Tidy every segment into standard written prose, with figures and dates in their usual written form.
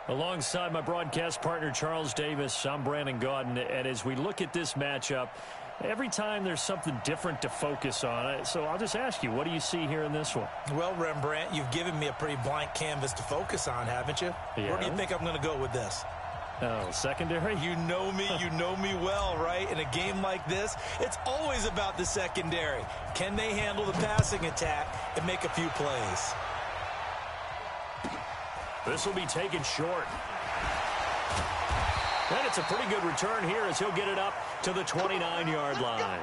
Alongside my broadcast partner, Charles Davis, I'm Brandon Gaudin. And as we look at this matchup, every time there's something different to focus on. So I'll just ask you, what do you see here in this one? Well, Rembrandt, you've given me a pretty blank canvas to focus on, haven't you? Yeah. Where do you think I'm going to go with this? Oh, secondary? You know me well, right? In a game like this, it's always about the secondary. Can they handle the passing attack and make a few plays? This will be taken short. And it's a pretty good return here as he'll get it up to the 29-yard line.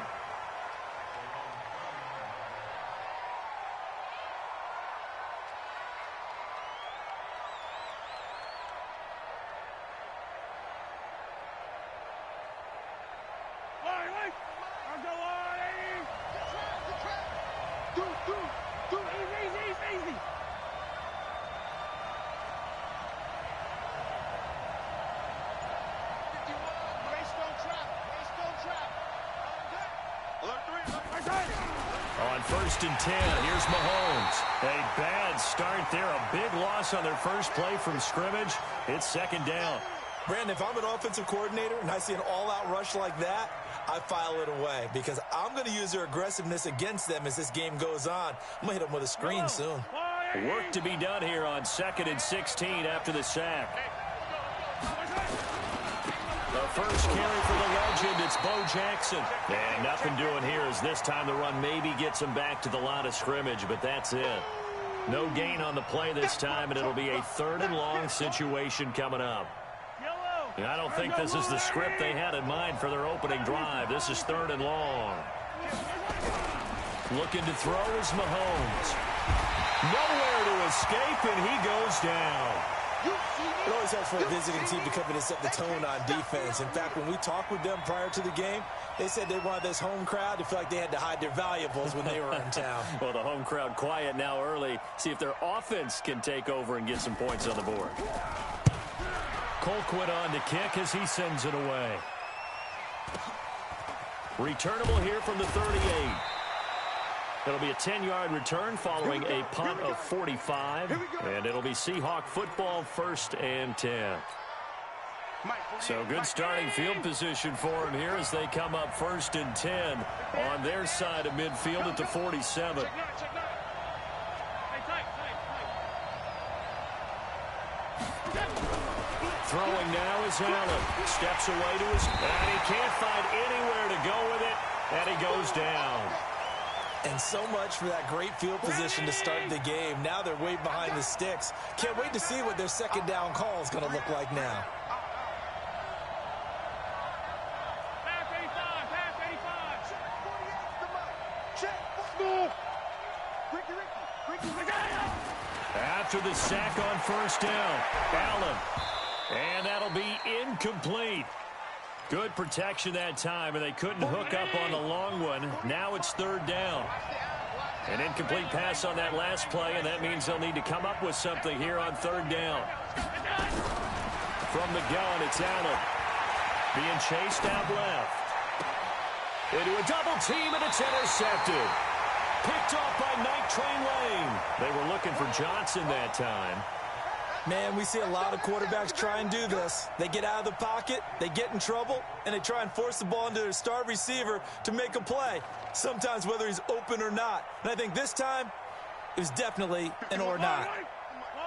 On 1st and 10, here's Mahomes. A bad start there. A big loss on their first play from scrimmage. It's 2nd down. Brandon, if I'm an offensive coordinator and I see an all-out rush like that, I file it away because I'm going to use their aggressiveness against them as this game goes on. I'm going to hit them with a screen soon. Work to be done here on 2nd and 16 after the sack. The first carry for the legend, it's Bo Jackson. And nothing doing here as this time the run maybe gets him back to the line of scrimmage, but that's it. No gain on the play this time, and it'll be a 3rd and long situation coming up. And I don't think this is the script they had in mind for their opening drive. This is 3rd and long. Looking to throw is Mahomes. Nowhere to escape, and he goes down. It always helps for a visiting team to come in and set the tone on defense. In fact, when we talked with them prior to the game, they said they wanted this home crowd to feel like they had to hide their valuables when they were in town. Well, the home crowd quiet now early. See if their offense can take over and get some points on the board. Colquitt on to kick as he sends it away. Returnable here from the 38. It'll be a 10-yard return following a punt of 45. And it'll be Seahawk football, 1st and 10. So good starting field position for him here as they come up 1st and 10 on their side of midfield at the 47. Throwing now is Allen. Steps away to his... And he can't find anywhere to go with it. And he goes down. And so much for that great field position to start the game. Now they're way behind the sticks. Can't wait to see what their 2nd down call is going to look like now. After the sack on 1st down, Allen. And that'll be incomplete. Good protection that time, and they couldn't hook up on the long one. Now it's 3rd down. An incomplete pass on that last play, and that means they'll need to come up with something here on 3rd down. From the gun, it's Allen. Being chased out left. Into a double team, and it's intercepted. Picked off by Night Train Lane. They were looking for Johnson that time. Man, we see a lot of quarterbacks try and do this. They get out of the pocket, they get in trouble, and they try and force the ball into their star receiver to make a play, sometimes whether he's open or not. And I think this time, it was definitely an or not.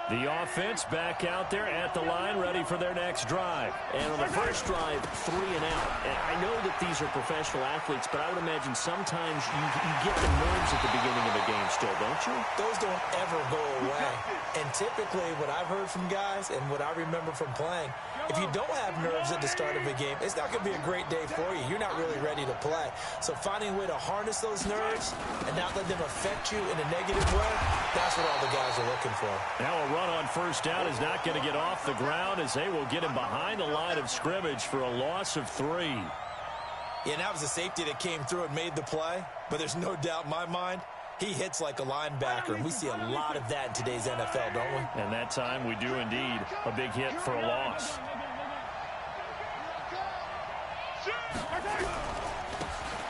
The offense back out there at the line, ready for their next drive. And on the first drive, 3 and out. And I know that these are professional athletes, but I would imagine sometimes you get the nerves at the beginning of a game still, don't you? Those don't ever go away. And typically, what I've heard from guys and what I remember from playing, if you don't have nerves at the start of a game, it's not going to be a great day for you. You're not really ready to play. So finding a way to harness those nerves and not let them affect you in a negative way, that's what all the guys are looking for. Now a run on 1st down is not going to get off the ground as they will get him behind the line of scrimmage for a loss of 3. Yeah, and that was a safety that came through and made the play. But there's no doubt in my mind, he hits like a linebacker, and we see a lot of that in today's NFL, don't we? And that time we do indeed. A big hit for a loss.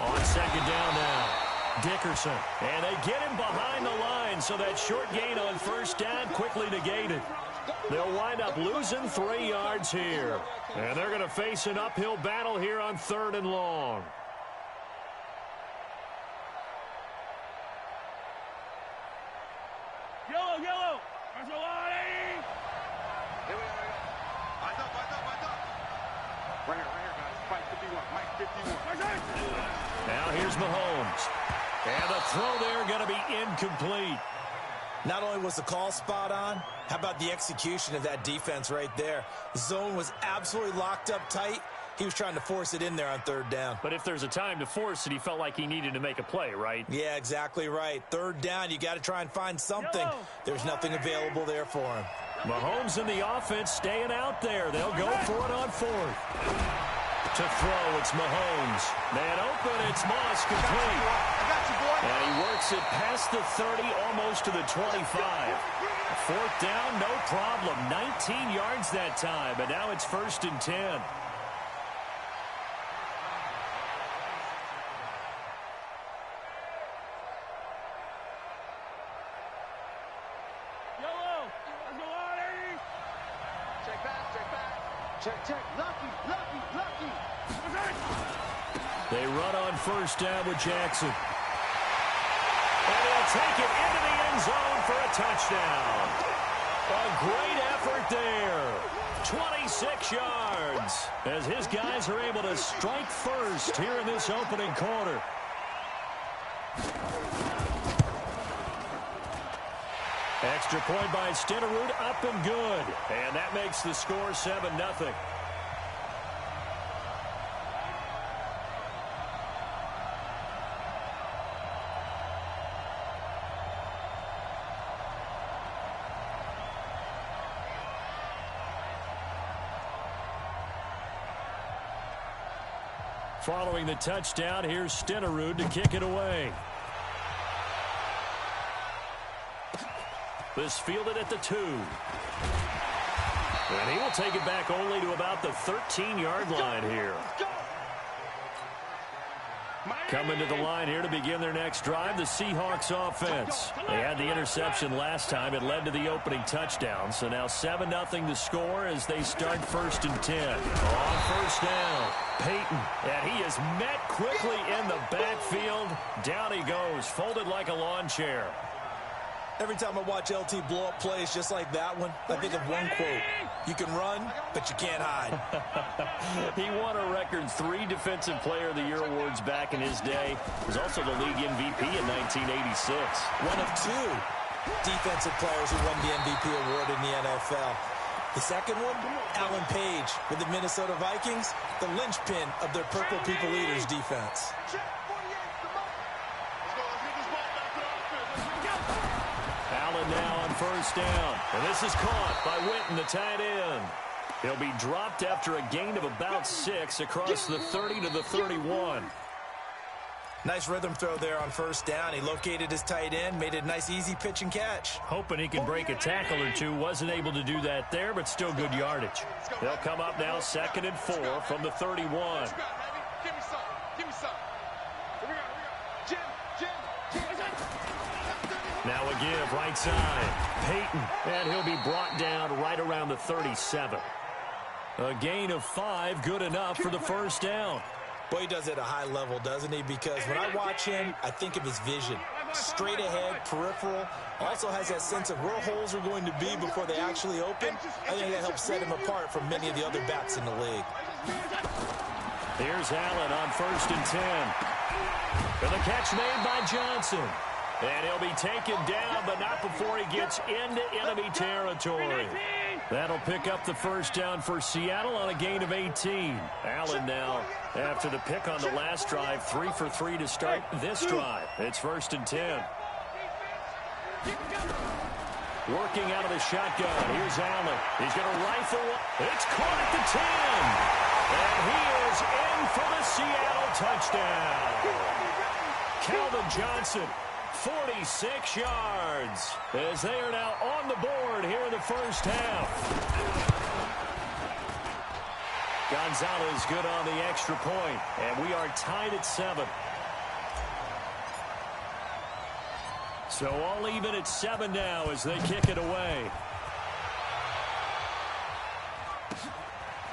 On 2nd down now, Dickerson. And they get him behind the line, so that short gain on 1st down quickly negated. They'll wind up losing 3 yards here. And they're going to face an uphill battle here on 3rd and long. Yellow. Right here, guys. Mike 51. Now here's Mahomes. And the throw there going to be incomplete. Not only was the call spot on, how about the execution of that defense right there? The zone was absolutely locked up tight. He was trying to force it in there on 3rd down. But if there's a time to force it, he felt like he needed to make a play, right? Yeah, exactly right. 3rd down, you got to try and find something. There's nothing available there for him. Mahomes and the offense staying out there. They'll go for it on 4th. To throw, it's Mahomes. Man open, it's Moss, complete. And he works it past the 30, almost to the 25. 4th down, no problem. 19 yards that time, but now it's 1st and 10. Check. Lucky. They run on 1st down with Jackson. And he'll take it into the end zone for a touchdown. A great effort there. 26 yards as his guys are able to strike first here in this opening quarter. Extra point by Stenerud, up and good. And that makes the score 7-0. Following the touchdown, here's Stenerud to kick it away. This fielded at the 2. And he will take it back only to about the 13-yard line here. Coming to the line here to begin their next drive, the Seahawks offense. They had the interception last time. It led to the opening touchdown. So now 7-0 to score as they start 1st and 10. On 1st down, Peyton. And he is met quickly in the backfield. Down he goes, folded like a lawn chair. Every time I watch LT blow up plays just like that one, I think of one quote. You can run, but you can't hide. He won a record 3 Defensive Player of the Year awards back in his day. He was also the league MVP in 1986. One of 2 defensive players who won the MVP award in the NFL. The second one, Alan Page with the Minnesota Vikings, the linchpin of their Purple People Eaters defense. Allen now on 1st down. And this is caught by Witten, the tight end. He'll be dropped after a gain of about 6 across the 30 to the 31. Nice rhythm throw there on 1st down. He located his tight end, made it a nice easy pitch and catch. Hoping he can break a tackle or 2. Wasn't able to do that there, but still good yardage. They'll come up now 2nd and 4 from the 31. Give me some. Here we go. Now a give right side. Peyton. And he'll be brought down right around the 37. A gain of 5, good enough for the 1st down. Boy, he does it at a high level, doesn't he? Because when I watch him, I think of his vision. Straight ahead, peripheral. Also has that sense of where holes are going to be before they actually open. I think that helps set him apart from many of the other backs in the league. Here's Allen on 1st and 10. And the catch made by Johnson. And he'll be taken down, but not before he gets into enemy territory. That'll pick up the 1st down for Seattle on a gain of 18. Allen now, after the pick on the last drive, 3 for 3 to start this drive. It's 1st and 10. Working out of the shotgun. Here's Allen. He's going to rifle. It's caught at the 10. And he is in for the Seattle touchdown. Calvin Johnson. 46 yards as they are now on the board here in the 1st half. Gonzalez good on the extra point, and we are tied at 7. So all even at 7 now as they kick it away.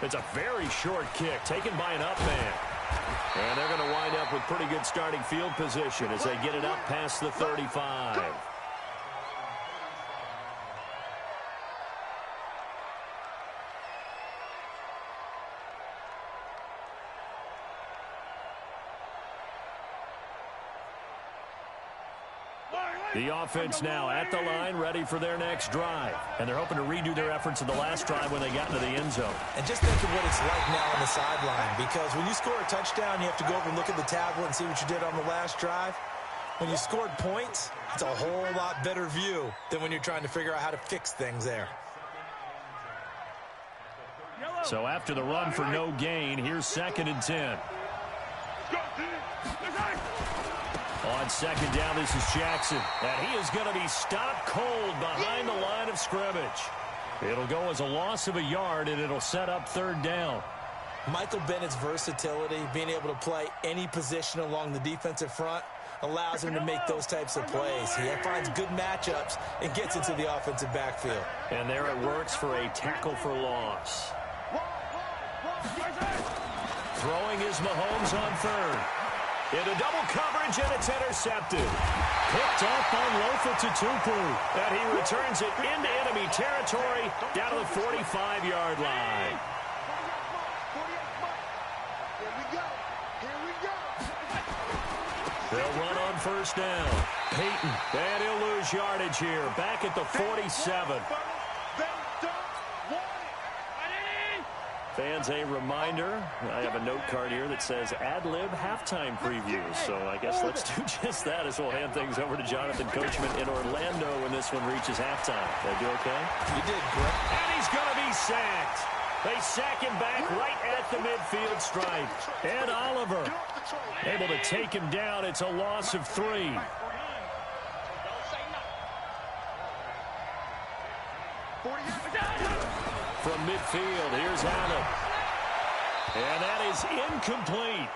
It's a very short kick taken by an up man. And they're going to wind up with pretty good starting field position as they get it up past the 35. The offense now at the line, ready for their next drive. And they're hoping to redo their efforts in the last drive when they got into the end zone. And just think of what it's like now on the sideline, because when you score a touchdown, you have to go over and look at the tablet and see what you did on the last drive. When you scored points, it's a whole lot better view than when you're trying to figure out how to fix things there. So after the run for no gain, here's 2nd and 10. On 2nd down, this is Jackson. And he is going to be stopped cold behind the line of scrimmage. It'll go as a loss of a yard, and it'll set up 3rd down. Michael Bennett's versatility, being able to play any position along the defensive front, allows him to make those types of plays. He finds good matchups and gets into the offensive backfield. And there it works for a tackle for loss. Throwing is Mahomes on 3rd. Into double coverage, and it's intercepted. Picked off on Lofa Tatupu. And he returns it into enemy territory down to the 45-yard line. They'll run on 1st down. Peyton, and he'll lose yardage here. Back at the 47. Fans, a reminder, I have a note card here that says ad-lib halftime previews. So I guess let's do just that as we'll hand things over to Jonathan Coachman in Orlando when this one reaches halftime. Did I do okay? You did great. And he's going to be sacked. They sack him back right at the midfield stripe. Ed Oliver able to take him down. It's a loss of 3. From midfield, here's Allen. And that is incomplete.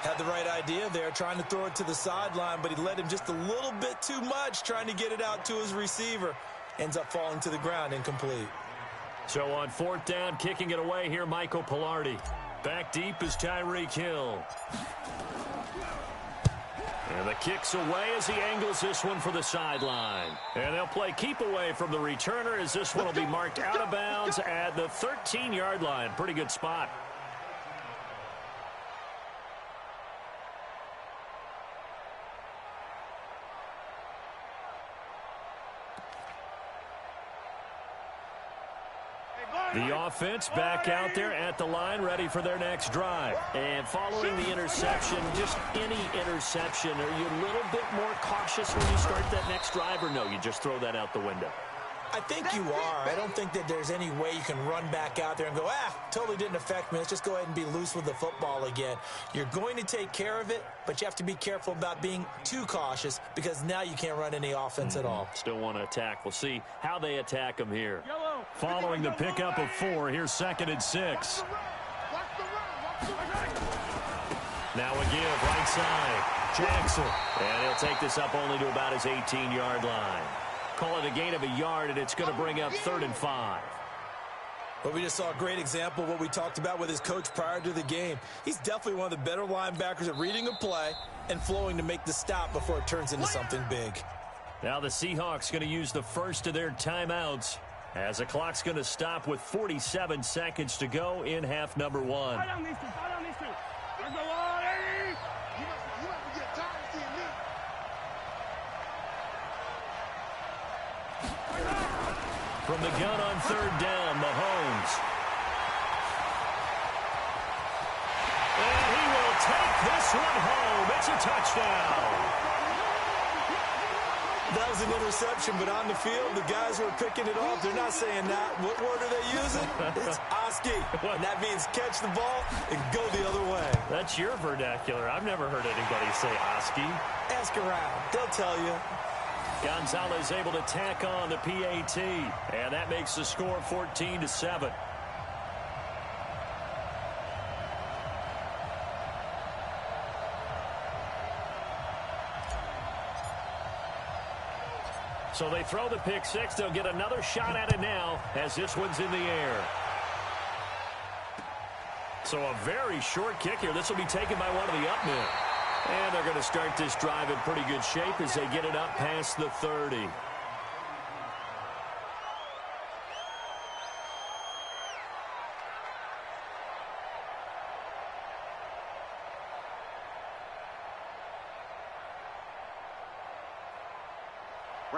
Had the right idea there, trying to throw it to the sideline, but he led him just a little bit too much, trying to get it out to his receiver. Ends up falling to the ground, incomplete. So on 4th down, kicking it away here, Michael Pilardi. Back deep is Tyreek Hill. And the kick's away as he angles this one for the sideline. And they'll play keep away from the returner as this one will be marked out of bounds at the 13-yard line. Pretty good spot. The offense back out there at the line, ready for their next drive. And following the interception, just any interception, are you a little bit more cautious when you start that next drive, or no, you just throw that out the window? I think you are. I don't think that there's any way you can run back out there and go, totally didn't affect me. Let's just go ahead and be loose with the football again. You're going to take care of it, but you have to be careful about being too cautious because now you can't run any offense at all. Still want to attack. We'll see how they attack them here. Following the pickup of 4, here's 2nd and 6. Now a give, right side. Jackson. And he'll take this up only to about his 18-yard line. Call it a gain of a yard, and it's going to bring up 3rd and 5. Well, we just saw a great example of what we talked about with his coach prior to the game. He's definitely one of the better linebackers at reading a play and flowing to make the stop before it turns into something big. Now the Seahawks going to use the first of their timeouts as the clock's going to stop with 47 seconds to go in half number 1. From the gun on 3rd down, Mahomes. And he will take this one home. It's a touchdown. That was an interception, but on the field, the guys who are picking it off, they're not saying that. What word are they using? It's Oski. And that means catch the ball and go the other way. That's your vernacular. I've never heard anybody say Oski. Ask around. They'll tell you. Gonzalez able to tack on the PAT, and that makes the score 14-7. So they throw the pick 6. They'll get another shot at it now as this one's in the air. So a very short kick here. This will be taken by one of the up men. And they're going to start this drive in pretty good shape as they get it up past the 30.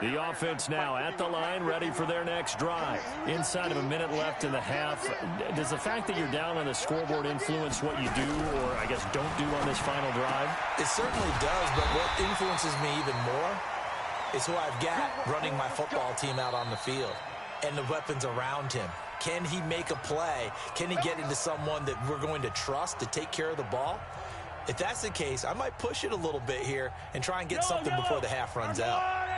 The offense now at the line, ready for their next drive. Inside of a minute left in the half. Does the fact that you're down on the scoreboard influence what you do, or I guess don't do on this final drive? It certainly does, but what influences me even more is who I've got running my football team out on the field and the weapons around him. Can he make a play? Can he get into someone that we're going to trust to take care of the ball? If that's the case, I might push it a little bit here and try and get something before the half runs out.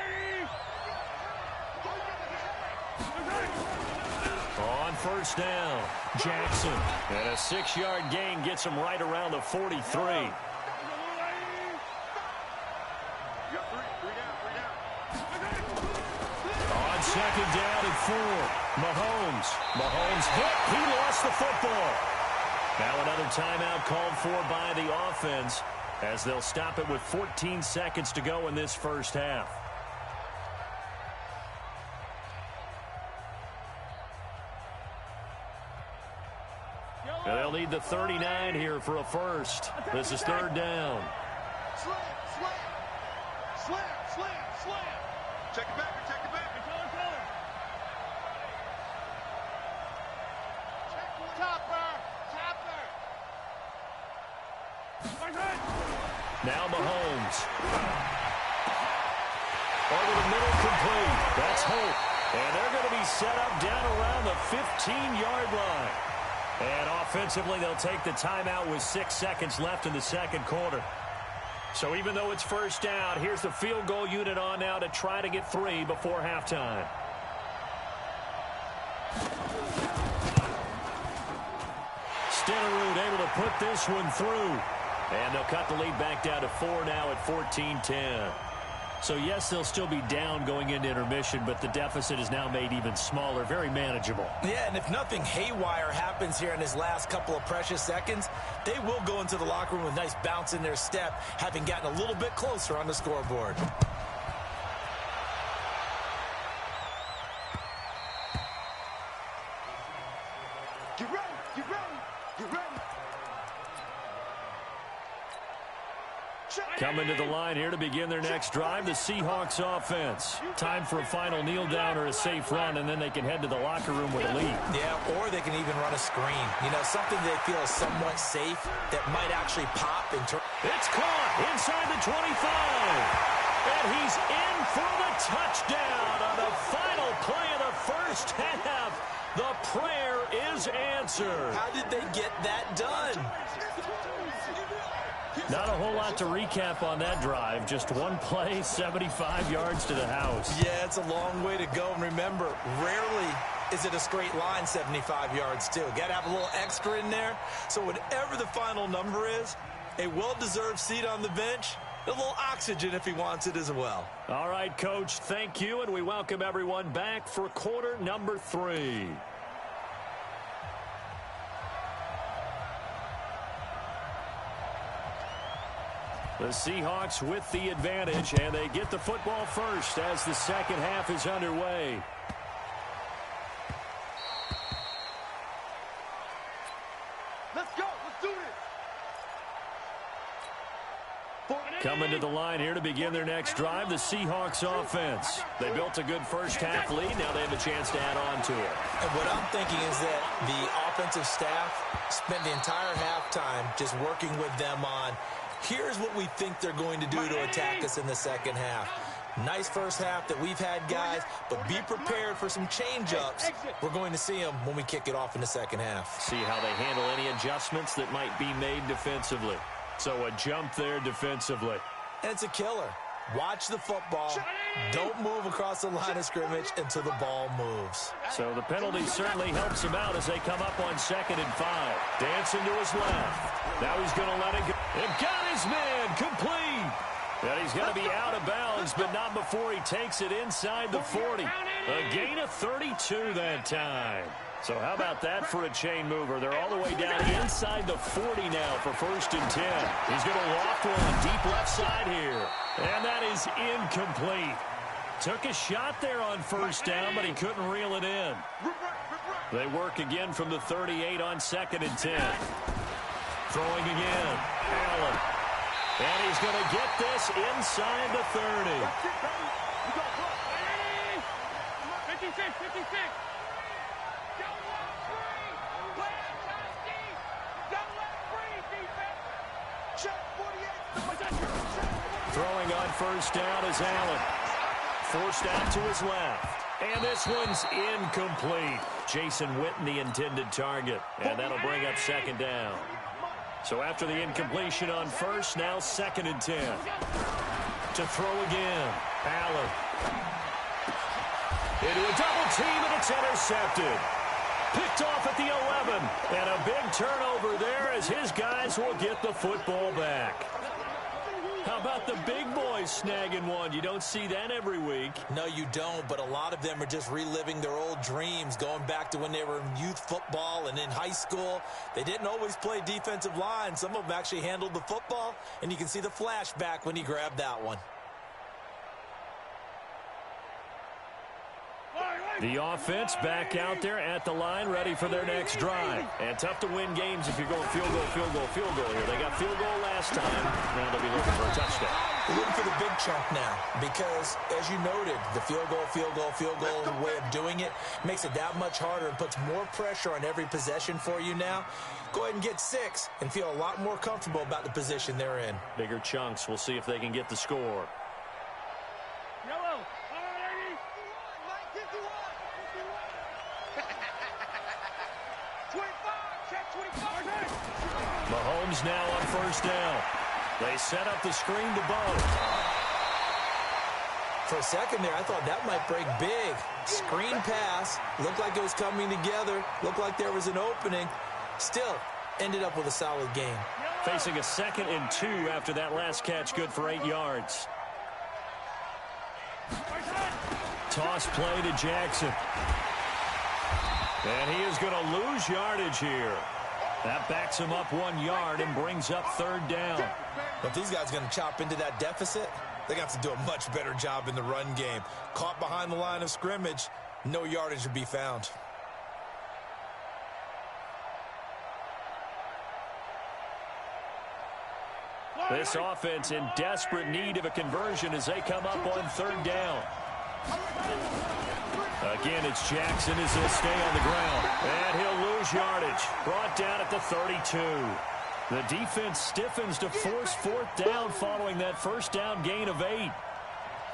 On first down, Jackson. And a 6-yard gain gets him right around the 43. You got three down. On second down and 4, Mahomes hit. He lost the football. Now another timeout called for by the offense as they'll stop it with 14 seconds to go in this first half. And they'll need the 39 here for a first. This is third down. Slam. Check it back. Now Mahomes. Over the middle, complete. That's Hope. And they're going to be set up down around the 15-yard line. And offensively, they'll take the timeout with 6 seconds left in the second quarter. So even though it's first down, here's the field goal unit on now to try to get 3 before halftime. Stenerud able to put this one through. And they'll cut the lead back down to 4 now at 14-10. So, yes, they'll still be down going into intermission, but the deficit is now made even smaller, very manageable. Yeah, and if nothing haywire happens here in his last couple of precious seconds, they will go into the locker room with a nice bounce in their step, having gotten a little bit closer on the scoreboard. Get ready. Coming to the line here to begin their next drive, the Seahawks offense. Time for a final kneel down or a safe run, and then they can head to the locker room with a lead. Yeah, or they can even run a screen. You know, something they feel is somewhat safe that might actually pop. It's caught inside the 25. And he's in for the touchdown on the final play of the first half. The prayer is answered. How did they get that done? Not a whole lot to recap on that drive. Just one play, 75 yards to the house. Yeah, it's a long way to go. And remember, rarely is it a straight line 75 yards, too. Got to have a little extra in there. So whatever the final number is, a well-deserved seat on the bench, a little oxygen if he wants it as well. All right, Coach, thank you, and we welcome everyone back for quarter number 3. The Seahawks with the advantage, and they get the football first as the second half is underway. Let's go. Let's do this. Coming to the line here to begin their next drive, the Seahawks offense. They built a good first half lead. Now they have a chance to add on to it. And what I'm thinking is that the offensive staff spent the entire halftime just working with them on, here's what we think they're going to do to attack us in the second half. Nice first half that we've had, guys, but be prepared for some change-ups. We're going to see them when we kick it off in the second half. See how they handle any adjustments that might be made defensively. So a jump there defensively. And it's a killer. Watch the football. Don't move across the line of scrimmage until the ball moves. So the penalty certainly helps him out as they come up on 2nd and 5. Dancing to his left. Now he's going to let it go. And got his man complete. And he's going to be out of bounds, but not before he takes it inside the 40. A gain of 32 that time. So how about that for a chain mover? They're all the way down inside the 40 now for 1st and 10. He's going to loft one deep left side here. And that is incomplete. Took a shot there on 1st down, but he couldn't reel it in. They work again from the 38 on 2nd and 10. Throwing again. Allen. And he's going to get this inside the 30. 56, 56. Throwing on 1st down is Allen. Forced out to his left. And this one's incomplete. Jason Witten, the intended target. And that'll bring up 2nd down. So after the incompletion on 1st, now 2nd and 10. To throw again. Allen. Into a double team, and it's intercepted. Picked off at the 11. And a big turnover there as his guys will get the football back. How about the big boys snagging one? You don't see that every week. No, you don't, but a lot of them are just reliving their old dreams, going back to when they were in youth football and in high school. They didn't always play defensive line. Some of them actually handled the football, and you can see the flashback when he grabbed that one. The offense back out there at the line, ready for their next drive. And tough to win games if you're going field goal, field goal, field goal here. They got field goal last time. Now they'll be looking for a touchdown. They're looking for the big chunk now because, as you noted, the field goal, field goal, field goal way of doing it makes it that much harder and puts more pressure on every possession for you now. Go ahead and get 6 and feel a lot more comfortable about the position they're in. Bigger chunks. We'll see if they can get the score. Mahomes now on 1st down. They set up the screen to Bo. For a second there, I thought that might break big. Screen pass. Looked like it was coming together. Looked like there was an opening. Still, ended up with a solid game. Facing a 2nd and 2 after that last catch, good for 8 yards. Toss play to Jackson. And he is going to lose yardage here. That backs him up 1 yard and brings up 3rd down. If these guys are going to chop into that deficit, they're going to have to do a much better job in the run game. Caught behind the line of scrimmage, no yardage to be found. This offense in desperate need of a conversion as they come up on 3rd down. Again, it's Jackson as he'll stay on the ground. And he'll lose yardage. Brought down at the 32. The defense stiffens to force 4th down following that 1st down gain of 8.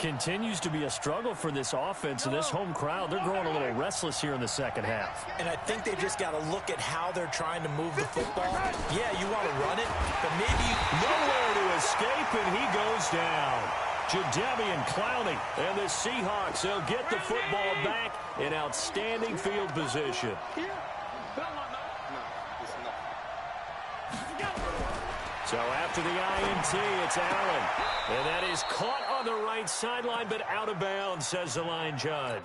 Continues to be a struggle for this offense and this home crowd. They're growing a little restless here in the 2nd half. And I think they've just got to look at how they're trying to move the football. Yeah, you want to run it, but maybe nowhere to escape, and he goes down. Jadeveon Clowney and the Seahawks, they'll get the football back in outstanding field position. So after the INT, it's Allen. And that is caught on the right sideline, but out of bounds, says the line judge.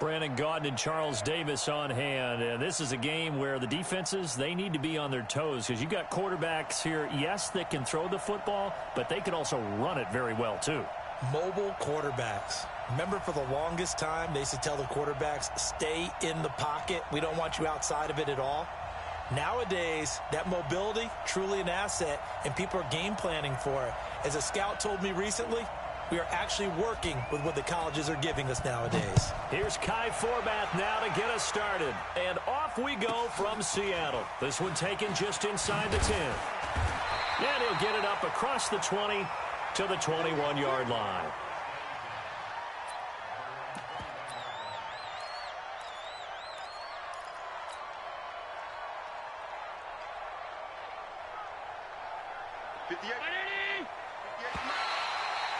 Brandon Gaudin and Charles Davis on hand. And this is a game where the defenses, they need to be on their toes because you've got quarterbacks here, yes, that can throw the football, but they can also run it very well too. Mobile quarterbacks. Remember, for the longest time, they used to tell the quarterbacks, stay in the pocket. We don't want you outside of it at all. Nowadays, that mobility, truly an asset, and people are game planning for it. As a scout told me recently, we are actually working with what the colleges are giving us nowadays. Here's Kai Forbath now to get us started. And off we go from Seattle. This one taken just inside the 10. And he'll get it up across the 20 to the 21-yard line.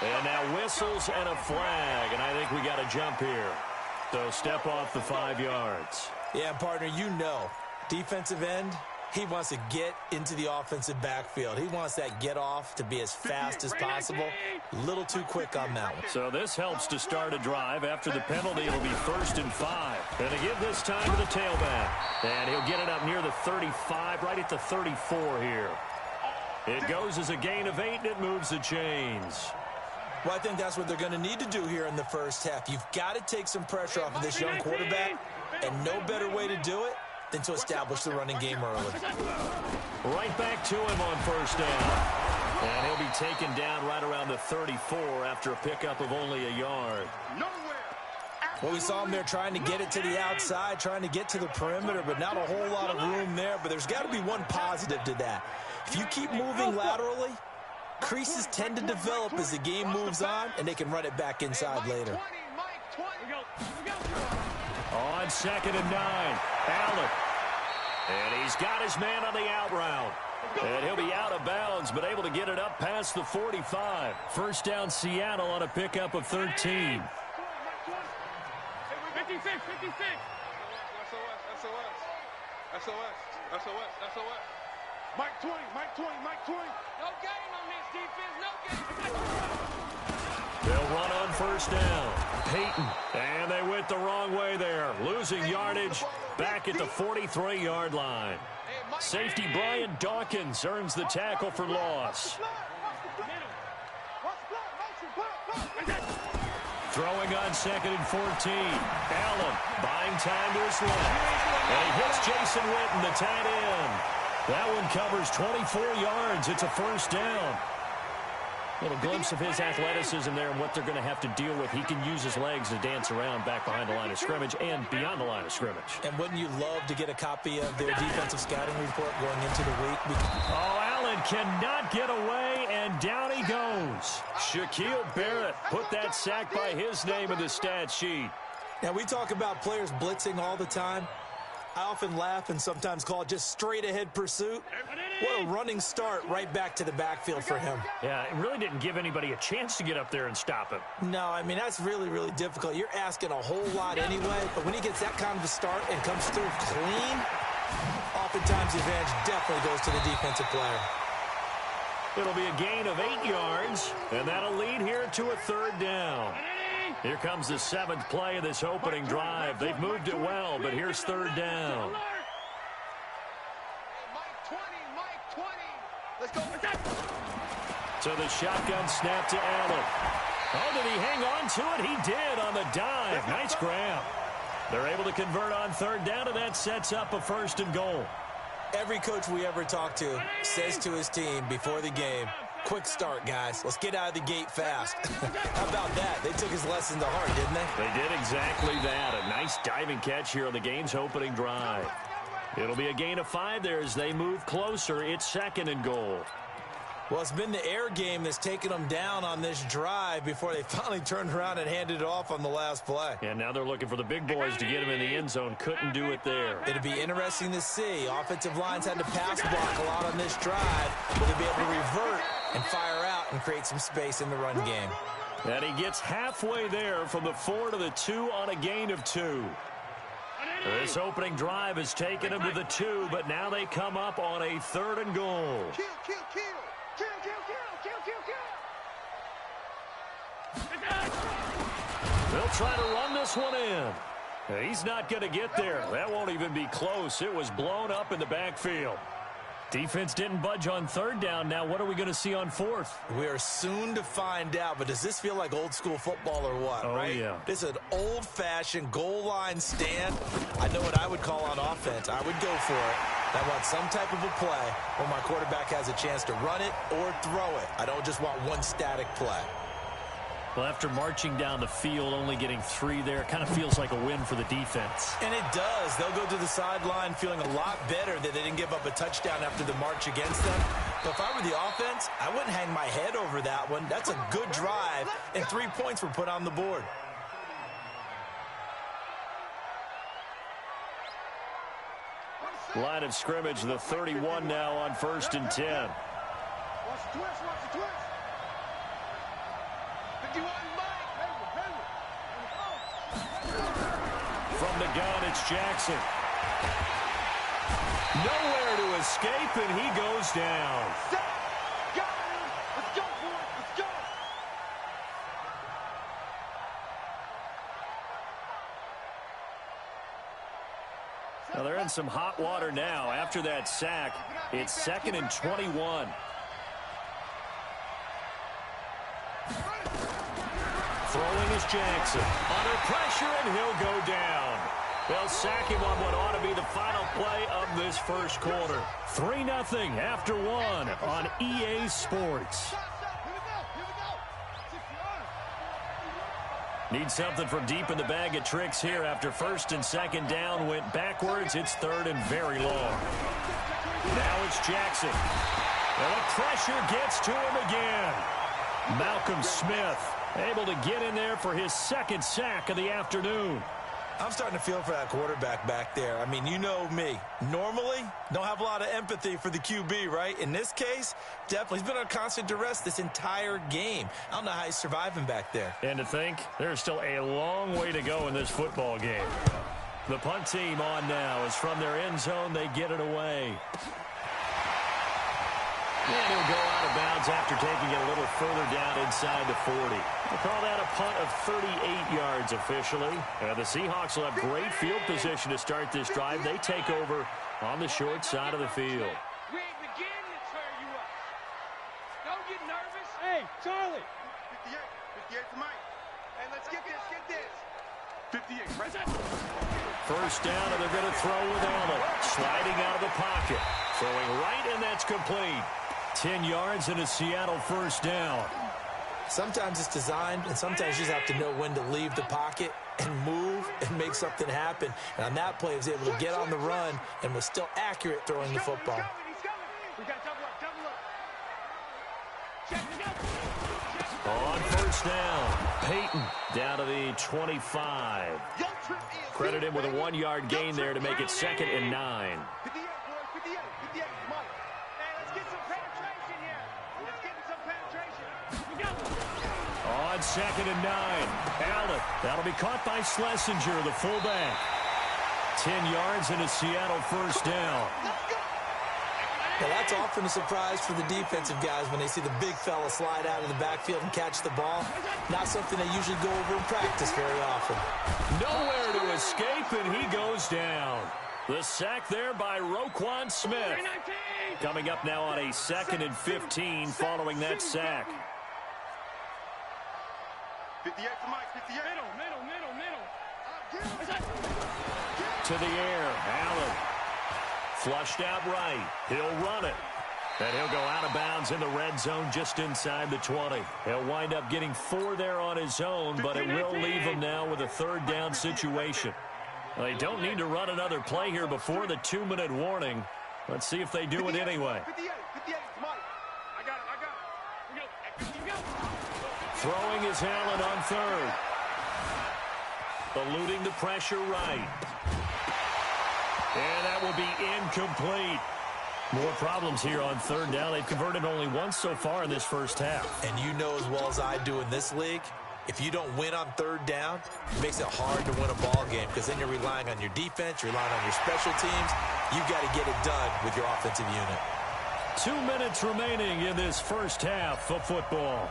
And now whistles and a flag, and I think we got a jump here. So step off the 5 yards. Yeah, partner, you know, defensive end, he wants to get into the offensive backfield. He wants that get off to be as fast as possible. A little too quick on that one. So this helps to start a drive. After the penalty, it'll be 1st and 5. And to give this time to the tailback. And he'll get it up near the 35, right at the 34 here. It goes as a gain of 8, and it moves the chains. Well, I think that's what they're going to need to do here in the first half. You've got to take some pressure off of this young quarterback, and no better way to do it than to establish the running game early. Right back to him on 1st down. And he'll be taken down right around the 34 after a pickup of only a yard. Well, we saw him there trying to get it to the outside, trying to get to the perimeter, but not a whole lot of room there. But there's got to be one positive to that. If you keep moving laterally, creases tend to develop as the game moves on, and they can run it back inside later. On 2nd and 9, Allen. And he's got his man on the out route. And he'll be out of bounds, but able to get it up past the 45. 1st down Seattle on a pickup of 13. 56, 56. SOS. Mike 20. No game on this defense, no game. They'll run on 1st down. Peyton, and they went the wrong way there. Losing yardage back at the 43-yard line. Safety Brian Dawkins earns the tackle for loss. Throwing on 2nd and 14. Allen buying time to his left. And he hits Jason Witten, the tight end. That one covers 24 yards. It's a 1st down. A little glimpse of his athleticism there and what they're going to have to deal with. He can use his legs to dance around back behind the line of scrimmage and beyond the line of scrimmage. And wouldn't you love to get a copy of their defensive scouting report going into the week? Oh, Allen cannot get away, and down he goes. Shaquille Barrett put that sack by his name in the stat sheet. Now, we talk about players blitzing all the time. I often laugh and sometimes call it just straight-ahead pursuit. What a running start right back to the backfield for him. Yeah, it really didn't give anybody a chance to get up there and stop him. No, I mean, that's really, really difficult. You're asking a whole lot anyway, but when he gets that kind of a start and comes through clean, oftentimes the advantage definitely goes to the defensive player. It'll be a gain of 8 yards, and that'll lead here to a 3rd down. Here comes the 7th play of this opening drive. They've moved it well, but here's 3rd down. Let's go. So the shotgun snap to Allen. Oh, did he hang on to it? He did on the dive. Nice grab. They're able to convert on 3rd down, and that sets up a 1st and goal. Every coach we ever talk to says to his team before the game, quick start, guys. Let's get out of the gate fast. How about that? They took his lesson to heart, didn't they? They did exactly that. A nice diving catch here on the game's opening drive. It'll be a gain of 5 there as they move closer. It's 2nd and goal. Well, it's been the air game that's taken them down on this drive before they finally turned around and handed it off on the last play. And now they're looking for the big boys to get him in the end zone. Couldn't do it there. It'll be interesting to see. Offensive lines had to pass block a lot on this drive. Will they be able to revert and fire out and create some space in the run game? And he gets halfway there from the 4 to the 2 on a gain of 2. This opening drive has taken him to the 2, but now they come up on a 3rd and goal. They'll try to run this one in. He's not going to get there. That won't even be close. It was blown up in the backfield. Defense didn't budge on third down. Now what are we going to see on fourth? We are soon to find out, but does this feel like old school football or what? Oh, right? Yeah. This is an old-fashioned goal line stand. I know what I would call on offense. I would go for it. I want some type of a play where my quarterback has a chance to run it or throw it. I don't just want one static play. Well, after marching down the field, only getting 3 there, it kind of feels like a win for the defense. And it does. They'll go to the sideline feeling a lot better that they didn't give up a touchdown after the march against them. But if I were the offense, I wouldn't hang my head over that one. That's a good drive, and 3 points were put on the board. Line of scrimmage, the 31 now on 1st and 10. Watch the twist, watch the twist. 51, Mike. From the gun, it's Jackson. Nowhere to escape, and he goes down. Set. Got him. Let's go for it. Let's go. Now they're in some hot water now. After that sack, it's 2nd and 21. Throwing is Jackson. Under pressure, and he'll go down. They'll sack him on what ought to be the final play of this first quarter. 3-0 after 1 on EA Sports. Need something from deep in the bag of tricks here. After 1st and 2nd down went backwards, it's 3rd and very long. Now it's Jackson. And the pressure gets to him again. Malcolm Smith able to get in there for his 2nd sack of the afternoon. I'm starting to feel for that quarterback back there. I mean, you know me. Normally, don't have a lot of empathy for the QB, right? In this case, definitely. He's been under constant duress this entire game. I don't know how he's surviving back there. And to think, there's still a long way to go in this football game. The punt team on now is from their end zone. They get it away. And he'll go out of bounds after taking it a little further down inside the 40. We'll call that a punt of 38 yards officially. And the Seahawks will have great field position to start this drive. They take over on the short side of the field. We ain't beginning to tear you up. Don't get nervous. Hey, Charlie. 58. 58 to Mike. Hey, let's get this. Get this. 58. Press it. First down, and they're going to throw with Allen. Sliding out of the pocket. Throwing right, and that's complete. 10 yards and a Seattle first down. Sometimes it's designed, and sometimes you just have to know when to leave the pocket and move and make something happen. And on that play, he was able to get on the run and was still accurate throwing the football. He's coming. We got double up, double up. On first down, Peyton down to the 25. Credit him with a 1-yard gain there to make it 2nd and 9. 58, boys. 58. 58. Come on. Hey, let's get some penetration here. Let's get some penetration. We go. On 2nd and 9, Allen. That'll be caught by Schlesinger, the fullback. 10 yards and a Seattle first down. Now, that's often a surprise for the defensive guys when they see the big fella slide out of the backfield and catch the ball. Not something they usually go over in practice very often. Nowhere to escape, and he goes down. The sack there by Roquan Smith. Coming up now on a 2nd and 15 following that sack. 58 to Mike. 58. Middle. To the air, Allen. Flushed out right. He'll run it. And he'll go out of bounds in the red zone just inside the 20. He'll wind up getting 4 there on his own, but it will leave him now with a 3rd down situation. They don't need to run another play here before the 2-minute warning. Let's see if they do it anyway. 58. Mike. I got it. We go. Throwing is Allen on 3rd. Eluding the pressure right. And that will be incomplete. More problems here on 3rd down. They've converted only once so far in this first half. And you know as well as I do in this league, if you don't win on 3rd down, it makes it hard to win a ball game because then you're relying on your defense, you're relying on your special teams. You've got to get it done with your offensive unit. 2 minutes remaining in this first half of football.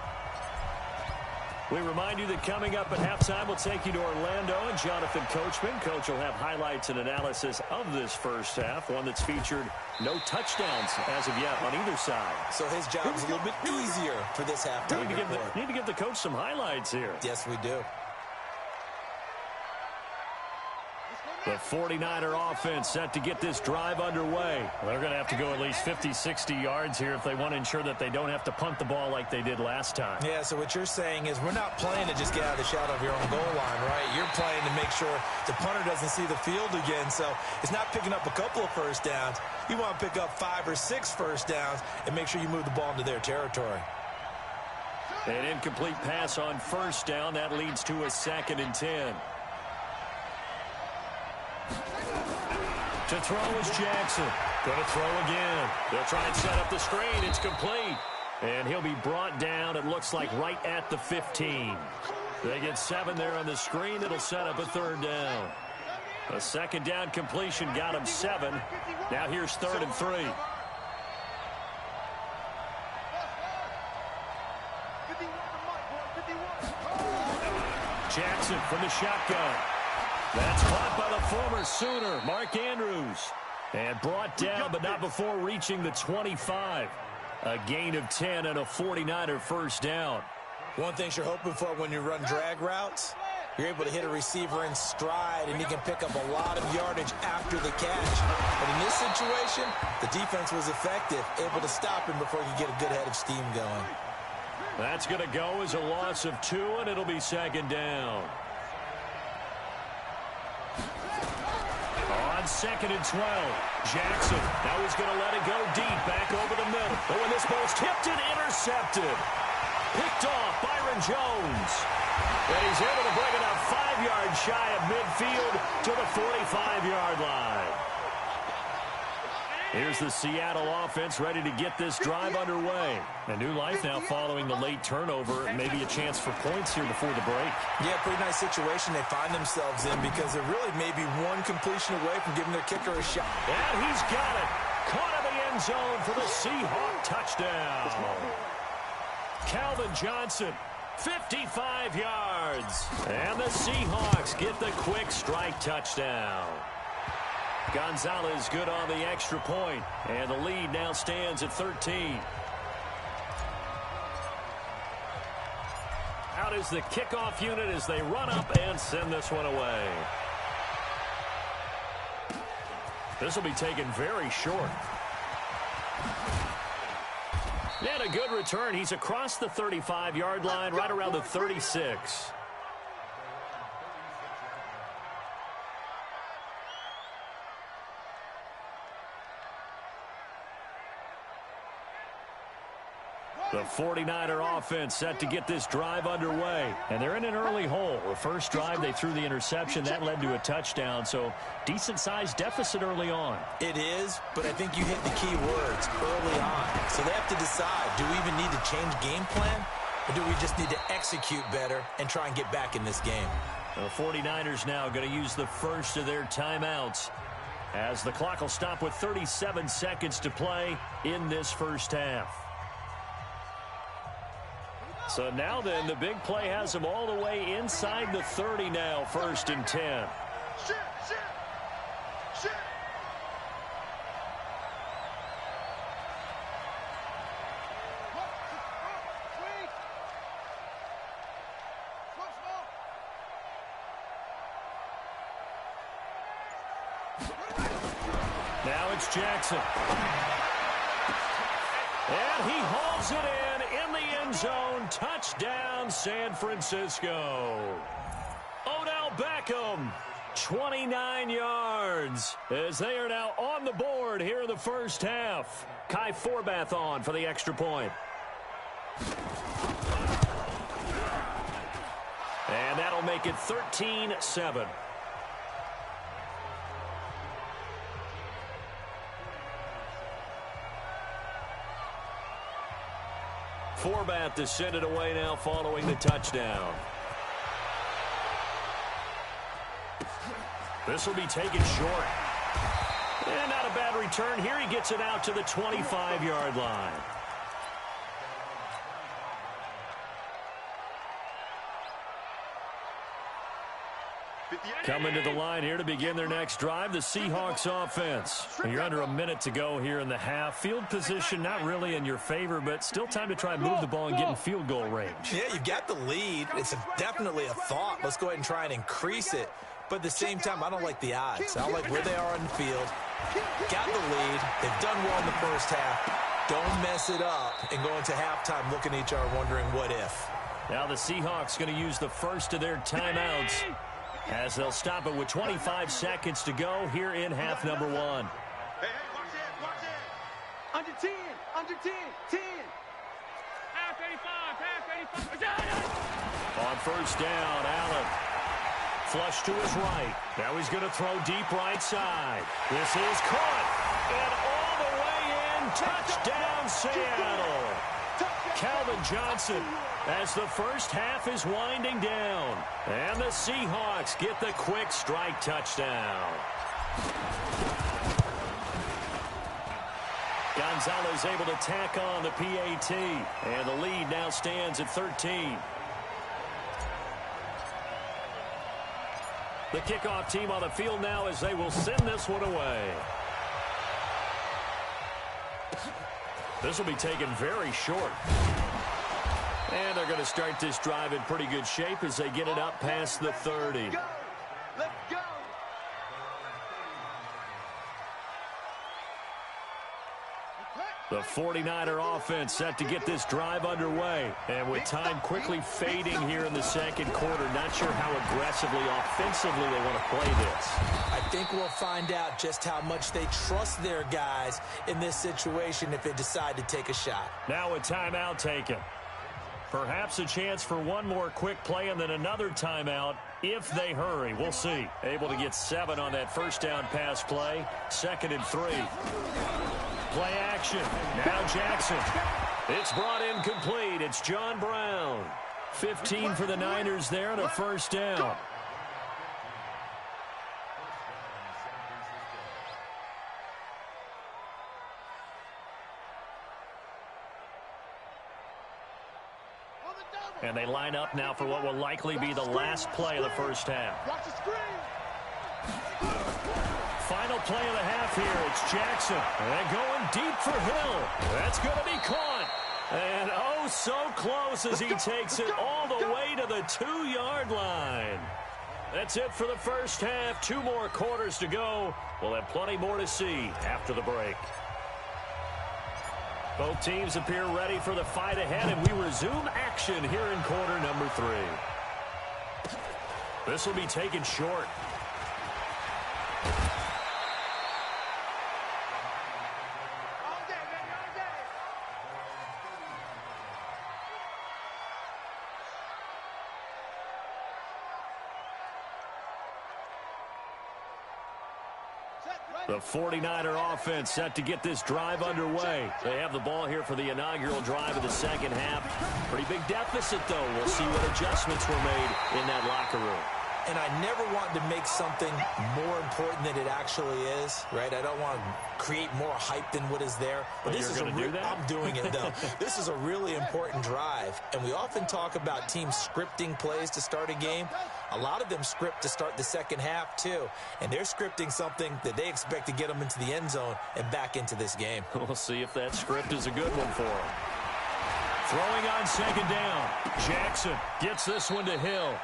We remind you that coming up at halftime, we'll take you to Orlando and Jonathan Coachman. Coach will have highlights and analysis of this first half, one that's featured no touchdowns as of yet on either side. So his job's a little bit easier for this halftime report. Need to give the coach some highlights here. Yes, we do. The 49er offense set to get this drive underway. They're going to have to go at least 50, 60 yards here if they want to ensure that they don't have to punt the ball like they did last time. Yeah, so what you're saying is we're not playing to just get out of the shadow of your own goal line, right? You're playing to make sure the punter doesn't see the field again. So it's not picking up a couple of first downs. You want to pick up 5 or 6 first downs and make sure you move the ball into their territory. An incomplete pass on first down. That leads to a 2nd and 10. To throw is Jackson. Going to throw again. They'll try and set up the screen. It's complete. And he'll be brought down, it looks like, right at the 15. They get 7 there on the screen. It'll set up a 3rd down. A 2nd down completion got him 7. Now here's 3rd and 3. Jackson from the shotgun. That's caught by the former Sooner, Mark Andrews. And brought down, but not before reaching the 25. A gain of 10 and a 49er first down. One thing you're hoping for when you run drag routes, you're able to hit a receiver in stride, and he can pick up a lot of yardage after the catch. But in this situation, the defense was effective, able to stop him before he could get a good head of steam going. That's going to go as a loss of 2, and it'll be 2nd down. On 2nd and 12, Jackson. Now he's going to let it go deep, back over the middle. But when this ball's tipped and intercepted. Picked off Byron Jones. And he's able to bring it up 5 yards shy of midfield to the 45-yard line. Here's the Seattle offense ready to get this drive underway. A new life now following the late turnover. Maybe a chance for points here before the break. Yeah, pretty nice situation they find themselves in because they're really maybe one completion away from giving their kicker a shot. And he's got it. Caught in the end zone for the Seahawk touchdown. Calvin Johnson, 55 yards. And the Seahawks get the quick strike touchdown. Gonzalez good on the extra point, and the lead now stands at 13. Out is the kickoff unit as they run up and send this one away. This will be taken very short. And a good return. He's across the 35-yard line, right around the 36. The 49er offense set to get this drive underway. And they're in an early hole. The first drive, they threw the interception. That led to a touchdown. So decent-sized deficit early on. It is, but I think you hit the key words early on. So they have to decide, do we even need to change game plan? Or do we just need to execute better and try and get back in this game? The 49ers now going to use the first of their timeouts as the clock will stop with 37 seconds to play in this first half. So now then, the big play has them all the way inside the 30 now, 1st and 10. Now it's Jackson. And he hauls it in the end zone. Touchdown, San Francisco. Odell Beckham, 29 yards, as they are now on the board here in the first half. Kai Forbath on for the extra point. And that'll make it 13-7. Forbath to send it away now following the touchdown. This will be taken short. And not a bad return here. He gets it out to the 25-yard line. Coming to the line here to begin their next drive, the Seahawks offense. You're under a minute to go here in the half. Field position not really in your favor, but still time to try and move the ball and get in field goal range. Yeah, you've got the lead. It's definitely a thought. Let's go ahead and try and increase it. But at the same time, I don't like the odds. I don't like where they are on the field. Got the lead. They've done well in the first half. Don't mess it up and go into halftime looking at each other wondering what if. Now the Seahawks going to use the first of their timeouts as they'll stop it with 25 seconds to go here in half number one. Hey, watch it. Under 10, under 10, 10. Half 85. On first down, Allen. Flush to his right. Now he's going to throw deep right side. This is caught. And all the way in. Touchdown, Seattle. Calvin Johnson as the first half is winding down. And the Seahawks get the quick strike touchdown. Gonzalez able to tack on the PAT. And the lead now stands at 13. The kickoff team on the field now as they will send this one away. This will be taken very short. And they're going to start this drive in pretty good shape as they get it up past the 30. Let's go. The 49er offense set to get this drive underway. And with time quickly fading here in the second quarter, not sure how aggressively, offensively they want to play this. I think we'll find out just how much they trust their guys in this situation if they decide to take a shot. Now a timeout taken. Perhaps a chance for one more quick play and then another timeout if they hurry. We'll see. Able to get 7 on that first down pass play. 2nd and 3. Play action. Now Jackson. It's brought in complete. It's John Brown. 15 for the Niners there and a first down. And they line up now for what will likely be the last play of the first half. Watch the screen. Final play of the half here. It's Jackson. And going deep for Hill. That's going to be caught. And oh, so close as he takes it all the way to the 2-yard line. That's it for the first half. 2 more quarters to go. We'll have plenty more to see after the break. Both teams appear ready for the fight ahead, and we resume action here in quarter number 3. This will be taken short. All day, baby, all day. The 49er offense set to get this drive underway. They have the ball here for the inaugural drive of the second half. Pretty big deficit, though. We'll see what adjustments were made in that locker room. And I never want to make something more important than it actually is, right? I don't want to create more hype than what is there. But this is do that? I'm doing it, though. This is a really important drive. And we often talk about teams scripting plays to start a game. A lot of them script to start the second half, too. And they're scripting something that they expect to get them into the end zone and back into this game. We'll see if that script is a good one for them. Throwing on second down. Jackson gets this one to Hill.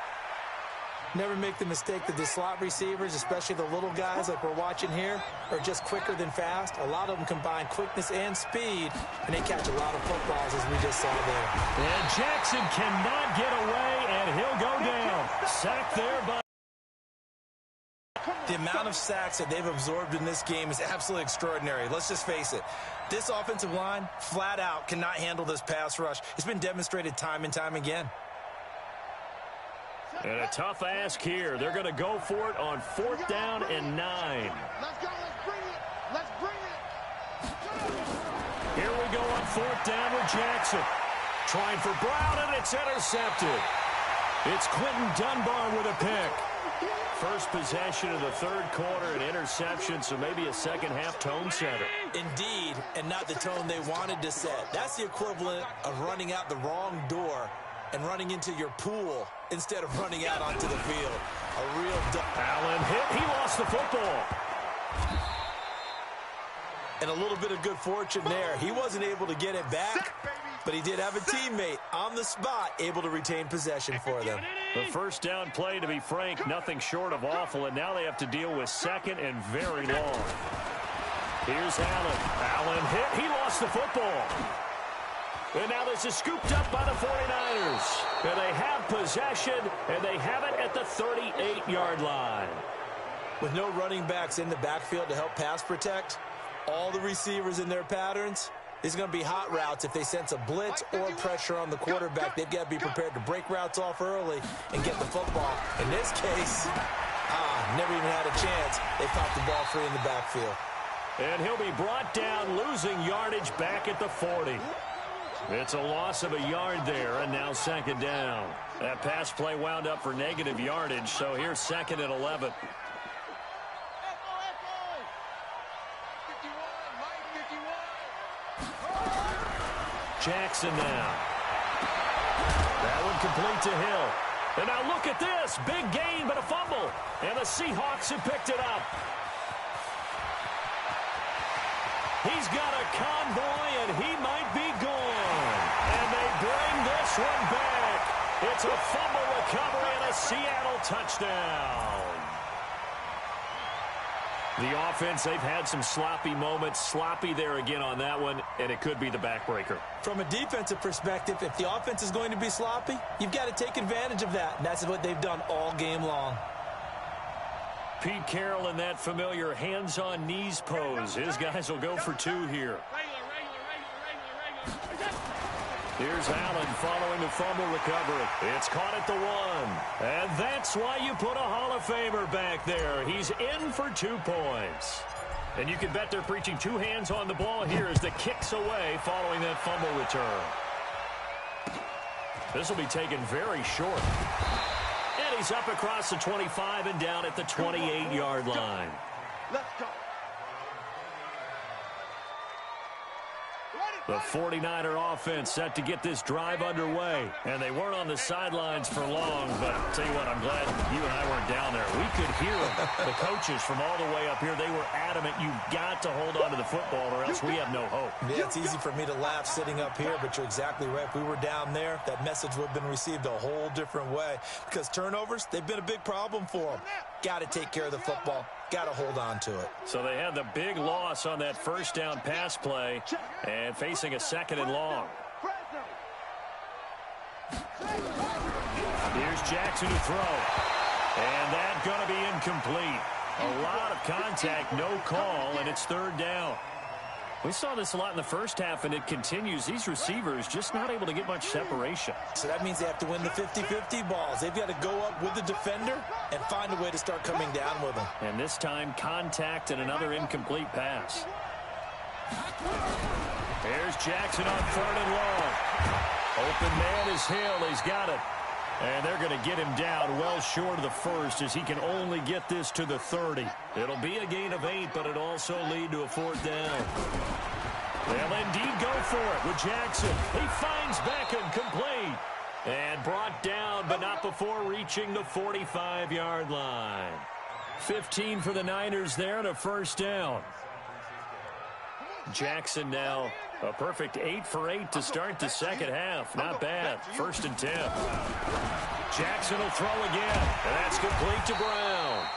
Never make the mistake that the slot receivers, especially the little guys like we're watching here, are just quicker than fast. A lot of them combine quickness and speed, and they catch a lot of footballs, as we just saw there. And Jackson cannot get away, and he'll go down. Sacked there by... The amount of sacks that they've absorbed in this game is absolutely extraordinary. Let's just face it. This offensive line, flat out, cannot handle this pass rush. It's been demonstrated time and time again. And a tough ask here. They're going to go for it on 4th down and 9. Let's go. Let's bring it. Let's bring it. Here we go on 4th down with Jackson. Trying for Brown, and it's intercepted. It's Quentin Dunbar with a pick. First possession of the third quarter, an interception, so maybe a second-half tone setter. Indeed, and not the tone they wanted to set. That's the equivalent of running out the wrong door and running into your pool instead of running out onto the field. A real Allen hit. He lost the football. And a little bit of good fortune there. He wasn't able to get it back, but he did have a teammate on the spot able to retain possession for them. The first down play, to be frank, nothing short of awful, and now they have to deal with second and very long. Here's Allen. Allen hit. He lost the football. And now this is scooped up by the 49ers. And they have possession, and they have it at the 38-yard line. With no running backs in the backfield to help pass protect, all the receivers in their patterns, there's going to be hot routes if they sense a blitz or pressure on the quarterback. They've got to be prepared to break routes off early and get the football. In this case, never even had a chance. They popped the ball free in the backfield. And he'll be brought down, losing yardage back at the 40. It's a loss of a yard there, and now second down. That pass play wound up for negative yardage, so here's second and 11. Jackson now. That one complete to Hill. And now look at this. Big gain, but a fumble. And the Seahawks have picked it up. He's got a convoy, and he might be gone. And they bring this one back. It's a fumble recovery and a Seattle touchdown. The offense, they've had some sloppy moments. Sloppy there again on that one, and it could be the backbreaker. From a defensive perspective, if the offense is going to be sloppy, you've got to take advantage of that, and that's what they've done all game long. Pete Carroll in that familiar hands-on knees pose. His guys will go for two here. Here's Allen following the fumble recovery. It's caught at the 1. And that's why you put a Hall of Famer back there. He's in for 2 points. And you can bet they're preaching two hands on the ball here as the kick's away following that fumble return. This will be taken very short. And he's up across the 25 and down at the 28-yard line. Let's go. The 49er offense set to get this drive underway. And they weren't on the sidelines for long, but I'll tell you what, I'm glad you and I weren't down there. We could hear them. The coaches from all the way up here, they were adamant, you've got to hold on to the football or else we have no hope. Yeah, it's easy for me to laugh sitting up here, but you're exactly right. If we were down there, that message would have been received a whole different way. Because turnovers, they've been a big problem for them. Got to take care of the football. Got to hold on to it. So they had the big loss on that first down pass play and facing a second and long. Here's Jackson to throw. And that's going to be incomplete. A lot of contact, no call, and it's third down. We saw this a lot in the first half, and it continues. These receivers just not able to get much separation. So that means they have to win the 50-50 balls. They've got to go up with the defender and find a way to start coming down with them. And this time, contact and another incomplete pass. There's Jackson on third and long. Open man is Hill. He's got it. And they're going to get him down well short of the first as he can only get this to the 30. It'll be a gain of 8, but it'll also lead to a fourth down. They'll indeed go for it with Jackson. He finds Beckham complete. And brought down, but not before reaching the 45-yard line. 15 for the Niners there and a first down. Jackson now a perfect 8 for 8 to start the second half. Not bad. First and 10. Jackson will throw again. And that's complete to Brown.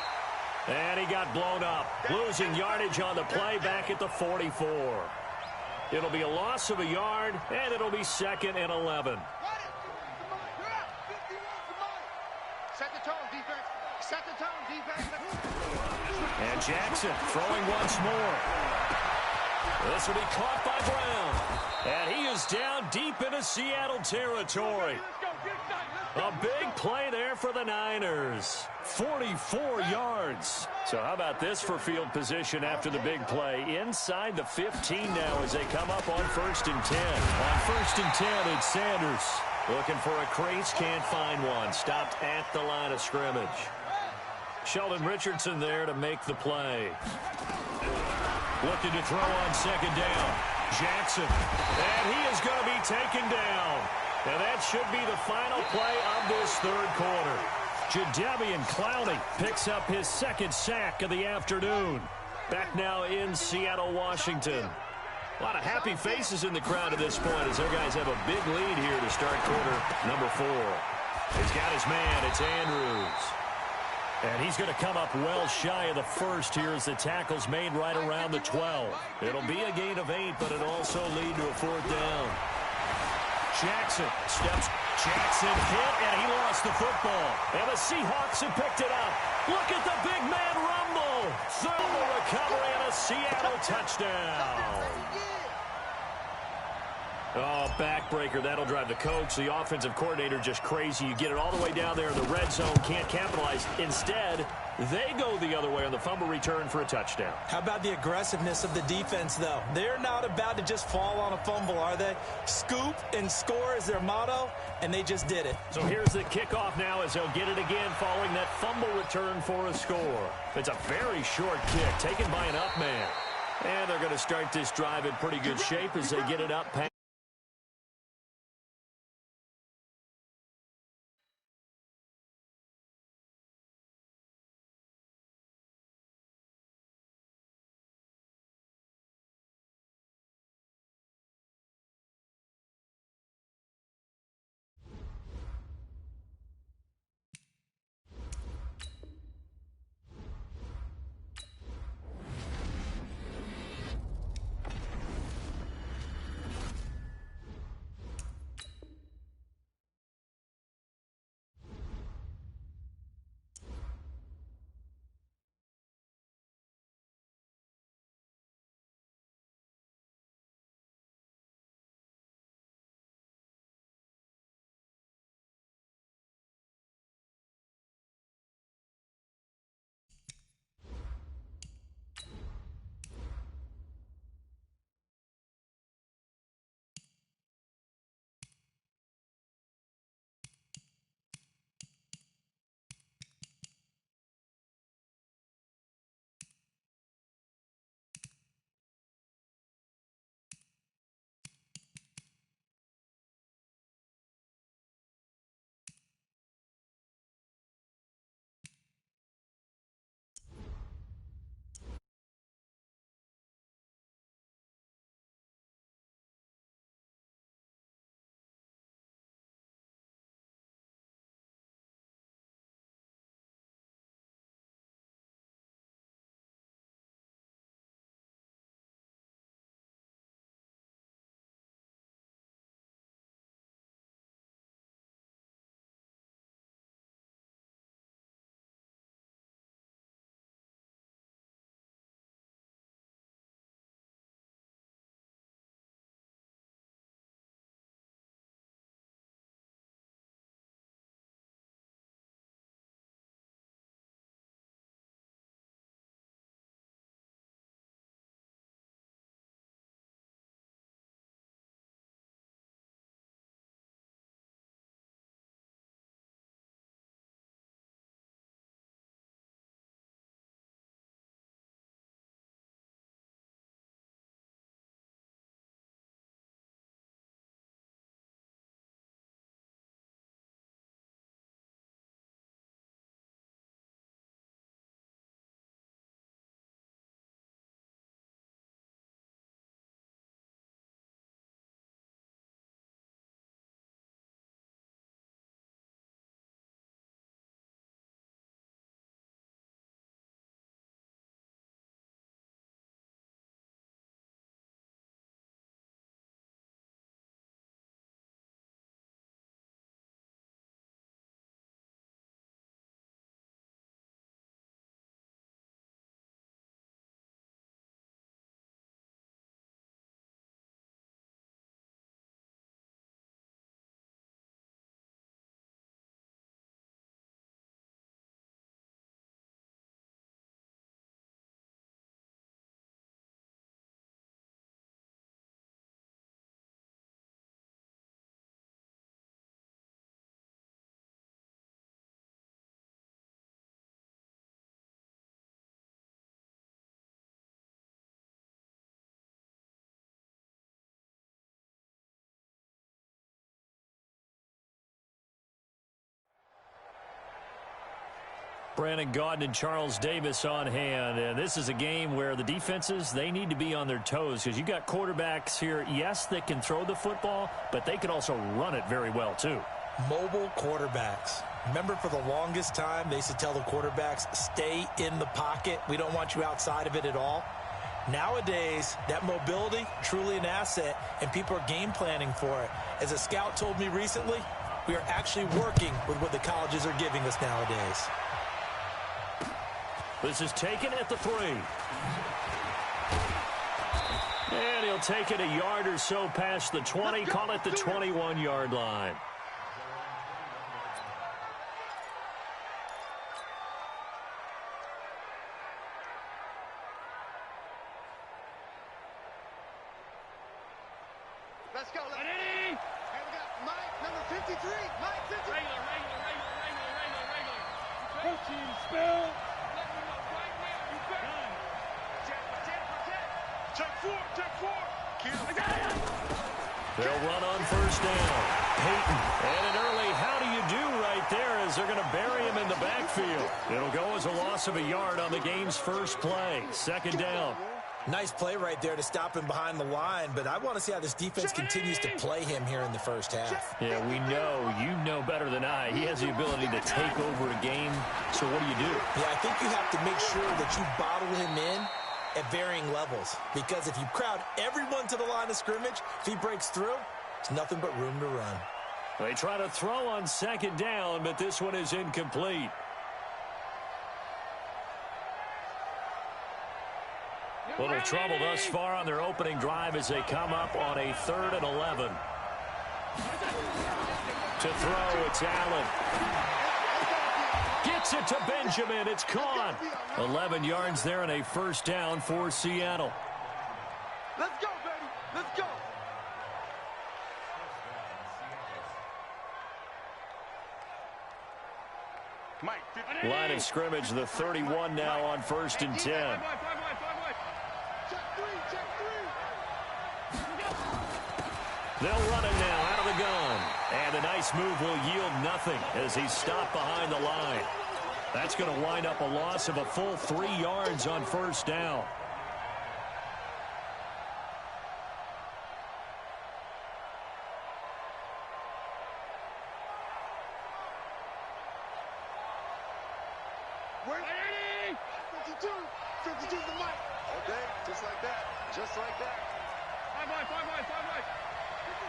And he got blown up. Losing yardage on the play back at the 44. It'll be a loss of a yard, and it'll be second and 11. Set the tone, defense. Set the tone, defense. And Jackson throwing once more. This will be caught by Brown. And he is down deep into Seattle territory. A big play there for the Niners. 44 yards. So how about this for field position after the big play? Inside the 15 now as they come up on first and 10. On first and 10, it's Sanders. Looking for a crease, can't find one. Stopped at the line of scrimmage. Sheldon Richardson there to make the play. Looking to throw on second down. Jackson. And he is going to be taken down. And that should be the final play of this third quarter. Jadeveon Clowney picks up his second sack of the afternoon. Back now in Seattle, Washington. A lot of happy faces in the crowd at this point as their guys have a big lead here to start quarter number 4. He's got his man. It's Andrews. And he's going to come up well shy of the first here as the tackle's made right around the 12. It'll be a gain of 8, but it'll also lead to a 4th down. Jackson steps. Jackson hit, and he lost the football. And the Seahawks have picked it up. Look at the big man rumble. Thumble recovery and a Seattle touchdown. Oh, backbreaker. That'll drive the coach, the offensive coordinator, just crazy. You get it all the way down there in the red zone, can't capitalize. Instead, they go the other way on the fumble return for a touchdown. How about the aggressiveness of the defense, though? They're not about to just fall on a fumble, are they? Scoop and score is their motto, and they just did it. So here's the kickoff now as they'll get it again following that fumble return for a score. It's a very short kick taken by an up man. And they're going to start this drive in pretty good shape as they get it up past. Brandon Gaudin and Charles Davis on hand. And this is a game where the defenses, they need to be on their toes because you got quarterbacks here, yes, that can throw the football, but they can also run it very well too. Mobile quarterbacks. Remember, for the longest time, they used to tell the quarterbacks, stay in the pocket. We don't want you outside of it at all. Nowadays, that mobility, truly an asset, and people are game planning for it. As a scout told me recently, we are actually working with what the colleges are giving us nowadays. This is taken at the 3. And he'll take it a yard or so past the 20, call it the 21-yard line. Let's go. Hey, we got Mike, number 53. Mike, 53. Regular. Protein spell. Let me know right now. You better. Check 4. I got it. They'll run on first down. Peyton. And an early how do you do right there as they're going to bury him in the backfield. It'll go as a loss of a yard on the game's first play. Second down. Nice play right there to stop him behind the line, but I want to see how this defense continues to play him here in the first half. Yeah, we know. You know better than I. He has the ability to take over a game, so what do you do? Yeah, I think you have to make sure that you bottle him in at varying levels, because if you crowd everyone to the line of scrimmage, if he breaks through, it's nothing but room to run. They try to throw on second down, but this one is incomplete. Little trouble thus far on their opening drive as they come up on a 3rd and 11. To throw, it's Allen. Gets it to Benjamin. It's caught. 11 yards there and a first down for Seattle. Let's go, baby. Let's go. Mike, 50. Line of scrimmage, the 31 now on 1st and 10. They'll run it now out of the gun. And a nice move will yield nothing as he's stopped behind the line. That's going to wind up a loss of a full 3 yards on first down. Ready? 52. 52's the mic. Okay, just like that. Just like that. 5 wide.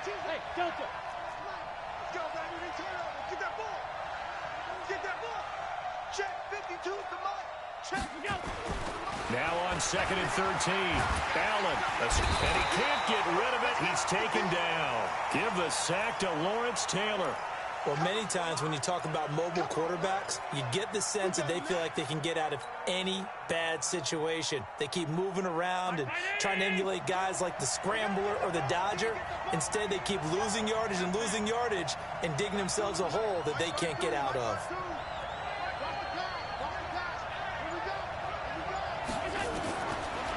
52. Hey, Delta. Let's go, baby. We turn over. Get that ball. Get that ball. Check. 52's the mic. Check. We go. Now on 2nd and 13. Allen. And he can't get rid of it. He's taken down. Give the sack to Lawrence Taylor. Well, many times when you talk about mobile quarterbacks, you get the sense that they feel like they can get out of any bad situation. They keep moving around and trying to emulate guys like the Scrambler or the Dodger. Instead, they keep losing yardage and digging themselves a hole that they can't get out of.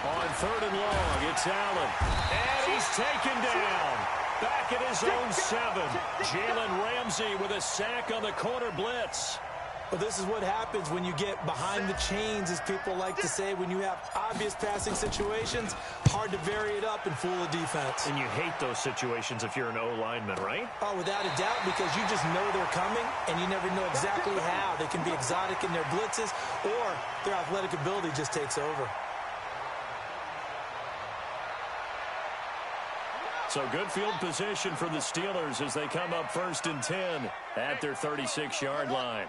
On 3rd and long, it's Allen. And he's taken down. Back at his own 7. Jalen Ramsey with a sack on the corner blitz. Well, this is what happens when you get behind the chains, as people like to say. When you have obvious passing situations, hard to vary it up and fool a defense. And you hate those situations if you're an O-lineman, right? Oh, without a doubt, because you just know they're coming, and you never know exactly how. They can be exotic in their blitzes, or their athletic ability just takes over. So good field position for the Steelers as they come up 1st and 10 at their 36-yard line.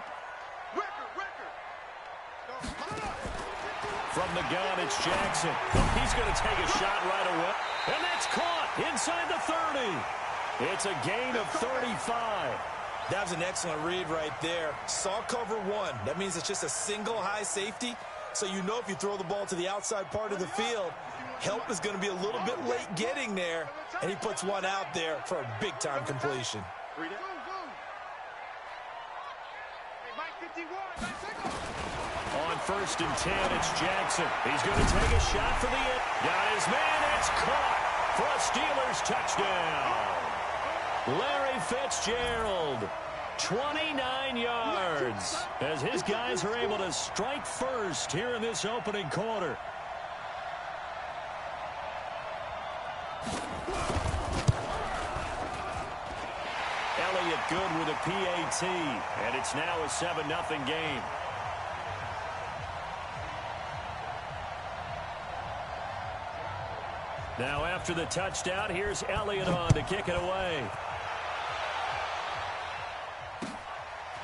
From the gun, it's Jackson. He's going to take a shot right away. And that's caught inside the 30. It's a gain of 35. That was an excellent read right there. Saw cover 1. That means it's just a single high safety. So you know if you throw the ball to the outside part of the field, help is going to be a little bit late getting there. And he puts one out there for a big-time completion. On 1st and 10, it's Jackson. He's going to take a shot for the end. Got his man. It's caught for a Steelers touchdown. Larry Fitzgerald. 29 yards as his guys are able to strike first here in this opening quarter. Elliott good with a PAT, and it's now a 7-0 game. Now after the touchdown, here's Elliott on to kick it away.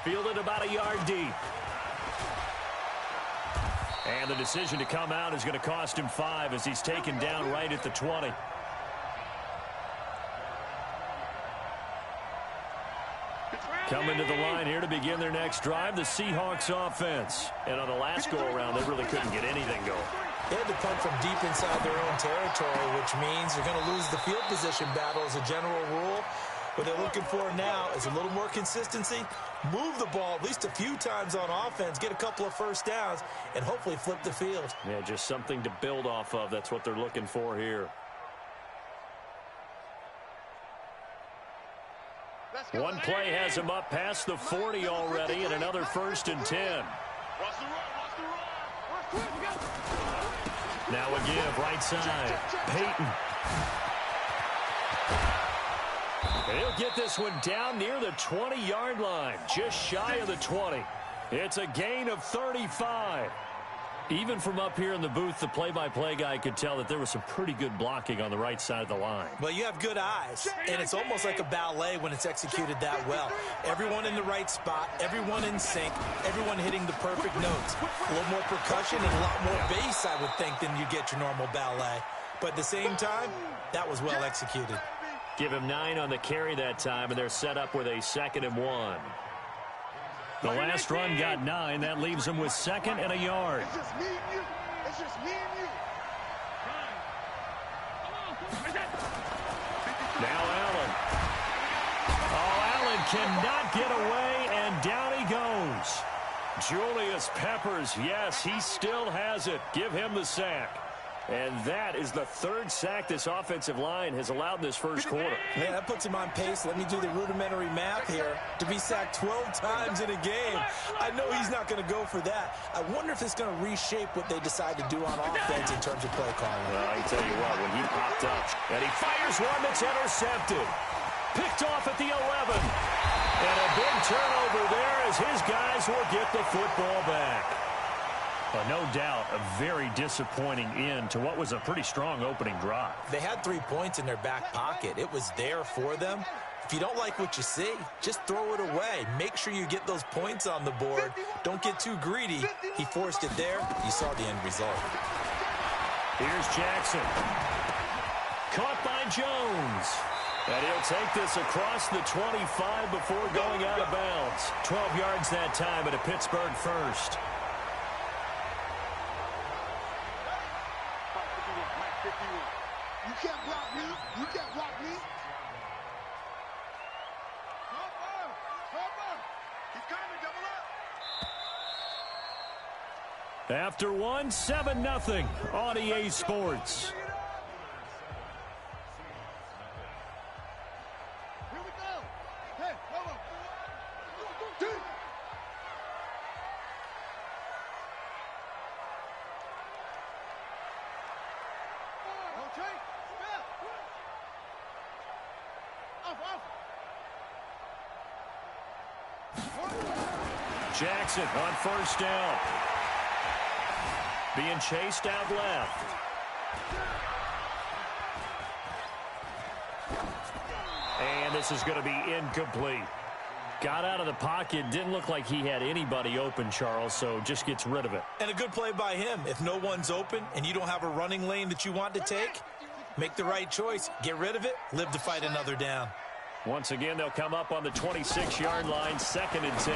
Fielded about a yard deep. And the decision to come out is going to cost him 5 as he's taken down right at the 20. Coming to the line here to begin their next drive, the Seahawks offense. And on the last go-around, they really couldn't get anything going. They had to punt from deep inside their own territory, which means they're going to lose the field position battle as a general rule. What they're looking for now is a little more consistency, move the ball at least a few times on offense, get a couple of first downs, and hopefully flip the field. Yeah, just something to build off of. That's what they're looking for here. One play has him up past the 40 already, and another 1st and 10. Now again, right side, Peyton. He'll get this one down near the 20-yard line, just shy of the 20. It's a gain of 35. Even from up here in the booth, the play-by-play guy could tell that there was some pretty good blocking on the right side of the line. Well, you have good eyes, and it's almost like a ballet when it's executed that well. Everyone in the right spot, everyone in sync, everyone hitting the perfect notes. A little more percussion and a lot more bass, I would think, than you get your normal ballet. But at the same time, that was well executed. Give him 9 on the carry that time, and they're set up with a 2nd and 1. The last run got 9. That leaves him with 2nd and a yard. It's just me and you. It's just me and you. Now Allen. Oh, Allen cannot get away, and down he goes. Julius Peppers, yes, he still has it. Give him the sack. And that is the 3rd sack this offensive line has allowed in this first quarter. Man, that puts him on pace. Let me do the rudimentary math here. To be sacked 12 times in a game, I know he's not going to go for that. I wonder if it's going to reshape what they decide to do on offense in terms of play calling. Well, I can tell you what, when he popped up, and he fires one that's intercepted. Picked off at the 11. And a big turnover there as his guys will get the football back. No doubt a very disappointing end to what was a pretty strong opening drive. They had 3 points in their back pocket. It was there for them. If you don't like what you see, just throw it away. Make sure you get those points on the board. Don't get too greedy. He forced it there. You saw the end result. Here's Jackson. Caught by Jones. And he'll take this across the 25 before going out of bounds. 12 yards that time at a Pittsburgh first. You can't block me. You can't block me. He's coming, double up. After one, 7-0 on EA Sports. Here we go. Hey, hold on. Okay. Jackson on 1st down. Being chased out left. And this is going to be incomplete. Got out of the pocket. Didn't look like he had anybody open, Charles, so just gets rid of it. And a good play by him. If no one's open and you don't have a running lane that you want to take, make the right choice. Get rid of it. Live to fight another down. Once again, they'll come up on the 26-yard line, 2nd and 10.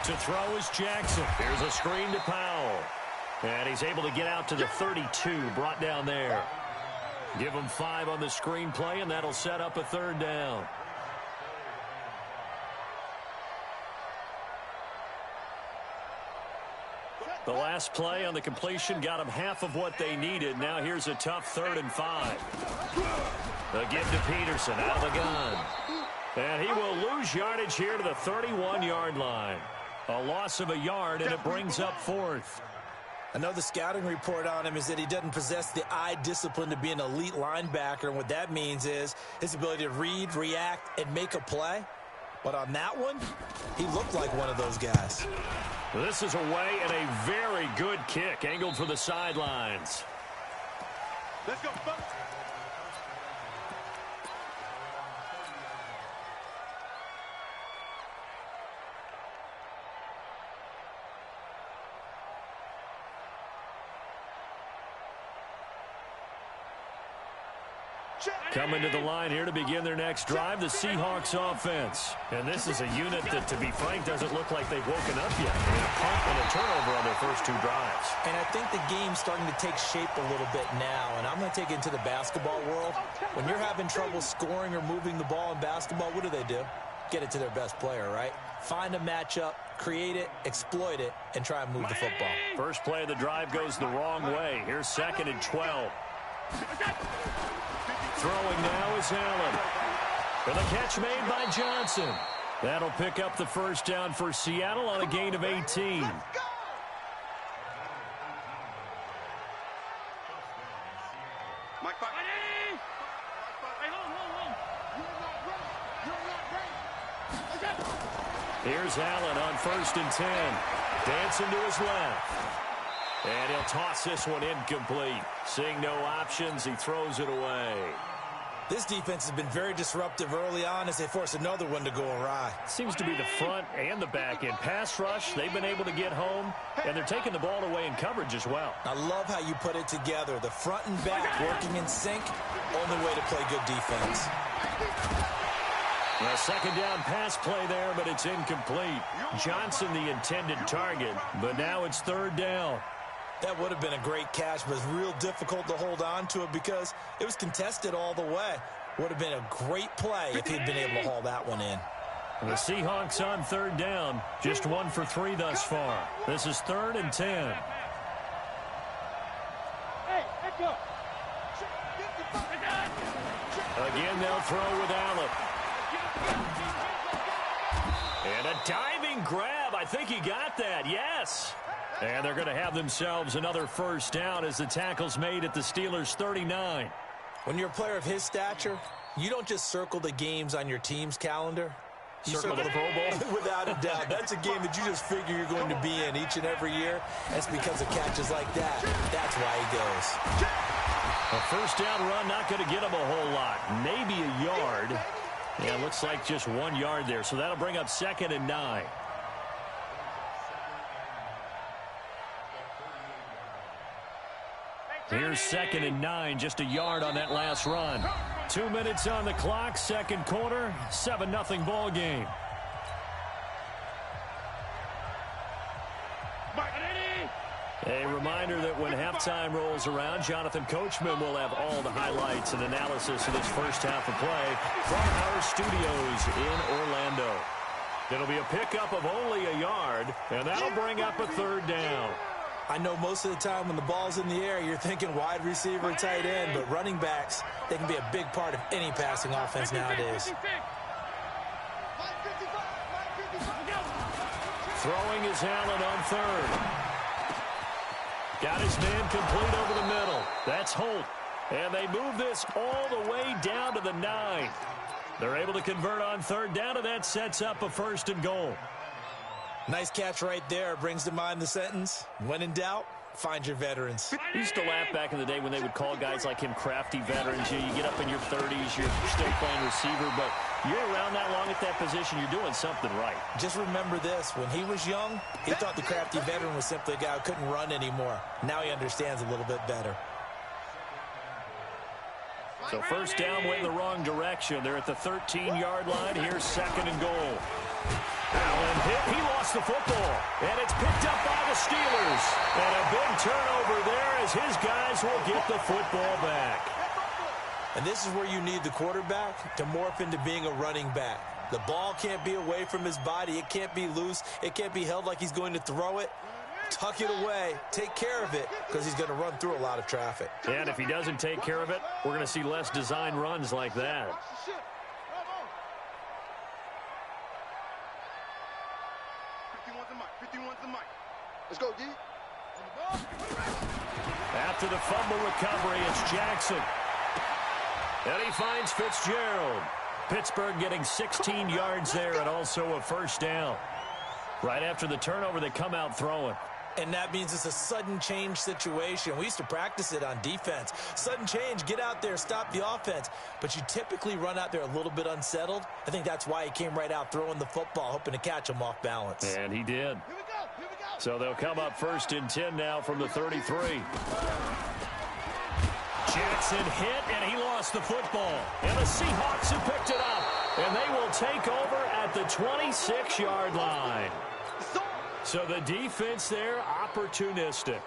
To throw is Jackson. Here's a screen to Powell. And he's able to get out to the 32, brought down there. Give him 5 on the screen play, and that'll set up a 3rd down. The last play on the completion got them half of what they needed. Now here's a tough 3rd and 5. The give to Peterson out of the gun. And he will lose yardage here to the 31-yard line. A loss of a yard, and it brings up fourth. I know the scouting report on him is that he doesn't possess the eye discipline to be an elite linebacker, and what that means is his ability to read, react, and make a play. But on that one, he looked like one of those guys. This is away and a very good kick, angled for the sidelines. Let's go, folks. Coming to the line here to begin their next drive, the Seahawks offense. And this is a unit that, to be frank, doesn't look like they've woken up yet. I mean, a punt and a turnover on their first two drives. And I think the game's starting to take shape a little bit now. And I'm going to take it into the basketball world. When you're having trouble scoring or moving the ball in basketball, what do? Get it to their best player, right? Find a matchup, create it, exploit it, and try and move the football. First play of the drive goes the wrong way. Here's 2nd and 12. Throwing now is Allen. For the catch made by Johnson. That'll pick up the first down for Seattle on a gain of 18. Here's Allen on 1st and 10. Dancing to his left. And he'll toss this one incomplete. Seeing no options, he throws it away. This defense has been very disruptive early on as they force another one to go awry. Seems to be the front and the back end. Pass rush, they've been able to get home, and they're taking the ball away in coverage as well. I love how you put it together. The front and back working in sync, only way to play good defense. A second down pass play there, but it's incomplete. Johnson the intended target, but now it's 3rd down. That would have been a great catch, but it's real difficult to hold on to it because it was contested all the way. Would have been a great play if he'd been able to haul that one in. The Seahawks on 3rd down, just 1 for 3 thus far. This is 3rd and 10. Again, they'll throw with Allen. And a diving grab. I think he got that, yes. And they're going to have themselves another first down as the tackle's made at the Steelers' 39. When you're a player of his stature, you don't just circle the games on your team's calendar. You circle the Pro Bowl? Without a doubt. That's a game that you just figure you're going to be in each and every year. That's because of catches like that. That's why he goes. A first down run, not going to get him a whole lot. Maybe a yard. Yeah, it looks like just 1 yard there. So that'll bring up 2nd and 9. Here's 2nd and 9, just a yard on that last run. 2 minutes on the clock, second quarter, 7-0 ball game. A reminder that when halftime rolls around, Jonathan Coachman will have all the highlights and analysis of this first half of play from our studios in Orlando. It'll be a pickup of only a yard, and that'll bring up a 3rd down. I know most of the time when the ball's in the air, you're thinking wide receiver, tight end, but running backs, they can be a big part of any passing offense nowadays. Throwing is Allen on 3rd. Got his man complete over the middle. That's Holt. And they move this all the way down to the 9. They're able to convert on 3rd down, and that sets up a 1st and goal. Nice catch right there. Brings to mind the sentence, when in doubt, find your veterans. I used to laugh back in the day when they would call guys like him crafty veterans. You get up in your 30s, you're still playing receiver, but you're around that long at that position, you're doing something right. Just remember this. When he was young, he thought the crafty veteran was simply a guy who couldn't run anymore. Now he understands a little bit better. So first down went in the wrong direction. They're at the 13-yard line. Here's 2nd and goal. Allen hit. He lost the football. And it's picked up by the Steelers. And a big turnover there as his guys will get the football back. And this is where you need the quarterback to morph into being a running back. The ball can't be away from his body. It can't be loose. It can't be held like he's going to throw it. Tuck it away. Take care of it because he's going to run through a lot of traffic. And if he doesn't take care of it, we're going to see less design runs like that. Let's go, D. After the fumble recovery, it's Jackson. And he finds Fitzgerald. Pittsburgh getting 16 yards there and also a first down. Right after the turnover, they come out throwing. And that means it's a sudden change situation. We used to practice it on defense. Sudden change, get out there, stop the offense. But you typically run out there a little bit unsettled. I think that's why he came right out throwing the football, hoping to catch him off balance. And he did. So they'll come up 1st and 10 now from the 33. Jackson hit, and he lost the football. And the Seahawks have picked it up. And they will take over at the 26-yard line. So the defense there, opportunistic.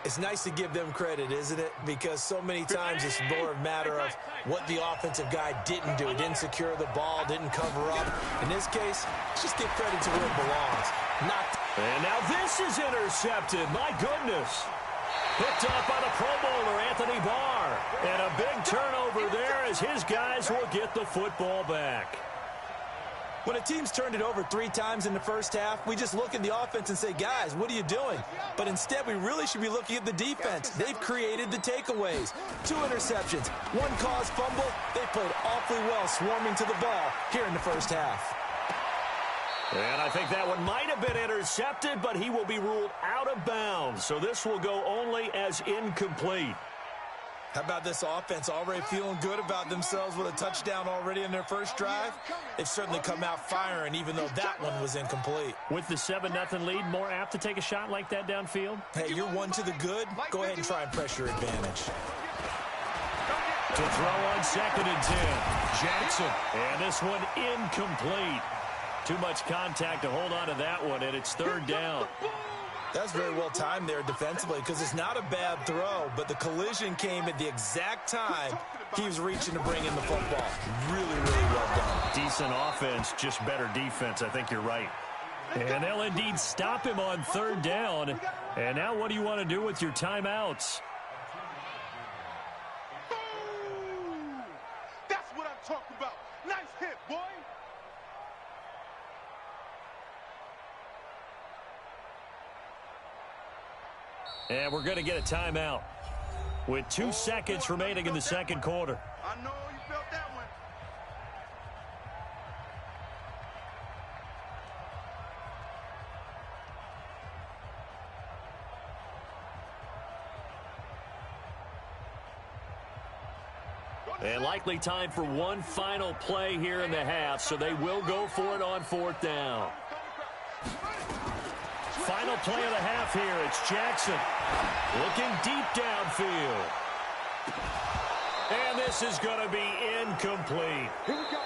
It's nice to give them credit, isn't it? Because so many times it's more a matter of what the offensive guy didn't do. He didn't secure the ball, didn't cover up. In this case, just give credit to where it belongs. And now this is intercepted. My goodness. Picked up by the Pro Bowler, Anthony Barr. And a big turnover there as his guys will get the football back. When a team's turned it over 3 times in the first half, we just look at the offense and say, guys, what are you doing? But instead, we really should be looking at the defense. They've created the takeaways. 2 interceptions, 1 caused fumble. They played awfully well swarming to the ball here in the first half. And I think that one might have been intercepted, but he will be ruled out of bounds. So this will go only as incomplete. How about this offense already feeling good about themselves with a touchdown already in their first drive? They've certainly come out firing, even though that one was incomplete. With the 7-0 lead, more apt to take a shot like that downfield? Hey, you're 1 to the good. Go ahead and try and press your advantage. To throw on 2nd and 10. Jackson. And this one incomplete. Too much contact to hold on to that one, and it's 3rd down. That's very well timed there defensively because it's not a bad throw, but the collision came at the exact time he was reaching to bring in the football. Really, really well done. Decent offense, just better defense. I think you're right. And they'll indeed stop him on 3rd down. And now what do you want to do with your timeouts? That's what I'm talking about. Nice hit, boy. And we're going to get a timeout with 2 seconds remaining in the second quarter. I know you felt that one. And likely time for one final play here in the half, so they will go for it on 4th down. Final play of the half here. It's Jackson looking deep downfield. And this is going to be incomplete.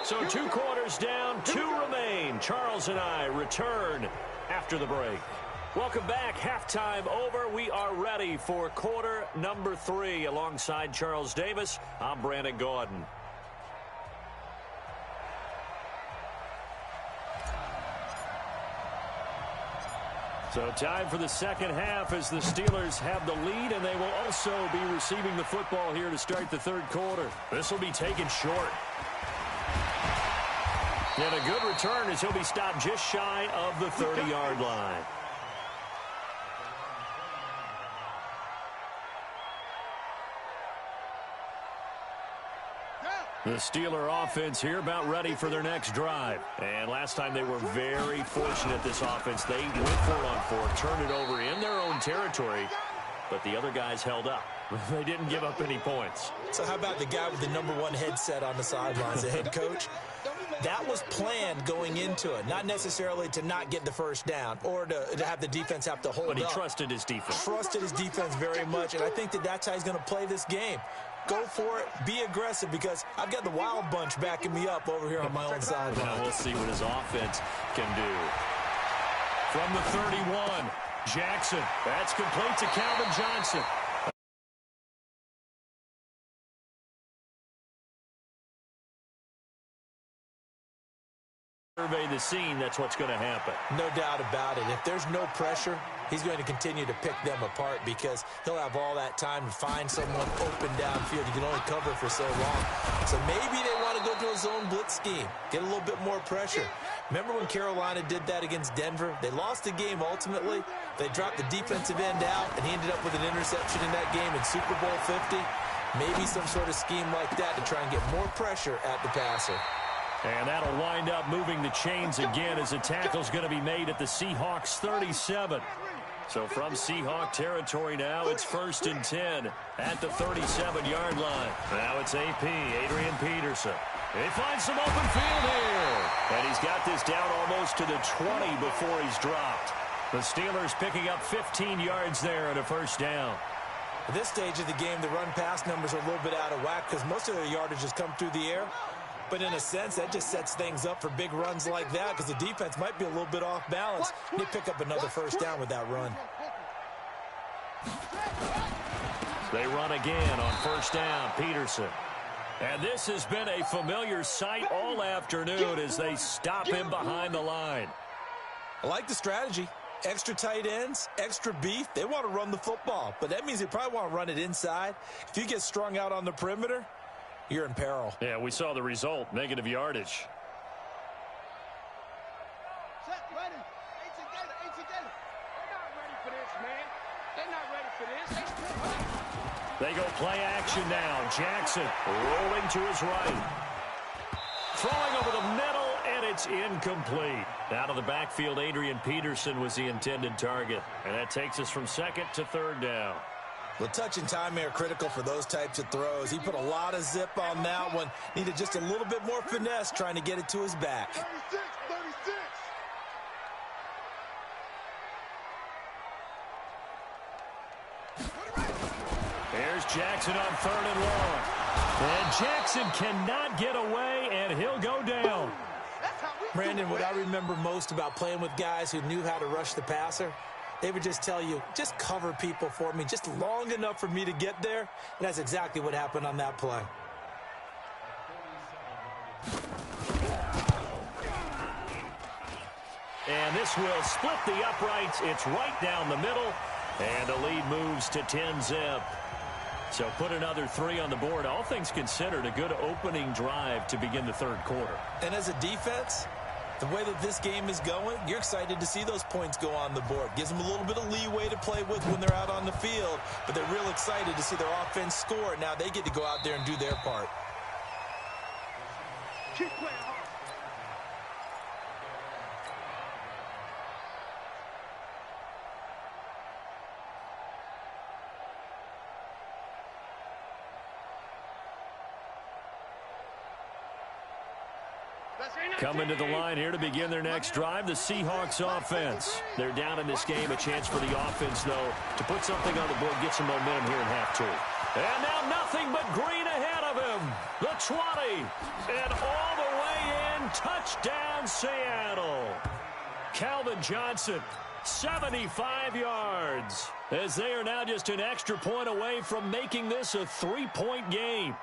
So 2 quarters down, 2 remain. Charles and I return after the break. Welcome back. Halftime over. We are ready for quarter number 3. Alongside Charles Davis, I'm Brandon Gaudin. So time for the second half as the Steelers have the lead, and they will also be receiving the football here to start the 3rd quarter. This will be taken short. And a good return as he'll be stopped just shy of the 30-yard line. The Steeler offense here about ready for their next drive. And last time they were very fortunate, this offense. They went for it on 4th, turned it over in their own territory, but the other guys held up. They didn't give up any points. So how about the guy with the #1 headset on the sidelines, the head coach? That was planned going into it, not necessarily to not get the first down or to have the defense have to hold up. But he trusted his defense. Trusted his defense very much, and I think that that's how he's going to play this game. Go for it. Be aggressive because I've got the Wild Bunch backing me up over here on my own sideline. Now we'll see what his offense can do. From the 31, Jackson. That's complete to Calvin Johnson. Survey the scene, that's what's going to happen. No doubt about it. If there's no pressure, he's going to continue to pick them apart because he'll have all that time to find someone open downfield. You can only cover for so long. So maybe they want to go to a zone blitz scheme, get a little bit more pressure. Remember when Carolina did that against Denver? They lost the game ultimately. They dropped the defensive end out, and he ended up with an interception in that game in Super Bowl 50. Maybe some sort of scheme like that to try and get more pressure at the passer. And that'll wind up moving the chains again as a tackle's going to be made at the Seahawks 37. So from Seahawk territory now, it's 1st and 10 at the 37-yard line. Now it's AP, Adrian Peterson. He finds some open field here. And he's got this down almost to the 20 before he's dropped. The Steelers picking up 15 yards there and a first down. At this stage of the game, the run-pass numbers are a little bit out of whack because most of their yardage has come through the air. But in a sense, that just sets things up for big runs like that because the defense might be a little bit off balance. They pick up another first down with that run. They run again on first down, Peterson. And this has been a familiar sight all afternoon as they stop him behind the line. I like the strategy. Extra tight ends, extra beef. They want to run the football, but that means they probably want to run it inside. If you get strung out on the perimeter, you're in peril. Yeah, we saw the result, negative yardage. Set, ready. They're not ready for this, man. They're not ready for this. They go play action now. Jackson rolling to his right. Throwing over the middle, and it's incomplete. Out of the backfield, Adrian Peterson was the intended target. And that takes us from 2nd to 3rd down. Well, touch and time are critical for those types of throws. He put a lot of zip on that one. Needed just a little bit more finesse trying to get it to his back. 36. Here's Jackson on 3rd and long. And Jackson cannot get away, and he'll go down. Brandon, what I remember most about playing with guys who knew how to rush the passer, they would just tell you, just cover people for me, just long enough for me to get there. And that's exactly what happened on that play. And this will split the uprights. It's right down the middle. And the lead moves to 10-zip. So put another 3 on the board. All things considered, a good opening drive to begin the 3rd quarter. And as a defense, the way that this game is going, you're excited to see those points go on the board. Gives them a little bit of leeway to play with when they're out on the field, but they're real excited to see their offense score. Now they get to go out there and do their part. Keep playing hard. Coming to the line here to begin their next drive, the Seahawks offense. They're down in this game. A chance for the offense, though, to put something on the board, get some momentum here in half 2. And now nothing but green ahead of him. The 20. And all the way in. Touchdown, Seattle. Calvin Johnson, 75 yards. As they are now just an extra point away from making this a 3-point game.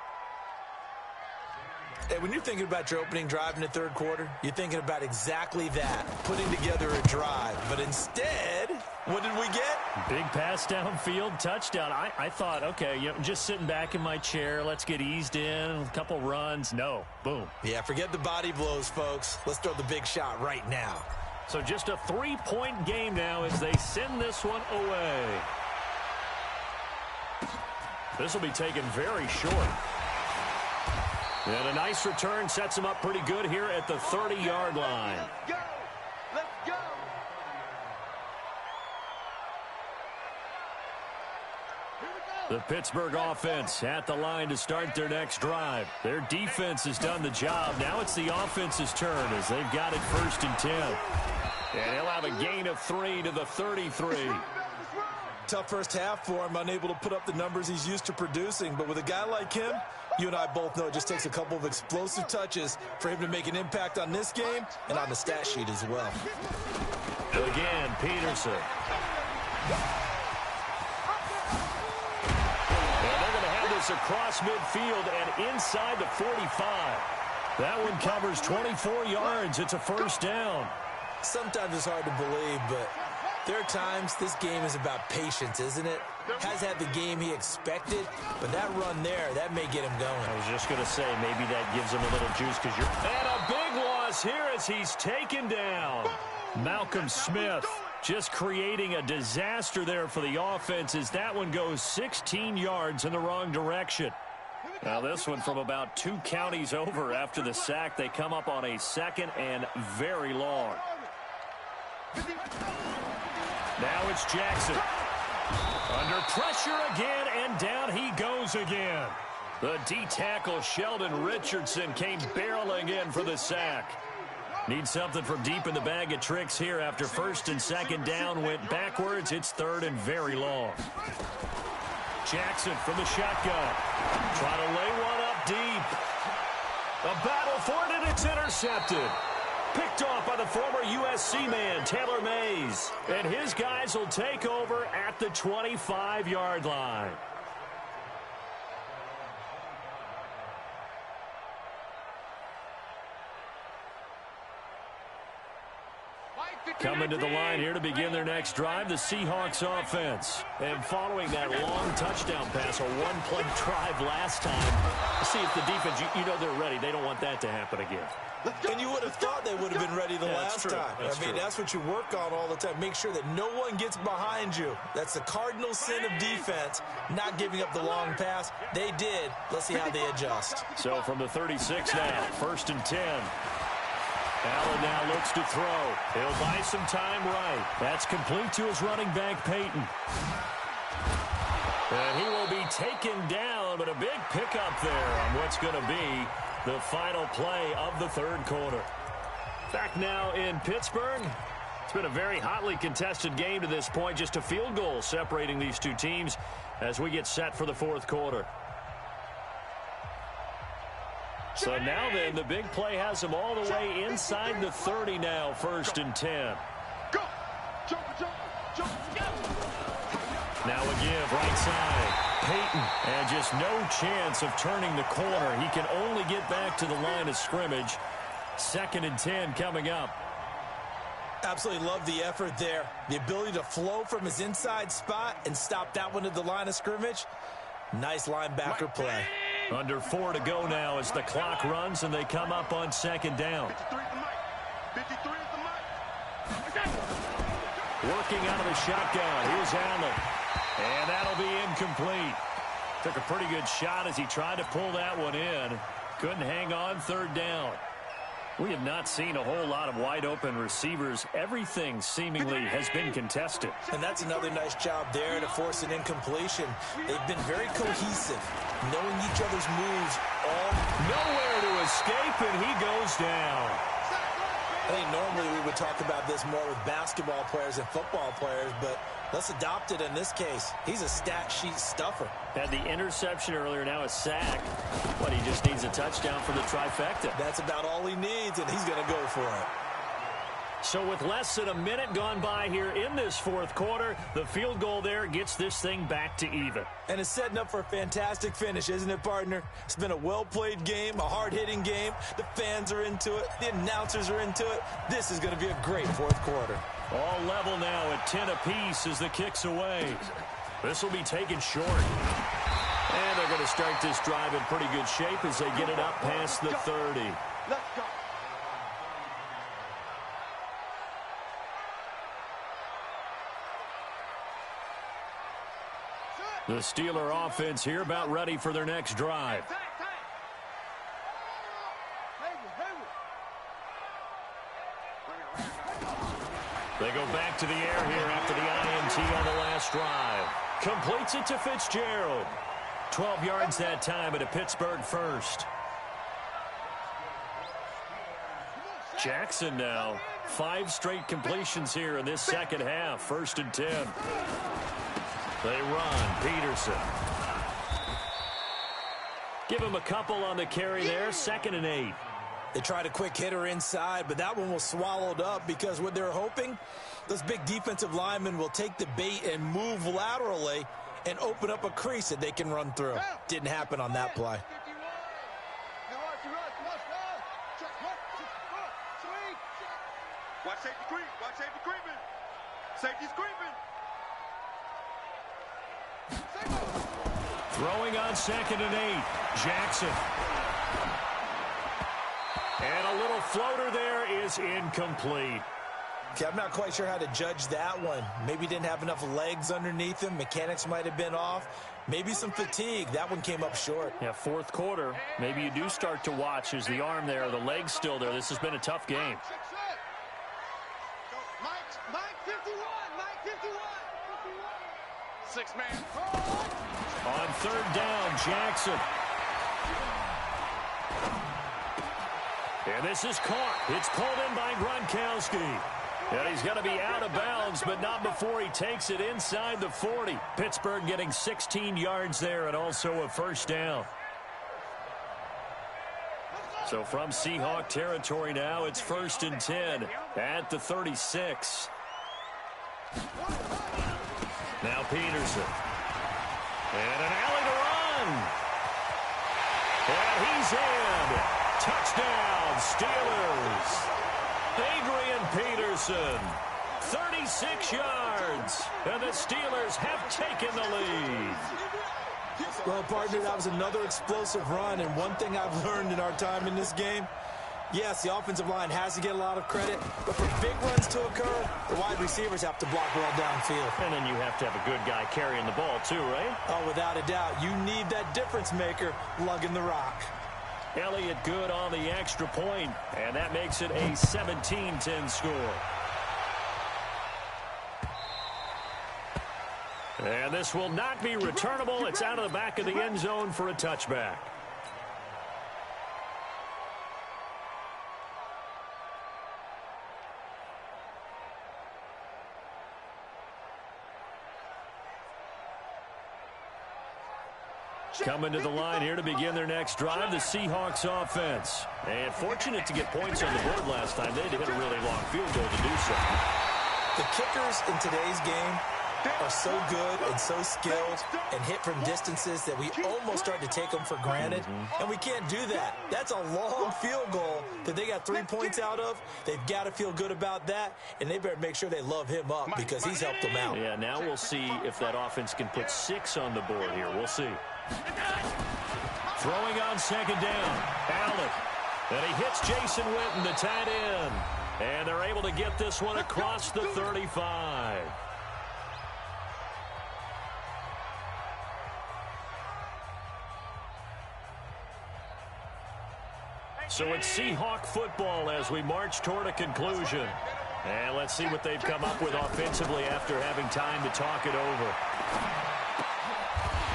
Hey, when you're thinking about your opening drive in the 3rd quarter, you're thinking about exactly that, putting together a drive. But instead, what did we get? Big pass downfield, touchdown. I thought, okay, just sitting back in my chair, let's get eased in, a couple runs. No, boom. Yeah, forget the body blows, folks. Let's throw the big shot right now. So just a 3-point game now as they send this one away. This will be taken very short. And a nice return sets him up pretty good here at the 30-yard line. Let's go. Let's go. The Pittsburgh offense at the line to start their next drive. Their defense has done the job. Now it's the offense's turn as they've got it 1st and 10. And he'll have a gain of 3 to the 33. Tough first half for him, unable to put up the numbers he's used to producing. But with a guy like him, you and I both know it just takes a couple of explosive touches for him to make an impact on this game and on the stat sheet as well. Again, Peterson. And they're going to have this across midfield and inside the 45. That one covers 24 yards. It's a first down. Sometimes it's hard to believe, but There are times this game is about patience, isn't it? Has had the game he expected, but that run there, that may get him going. I was just going to say, maybe that gives him a little juice because you're... And a big loss here as he's taken down. Malcolm Smith just creating a disaster there for the offense as that one goes 16 yards in the wrong direction. Now this one from about 2 counties over after the sack. They come up on a 2nd and very long. Now it's Jackson. Under pressure again, and down he goes again. The D-tackle Sheldon Richardson came barreling in for the sack. Need something from deep in the bag of tricks here after 1st and 2nd down went backwards. It's 3rd and very long. Jackson from the shotgun. Trying to lay one up deep. A battle for it, and it's intercepted. Picked off by the former USC man, Taylor Mays. And his guys will take over at the 25-yard line. Coming to the line here to begin their next drive, the Seahawks offense. And following that long touchdown pass, a one-play drive last time, see if the defense, you know they're ready. They don't want that to happen again. And you would have thought they would have been ready the last time. That's what you work on all the time. Make sure that no one gets behind you. That's the cardinal sin of defense, not giving up the long pass. They did. Let's see how they adjust. So from the 36 now, 1st and 10. Allen now looks to throw. He'll buy some time right. That's complete to his running back, Peyton. And he will be taken down, but a big pickup there on what's going to be the final play of the 3rd quarter. Back now in Pittsburgh. It's been a very hotly contested game to this point. Just a field goal separating these two teams as we get set for the 4th quarter. So now then, the big play has them all the way inside the 30 now, 1st and 10. Go! Jump, jump, jump, jump. Now a give, right side. Peyton, and just no chance of turning the corner. He can only get back to the line of scrimmage. 2nd and 10 coming up. Absolutely love the effort there. The ability to flow from his inside spot and stop that one at the line of scrimmage. Nice linebacker play. Under 4 to go now as the clock runs and they come up on 2nd down. 53 is the mic. 53 is the mic. Working out of the shotgun. Here's Allen. And that'll be incomplete. Took a pretty good shot as he tried to pull that one in. Couldn't hang on 3rd down. We have not seen a whole lot of wide-open receivers. Everything seemingly has been contested. And that's another nice job there to force an incompletion. They've been very cohesive, knowing each other's moves. Nowhere to escape, and he goes down. I think normally we would talk about this more with basketball players and football players, but let's adopt it in this case. He's a stat sheet stuffer. Had the interception earlier, now a sack. But he just needs a touchdown for the trifecta. That's about all he needs, and he's going to go for it. So with less than a minute gone by here in this 4th quarter, the field goal there gets this thing back to even. And it's setting up for a fantastic finish, isn't it, partner? It's been a well-played game, a hard-hitting game. The fans are into it. The announcers are into it. This is going to be a great 4th quarter. All level now at 10 apiece as the kick's away. This will be taken short. And they're going to start this drive in pretty good shape as they get it up past the 30. Let's go. The Steeler offense here about ready for their next drive. They go back to the air here after the INT on the last drive. Completes it to Fitzgerald. 12 yards that time at a Pittsburgh first. Jackson now. 5 straight completions here in this second half. 1st and 10. They run. Peterson. Give him a couple on the carry there. 2nd and 8. They tried a quick hitter inside, but that one was swallowed up because what they're hoping, those big defensive linemen will take the bait and move laterally and open up a crease that they can run through. Didn't happen on that play. Watch safety creep. Watch safety creeping. Safety's creeping. Throwing on 2nd and 8. Jackson. And a little floater there is incomplete. Okay, I'm not quite sure how to judge that one. Maybe didn't have enough legs underneath him. Mechanics might have been off. Maybe some fatigue. That one came up short. Yeah, 4th quarter. Maybe you do start to watch. Is the arm there, the leg's still there? This has been a tough game. Mike 51. Mike 51. 6-man. On 3rd down, Jackson. And this is caught. It's pulled in by Gronkowski. And he's going to be out of bounds, but not before he takes it inside the 40. Pittsburgh getting 16 yards there and also a 1st down. So from Seahawk territory now, it's 1st and 10 at the 36. Now Peterson. And an alley to run. And he's in. Touchdown, Steelers. Adrian Peterson, 36 yards, and the Steelers have taken the lead. Well, partner, that was another explosive run, and one thing I've learned in our time in this game, yes, the offensive line has to get a lot of credit, but for big runs to occur, the wide receivers have to block well downfield. And then you have to have a good guy carrying the ball too, right? Oh, without a doubt. You need that difference maker lugging the rock. Elliott good on the extra point, and that makes it a 17-10 score. And this will not be returnable. It's out of the back of the end zone for a touchback. Coming to the line here to begin their next drive, the Seahawks offense. And fortunate to get points on the board last time. They had to hit a really long field goal to do so. The kickers in today's game are so good and so skilled and hit from distances that we almost start to take them for granted. And we can't do that. That's a long field goal that they got 3 points out of. They've got to feel good about that, and they better make sure they love him up because he's helped them out. Yeah, now we'll see if that offense can put 6 on the board here. We'll see. Throwing on 2nd down, Allen. And he hits Jason Witten, the tight end. And they're able to get this one across the 35. So it's Seahawk football as we march toward a conclusion. And let's see what they've come up with offensively after having time to talk it over.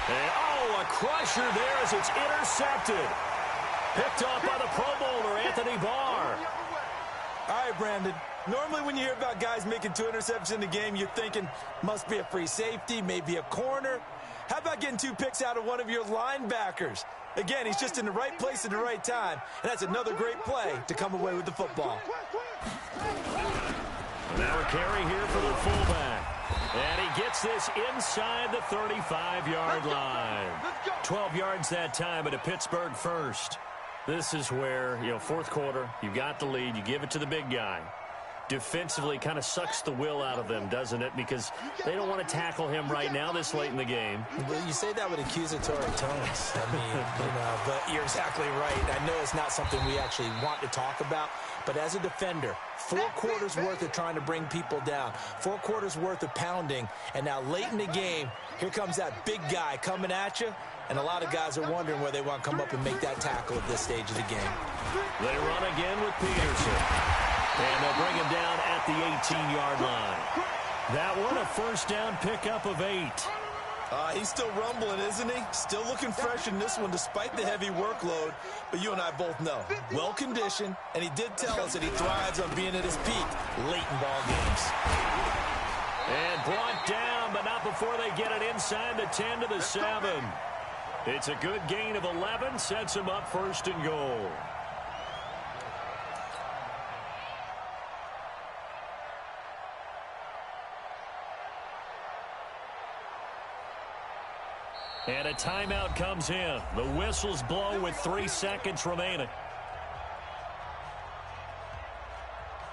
And, oh, a crusher there as it's intercepted. Picked off by the Pro Bowler, Anthony Barr. All right, Brandon. Normally when you hear about guys making 2 interceptions in the game, you're thinking must be a free safety, maybe a corner. How about getting 2 picks out of one of your linebackers? Again, he's just in the right place at the right time, and that's another great play to come away with the football. Now a carry here for the fullback. And he gets this inside the 35-yard line. 12 yards that time, and a Pittsburgh first. This is where, 4th quarter, you got the lead, you give it to the big guy. Defensively kind of sucks the will out of them, doesn't it? Because they don't want to tackle him right now this late in the game. Well, you say that with accusatory tones. I mean, but you're exactly right. I know it's not something we actually want to talk about, but as a defender, 4 quarters worth of trying to bring people down, 4 quarters worth of pounding, and now late in the game, here comes that big guy coming at you, and a lot of guys are wondering where they want to come up and make that tackle at this stage of the game. They run again with Peterson. And they'll bring him down at the 18-yard line. That one, a 1st down pickup of 8. He's still rumbling, isn't he? Still looking fresh in this one despite the heavy workload. But you and I both know, well-conditioned, and he did tell us that he thrives on being at his peak late in ball games. And brought down, but not before they get it inside the 10 to the 7. It's a good gain of 11, sets him up 1st and goal. And a timeout comes in. The whistles blow with 3 seconds remaining.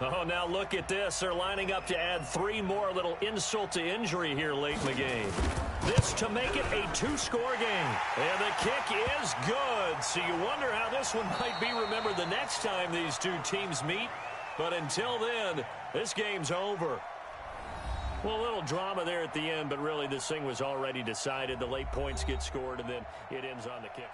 Oh, now look at this. They're lining up to add 3 more, little insult to injury here late in the game. This to make it a 2-score game. And the kick is good. So you wonder how this one might be remembered the next time these two teams meet. But until then, this game's over. Well, a little drama there at the end, but really this thing was already decided. The late points get scored, and then it ends on the kicker.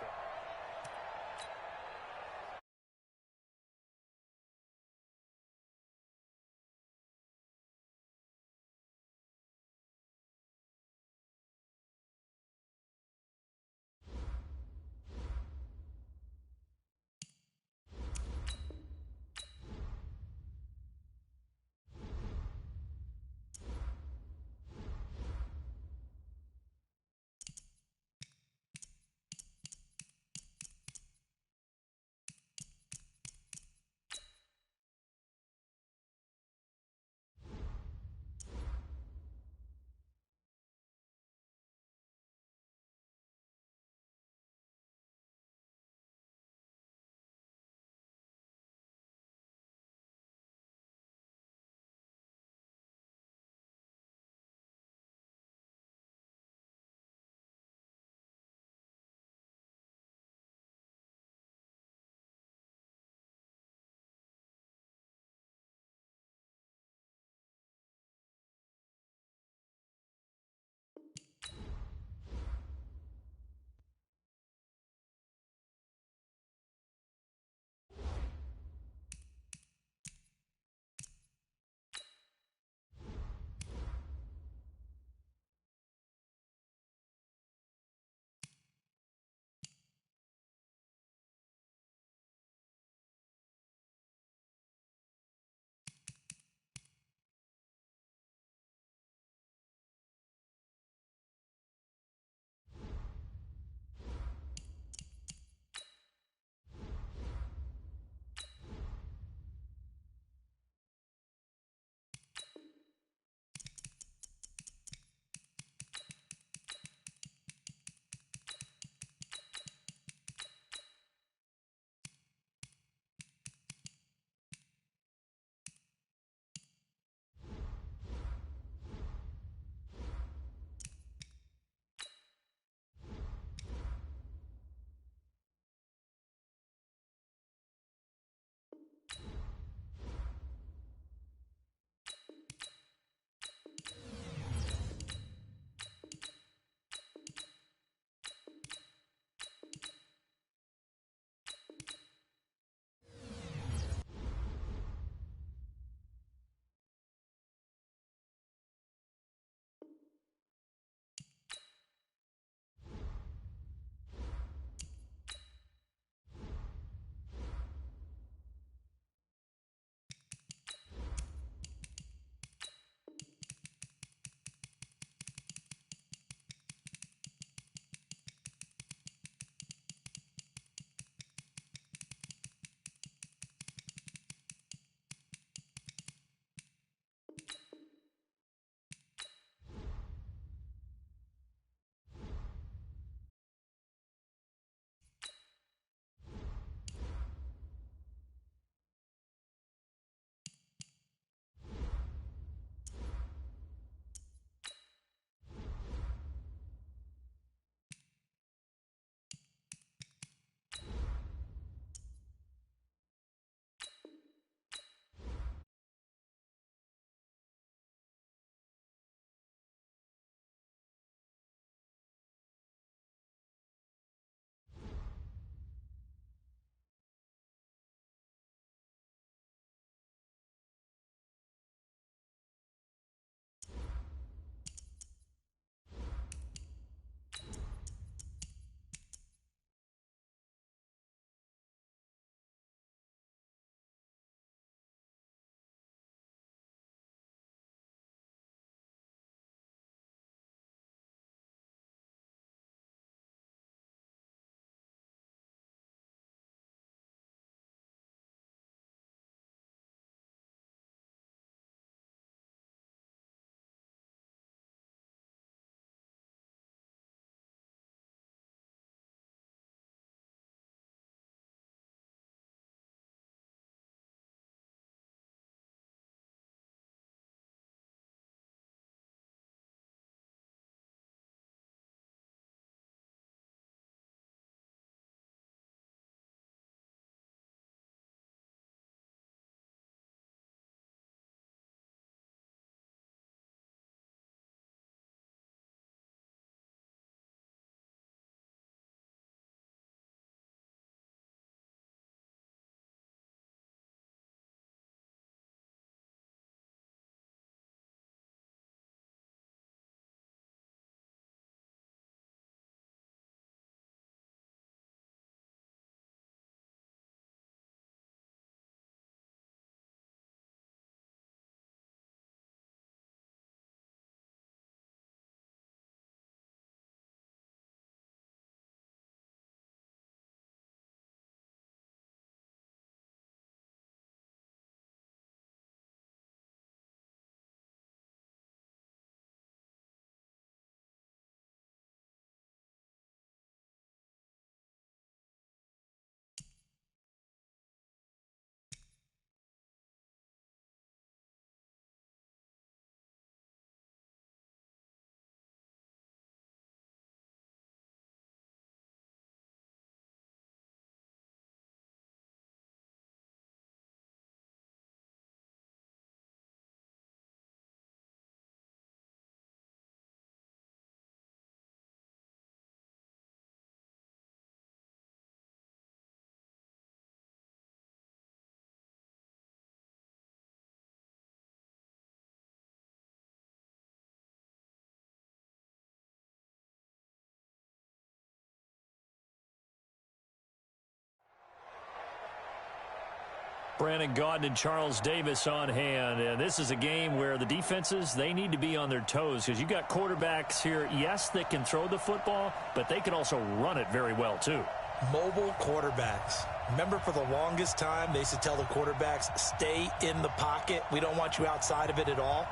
Brandon Gaudin and Charles Davis on hand. And this is a game where the defenses, they need to be on their toes because you got quarterbacks here, yes, that can throw the football, but they can also run it very well too. Mobile quarterbacks. Remember, for the longest time, they used to tell the quarterbacks, stay in the pocket. We don't want you outside of it at all.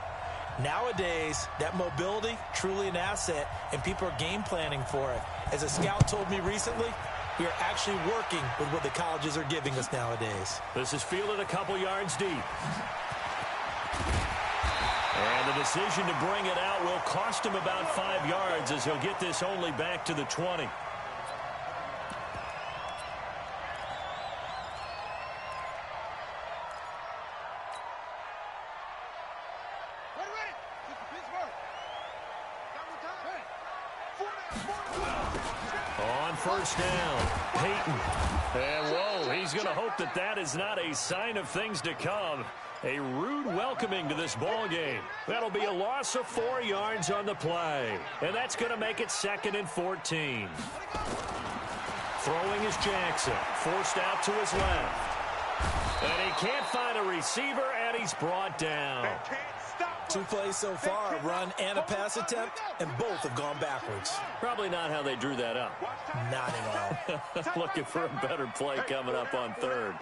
Nowadays, that mobility, truly an asset, and people are game planning for it. As a scout told me recently, we are actually working with what the colleges are giving us nowadays. This is fielded a couple yards deep. And the decision to bring it out will cost him about 5 yards as he'll get this only back to the 20. On first down, Peyton. And whoa, he's going to hope that that is not a sign of things to come. A rude welcoming to this ball game. That'll be a loss of 4 yards on the play. And that's going to make it 2nd and 14. Throwing is Jackson. Forced out to his left. And he can't find a receiver, and he's brought down. 2 plays so far, a run and a pass attempt, and both have gone backwards. Probably not how they drew that up. Not at all. Looking for a better play coming up on 3rd.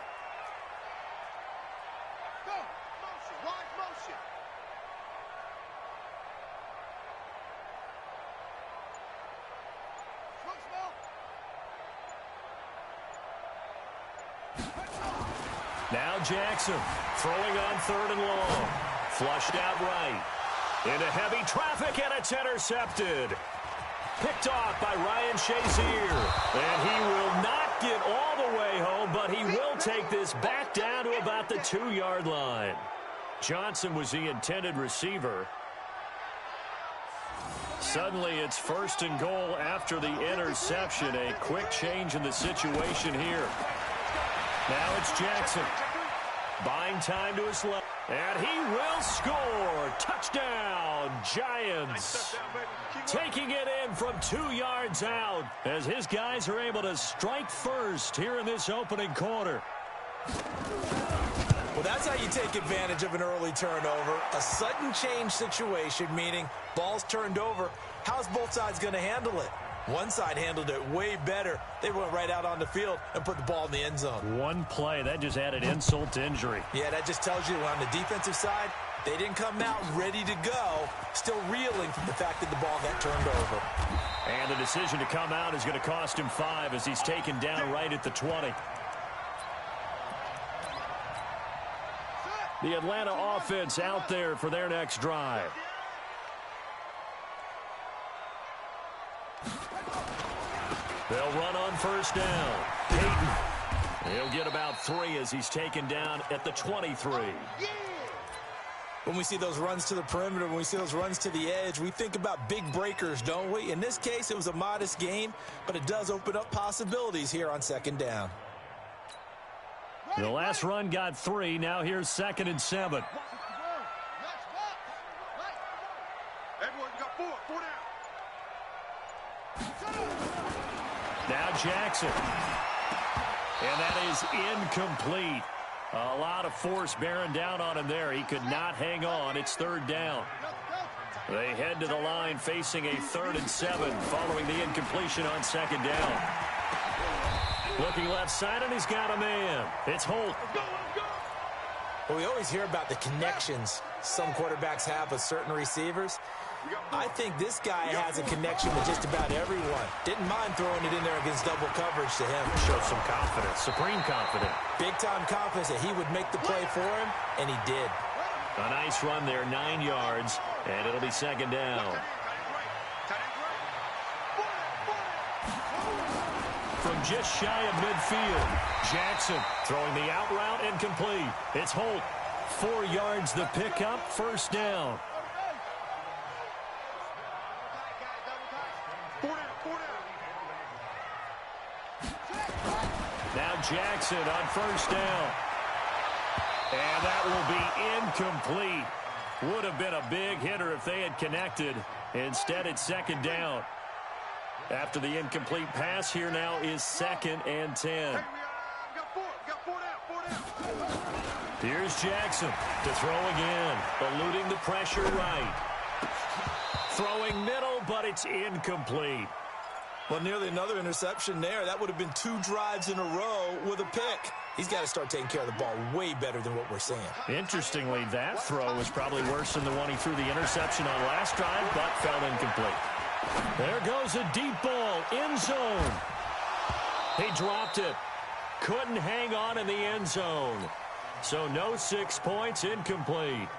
Now Jackson throwing on 3rd and long. Flushed out right. Into heavy traffic, and it's intercepted. Picked off by Ryan Shazier. And he will not get all the way home, but he will take this back down to about the 2-yard line. Johnson was the intended receiver. Suddenly it's 1st and goal after the interception. A quick change in the situation here. Now it's Jackson. Buying time to his left. And he will score. Touchdown, Giants. Taking it in from 2 yards out as his guys are able to strike first here in this opening quarter. Well, that's how you take advantage of an early turnover. A sudden change situation, meaning ball's turned over. How's both sides going to handle it? One side handled it way better. They went right out on the field and put the ball in the end zone. One play, that just added insult to injury. Yeah, that just tells you on the defensive side, they didn't come out ready to go, still reeling from the fact that the ball got turned over. And the decision to come out is going to cost him 5 as he's taken down right at the 20. The Atlanta offense out there for their next drive. They'll run on first down. Peyton. He'll get about 3 as he's taken down at the 23. When we see those runs to the perimeter, when we see those runs to the edge, we think about big breakers, don't we? In this case, it was a modest gain, but it does open up possibilities here on 2nd down. The last run got 3. Now here's 2nd and 7. Now Jackson. And that is incomplete. A lot of force bearing down on him there. He could not hang on. It's 3rd down. They head to the line facing a 3rd and 7 following the incompletion on 2nd down. Looking left side, and he's got a man. It's Holt. Well, we always hear about the connections some quarterbacks have with certain receivers. I think this guy has a connection with just about everyone. Didn't mind throwing it in there against double coverage to him. Showed some confidence, supreme confidence. Big-time confidence that he would make the play for him, and he did. A nice run there, 9 yards, and it'll be 2nd down. From just shy of midfield, Jackson throwing the out route incomplete. It's Holt. 4 yards the pickup, 1st down. Now Jackson on 1st down. And that will be incomplete. Would have been a big hitter if they had connected. Instead, it's 2nd down. After the incomplete pass, here now is 2nd and 10. Here's Jackson to throw again, eluding the pressure right. Throwing middle, but it's incomplete. Well, nearly another interception there. That would have been 2 drives in a row with a pick. He's got to start taking care of the ball way better than what we're seeing. Interestingly, that throw was probably worse than the one he threw the interception on last drive, but fell incomplete. There goes a deep ball, end zone. He dropped it. Couldn't hang on in the end zone. So no 6 points, incomplete.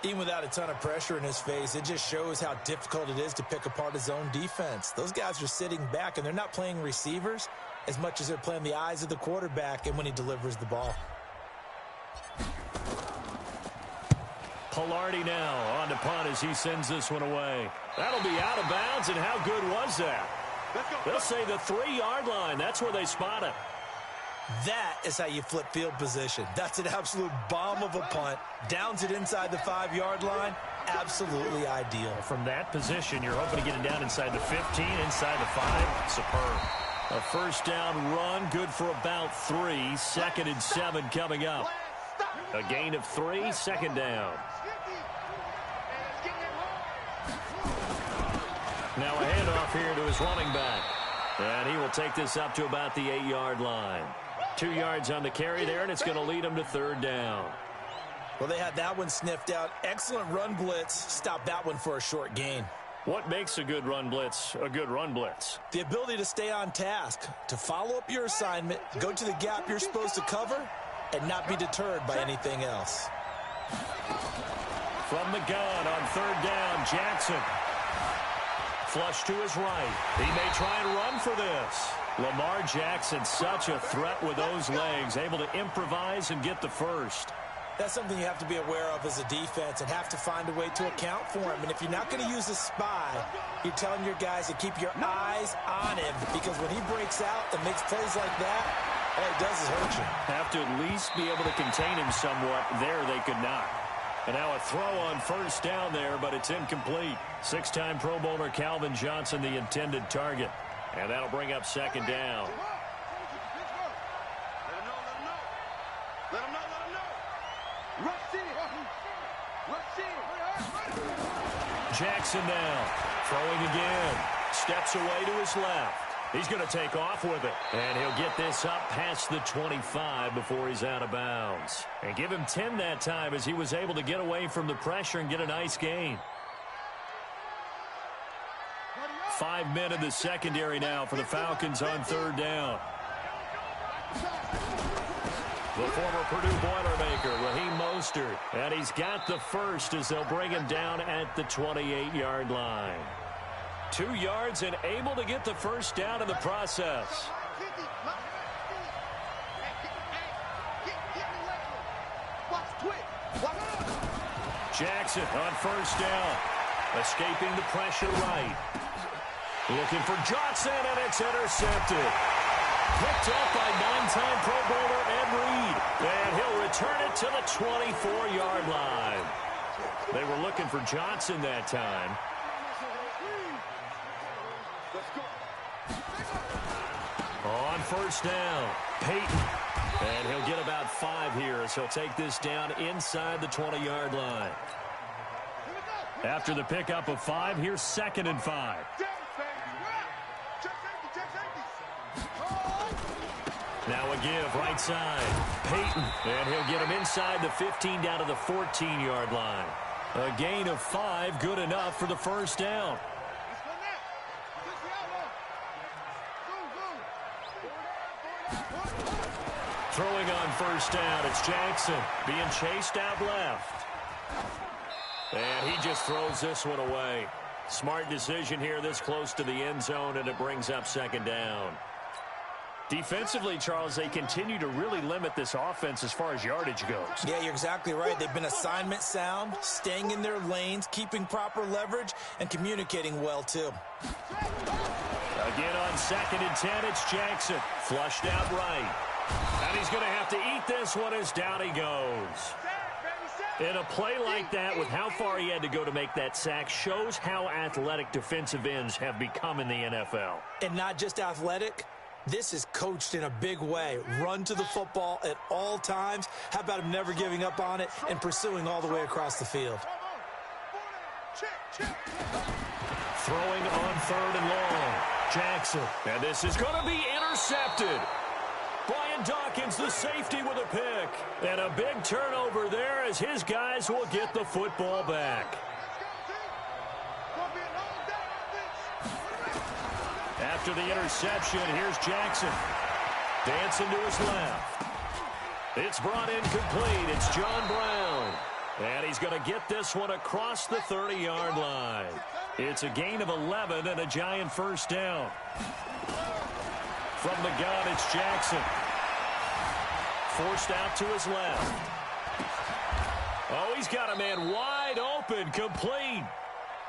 Even without a ton of pressure in his face, it just shows how difficult it is to pick apart his own defense. Those guys are sitting back, and they're not playing receivers as much as they're playing the eyes of the quarterback and when he delivers the ball. Palardy now on to punt as he sends this one away. That'll be out of bounds, and how good was that? They'll say the 3-yard line. That's where they spot it. That is how you flip field position. That's an absolute bomb of a punt. Downs it inside the 5-yard line. Absolutely ideal. From that position, you're hoping to get it down inside the 15, inside the 5. Superb. A first down run, good for about 3. 2nd and 7 coming up. A gain of 3, 2nd down. Now a handoff here to his running back. And he will take this up to about the 8-yard line. 2 yards on the carry there, and it's going to lead him to 3rd down. Well, they had that one sniffed out. Excellent run blitz. Stop that one for a short gain. What makes a good run blitz a good run blitz? The ability to stay on task, to follow up your assignment, go to the gap you're supposed to cover, and not be deterred by anything else. From the gun on 3rd down, Jackson. Flush to his right. He may try and run for this. Lamar Jackson, such a threat with those legs, able to improvise and get the first. That's something you have to be aware of as a defense and have to find a way to account for him. And if you're not going to use a spy, you're telling your guys to keep your eyes on him, because when he breaks out and makes plays like that, all he does is hurt you. Have to at least be able to contain him somewhat. There they could not. And now a throw on 1st down there, but it's incomplete. 6-time Pro Bowler Calvin Johnson, the intended target. And that'll bring up 2nd down. Let him know. Jackson now, throwing again. Steps away to his left. He's going to take off with it. And he'll get this up past the 25 before he's out of bounds. And give him 10 that time as he was able to get away from the pressure and get a nice gain. 5 men in the secondary now for the Falcons on 3rd down. The former Purdue Boilermaker, Raheem Mostert. And he's got the first as they'll bring him down at the 28-yard line. 2 yards and able to get the first down in the process. Jackson on 1st down. Escaping the pressure right. Looking for Johnson, and it's intercepted. Picked up by 9-time Pro Bowler Ed Reed. And he'll return it to the 24-yard line. They were looking for Johnson that time. On 1st down, Peyton. And he'll get about 5 here, so he'll take this down inside the 20-yard line. After the pickup of 5, here's 2nd and 5. Now a give, right side. Peyton, and he'll get him inside the 15 down to the 14-yard line. A gain of 5, good enough for the first down. Throwing on 1st down, it's Jackson being chased out left. And he just throws this one away. Smart decision here this close to the end zone, and it brings up 2nd down. Defensively, Charles, they continue to really limit this offense as far as yardage goes. Yeah, you're exactly right. They've been assignment sound, staying in their lanes, keeping proper leverage, and communicating well, too. Again on 2nd and 10, it's Jackson. Flushed out right. And he's going to have to eat this one as down he goes. In a play like that, with how far he had to go to make that sack, shows how athletic defensive ends have become in the NFL. And not just athletic, This is coached in a big way. Run to the football at all times. How about him never giving up on it and pursuing all the way across the field? Throwing on 3rd and long. Jackson. And this is going to be intercepted. Brian Dawkins, the safety, with a pick. And a big turnover there as his guys will get the football back. After the interception, here's Jackson. Dancing to his left. It's brought in complete. It's John Brown. And he's going to get this one across the 30-yard line. It's a gain of 11 and a Giant first down. From the gun, it's Jackson. Forced out to his left. Oh, he's got a man wide open, complete.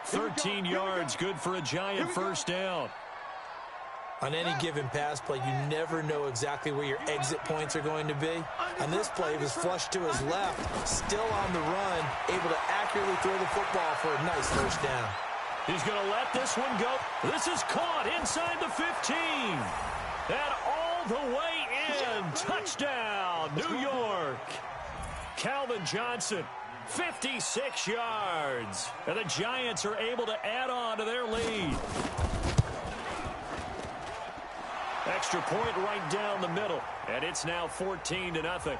13 yards, good for a Giant first down. On any given pass play, you never know exactly where your exit points are going to be. On this play, he was flushed to his left, still on the run, able to accurately throw the football for a nice first down. He's going to let this one go. This is caught inside the 15. And all the way in. Touchdown, New York. Calvin Johnson, 56 yards. And the Giants are able to add on to their lead. Extra point right down the middle. And it's now 14-0.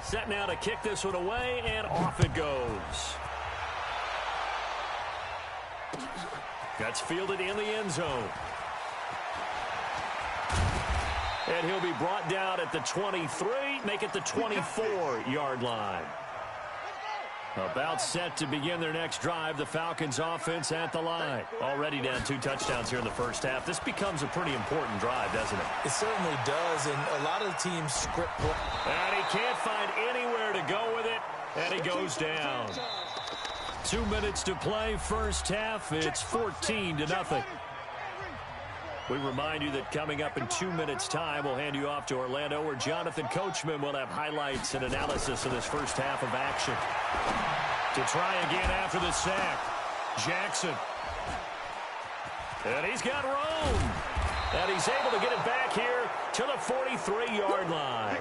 Set now to kick this one away, and off it goes. That's fielded in the end zone. And he'll be brought down at the 23, make it the 24-yard line. About set to begin their next drive, the Falcons offense at the line. Already down 2 touchdowns here in the first half. This becomes a pretty important drive, doesn't it? It certainly does, and a lot of the teams script play. And he can't find anywhere to go with it, and he goes down. 2 minutes to play, first half. It's 14-0. We remind you that coming up in 2 minutes' time, we'll hand you off to Orlando, where Jonathan Coachman will have highlights and analysis of this first half of action. To try again after the sack, Jackson. And he's got room. And he's able to get it back here to the 43-yard line.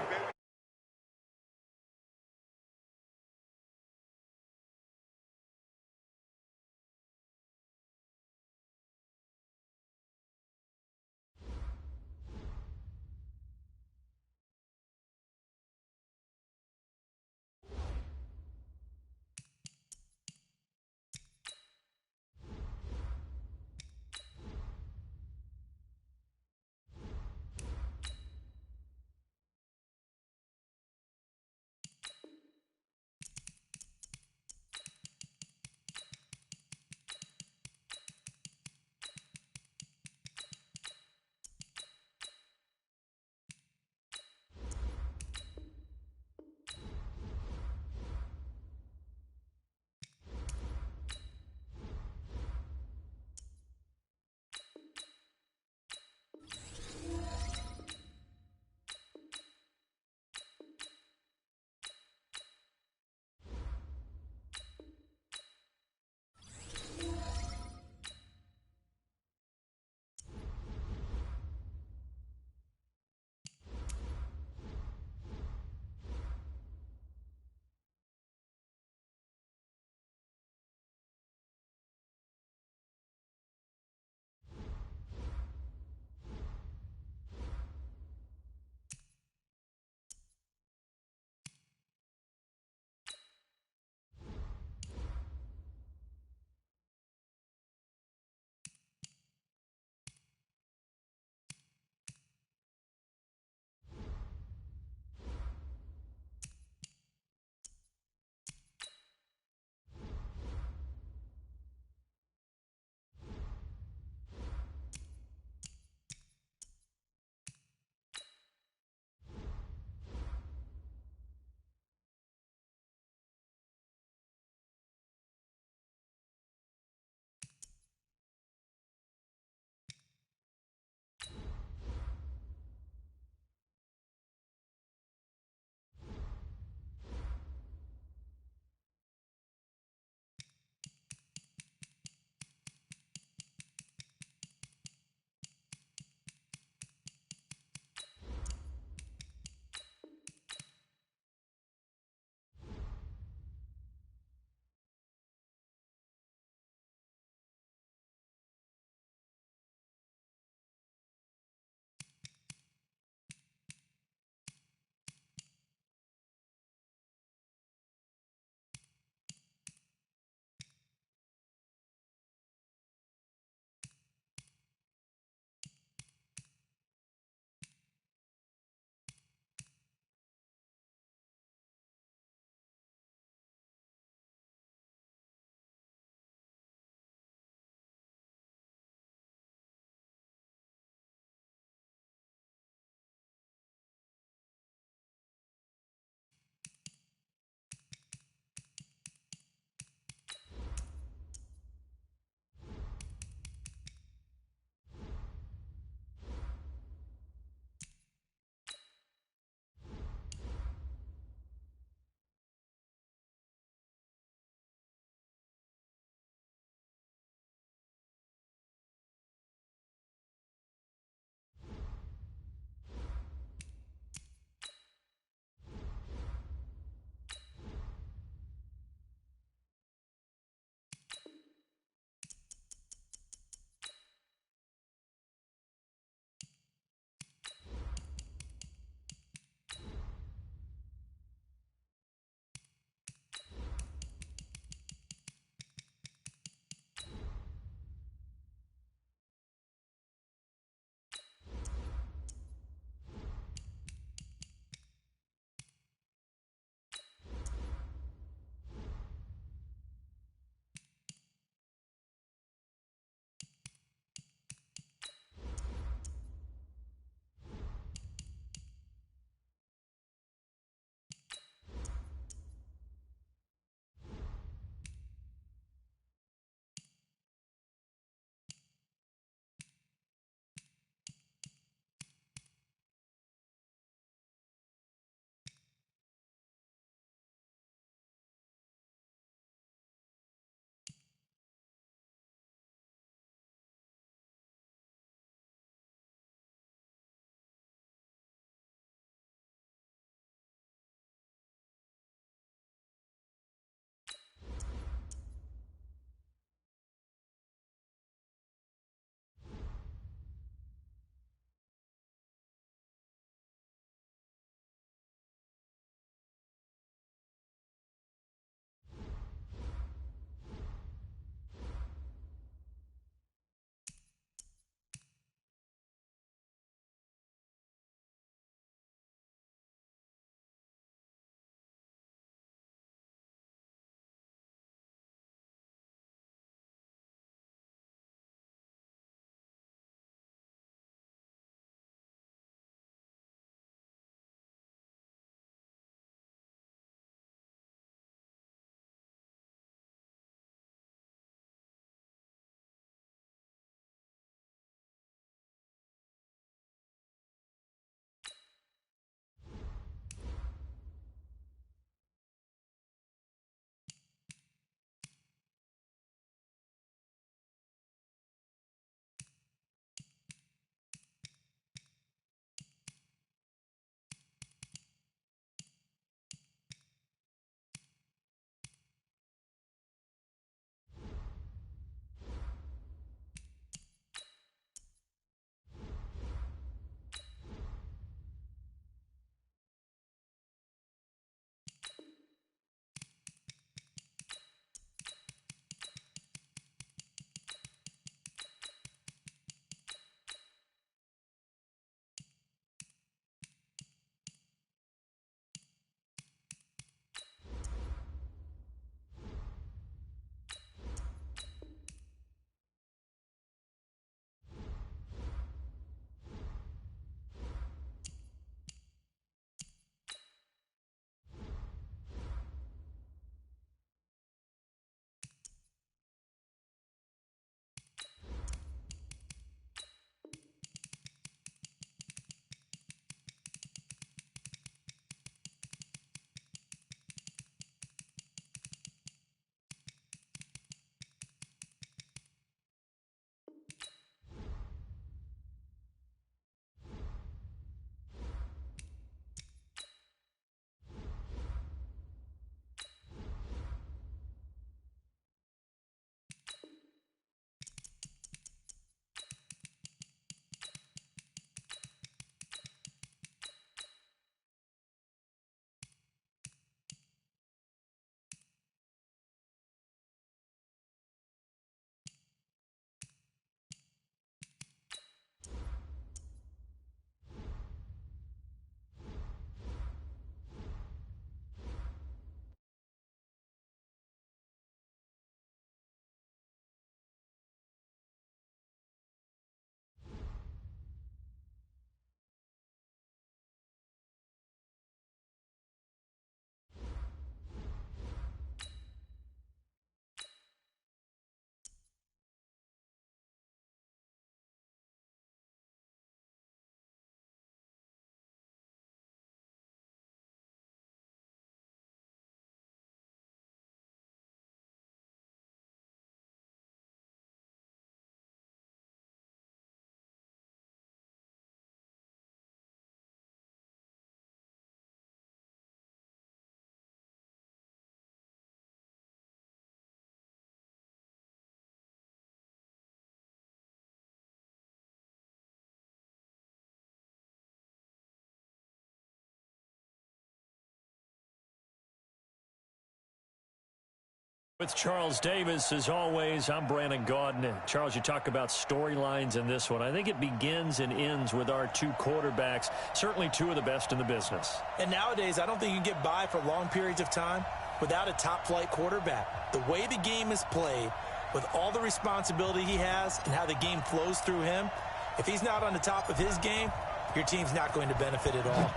With Charles Davis, as always, I'm Brandon Gaudin. Charles, you talk about storylines in this one. I think it begins and ends with our two quarterbacks, certainly two of the best in the business. And nowadays, I don't think you can get by for long periods of time without a top-flight quarterback. The way the game is played, with all the responsibility he has and how the game flows through him, if he's not on the top of his game, your team's not going to benefit at all.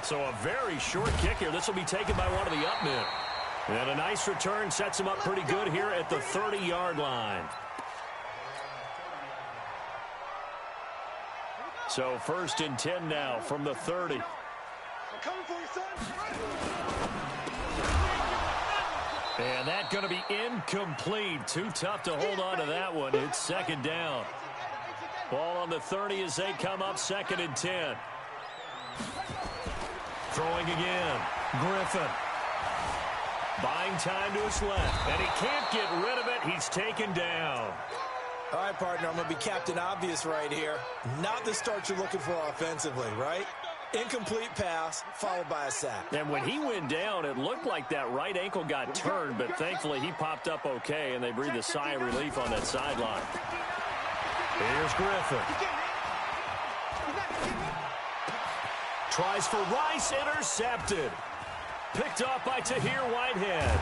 So a very short kick here. This will be taken by one of the up men. And a nice return sets him up pretty good here at the 30-yard line. So 1st and 10 now from the 30. And that's going to be incomplete. Too tough to hold on to that one. It's 2nd down. Ball on the 30 as they come up 2nd and 10. Throwing again. Griffin. Buying time to his left. And he can't get rid of it. He's taken down. All right, partner, I'm going to be Captain Obvious right here. Not the start you're looking for offensively, right? Incomplete pass, followed by a sack. And when he went down, it looked like that right ankle got turned, but thankfully he popped up okay, and they breathed a sigh of relief on that sideline. Here's Griffin. Tries for Rice, intercepted. Picked off by Tahir Whitehead.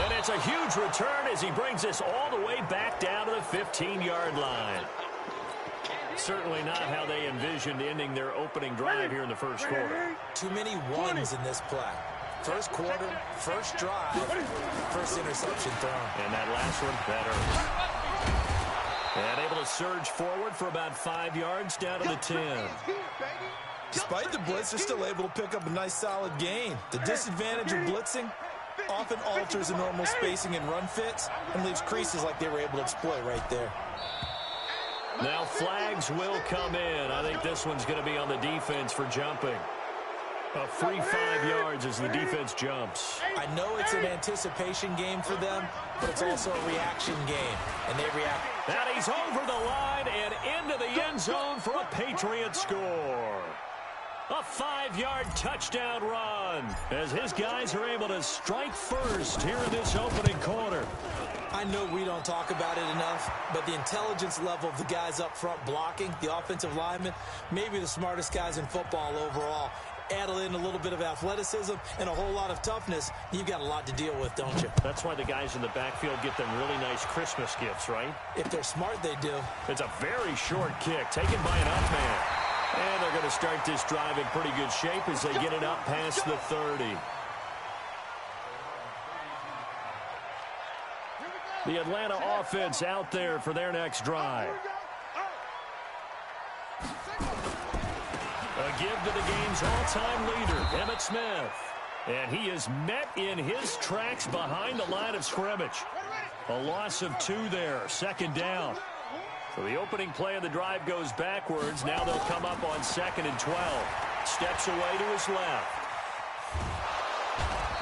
And it's a huge return as he brings us all the way back down to the 15-yard line. Certainly not how they envisioned ending their opening drive here in the first quarter. Too many ones in this play. First quarter, first drive, first interception thrown. And that last one better. And able to surge forward for about 5 yards down to the 10. Despite the blitz, they're still able to pick up a nice solid gain. The disadvantage of blitzing often alters the normal spacing and run fits and leaves creases like they were able to exploit right there. Now flags will come in. I think this one's going to be on the defense for jumping. A free 5 yards as the defense jumps. I know it's an anticipation game for them, but it's also a reaction game, and they react. And he's over the line and into the end zone for a Patriot score. A 5-yard touchdown run as his guys are able to strike first here in this opening quarter. I know we don't talk about it enough, but the intelligence level of the guys up front blocking, the offensive linemen, maybe the smartest guys in football overall. Add in a little bit of athleticism and a whole lot of toughness, you've got a lot to deal with, don't you? That's why the guys in the backfield get them really nice Christmas gifts, right? If they're smart, they do. It's a very short kick taken by an up man. And they're going to start this drive in pretty good shape as they get it up past the 30. The Atlanta offense out there for their next drive. A give to the game's all-time leader, Emmitt Smith. And he is met in his tracks behind the line of scrimmage. A loss of 2 there, 2nd down. So the opening play of the drive goes backwards. Now they'll come up on 2nd and 12. Steps away to his left.